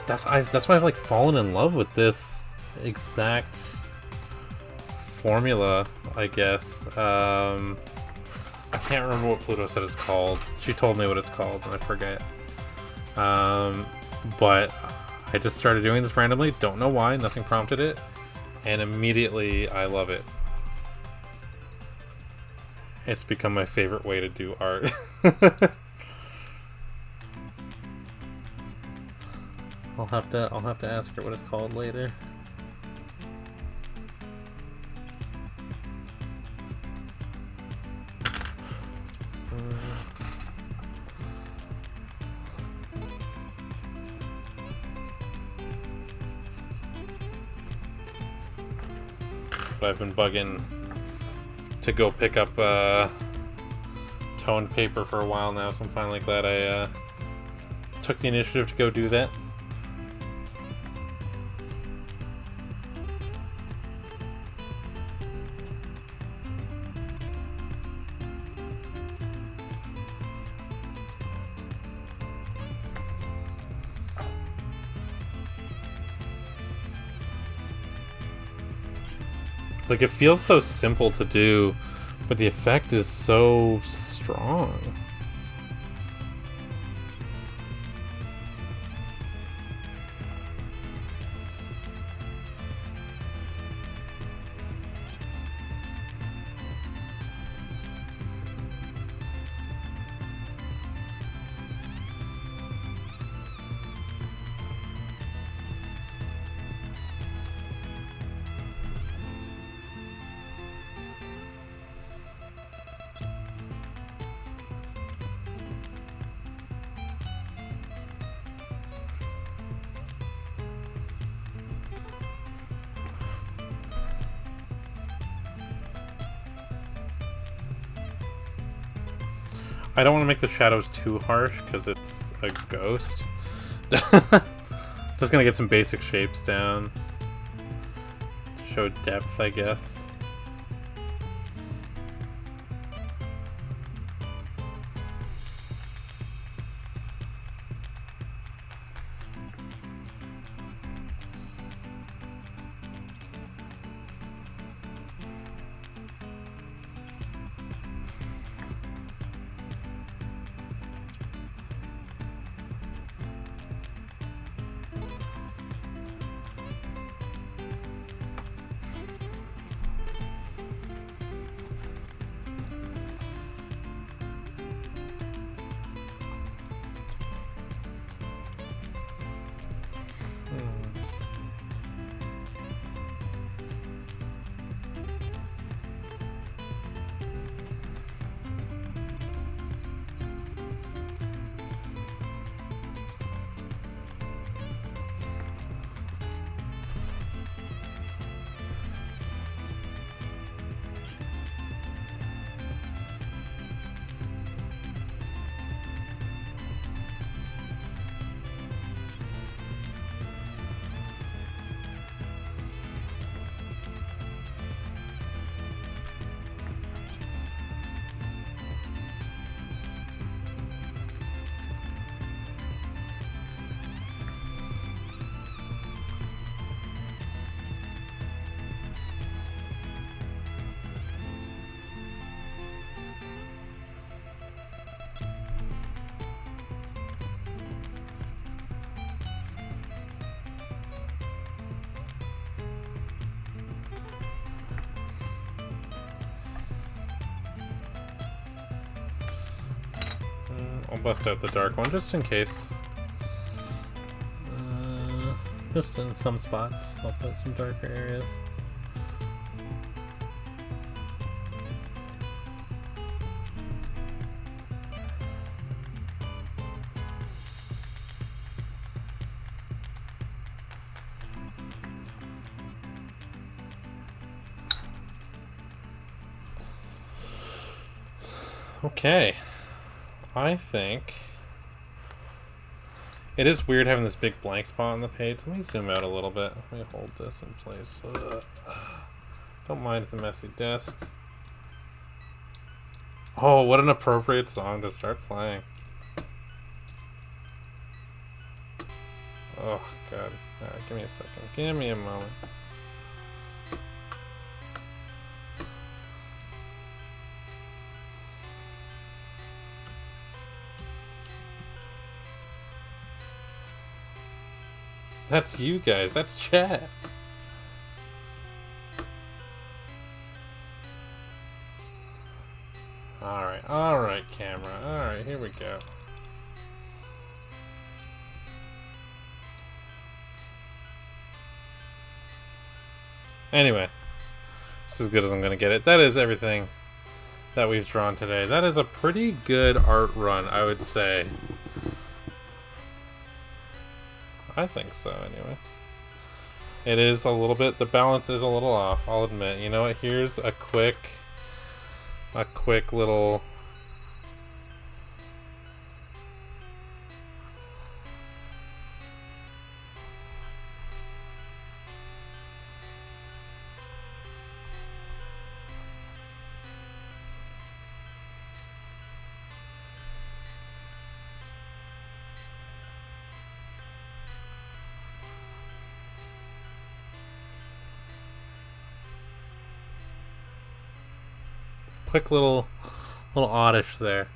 that's why I've like fallen in love with this exact formula, I guess. I can't remember what Pluto said it's called. She told me what it's called, and I forget. But I just started doing this randomly. Don't know why. Nothing prompted it, and immediately I love it. It's become my favorite way to do art. I'll have to ask her what it's called later. But I've been bugging to go pick up toned paper for a while now, so I'm finally glad I took the initiative to go do that. Like, it feels so simple to do, but the effect is so strong. I don't want to make the shadows too harsh because it's a ghost. Just gonna get some basic shapes down to show depth, I guess. I'll bust out the dark one just in case. Just in some spots, I'll put some darker areas. Okay. I think it is weird having this big blank spot on the page. Let me zoom out a little bit. Let me hold this in place. Don't mind the messy desk. Oh, what an appropriate song to start playing. Oh, God. Alright, give me a second. Give me a moment. That's you guys. That's chat. Alright, camera. Alright, here we go. Anyway, it's as good as I'm gonna get it. That is everything that we've drawn today. That is a pretty good art run, I would say. I think so, anyway. It is a little bit, the balance is a little off, I'll admit. You know what, here's a quick little... quick little oddish there.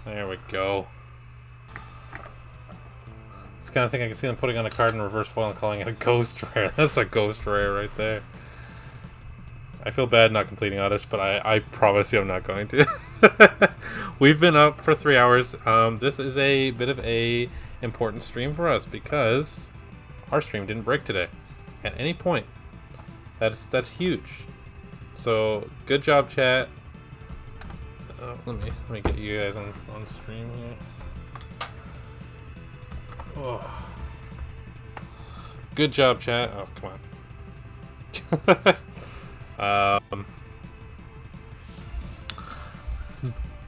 There we go. This kind of thing I can see them putting on a card in reverse foil and calling it a ghost rare. That's a ghost rare right there. I feel bad not completing oddish, but I promise you I'm not going to. We've been up for 3 hours. This is a bit of a important stream for us because our stream didn't break today at any point. That's huge. So good job, chat. Let me get you guys on stream here. Oh. Good job, chat. Oh, come on.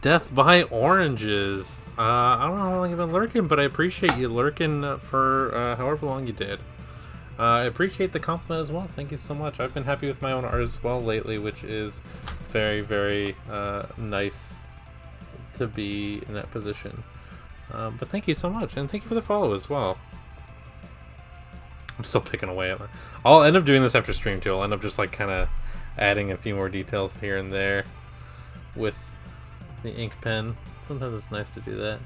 Death by Oranges. I don't know how long you've been lurking, but I appreciate you lurking for however long you did. I appreciate the compliment as well. Thank you so much. I've been happy with my own art as well lately, which is very, very nice to be in that position. But thank you so much, and thank you for the follow as well. I'm still picking away at it. I'll end up doing this after stream too. I'll end up just like kind of adding a few more details here and there with the ink pen. Sometimes it's nice to do that,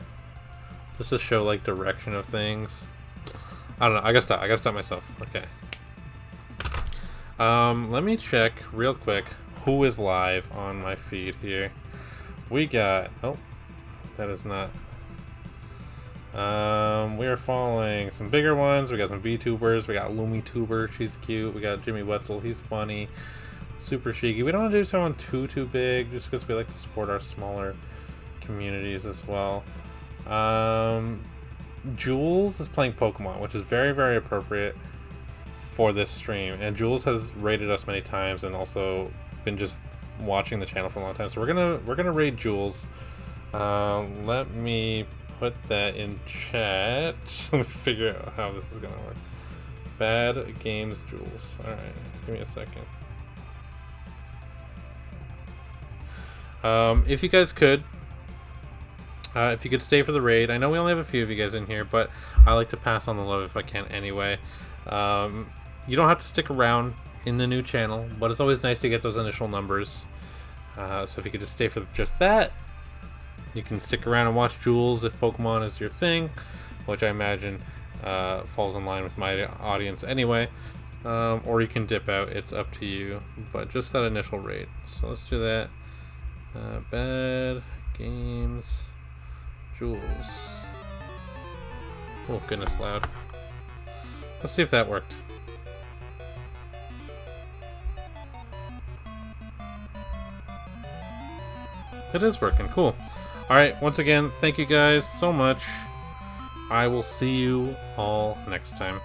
just to show like direction of things. I don't know. I gotta stop myself. Okay. Let me check real quick who is live on my feed here. We got. Oh, that is not. We are following some bigger ones. We got some VTubers. We got LumiTuber. She's cute. We got Jimmy Wetzel. He's funny. Super Shiki. We don't want to do someone too big, just because we like to support our smaller communities as well. Jules is playing Pokemon, which is very, very appropriate for this stream. And Jules has raided us many times, and also been just watching the channel for a long time. So we're gonna raid Jules. Let me put that in chat. Let me figure out how this is gonna work. Bad Games Jules. All right, give me a second. If you guys could. If you could stay for the raid. I know we only have a few of you guys in here, but I like to pass on the love if I can anyway. You don't have to stick around in the new channel, but it's always nice to get those initial numbers. So if you could just stay for just that, you can stick around and watch Jules if Pokemon is your thing, which I imagine falls in line with my audience anyway. Or you can dip out, it's up to you, but just that initial raid. So let's do that. Bad Games Jules. Oh goodness, loud. Let's see if that worked. It is working, cool. Alright, once again, thank you guys so much. I will see you all next time.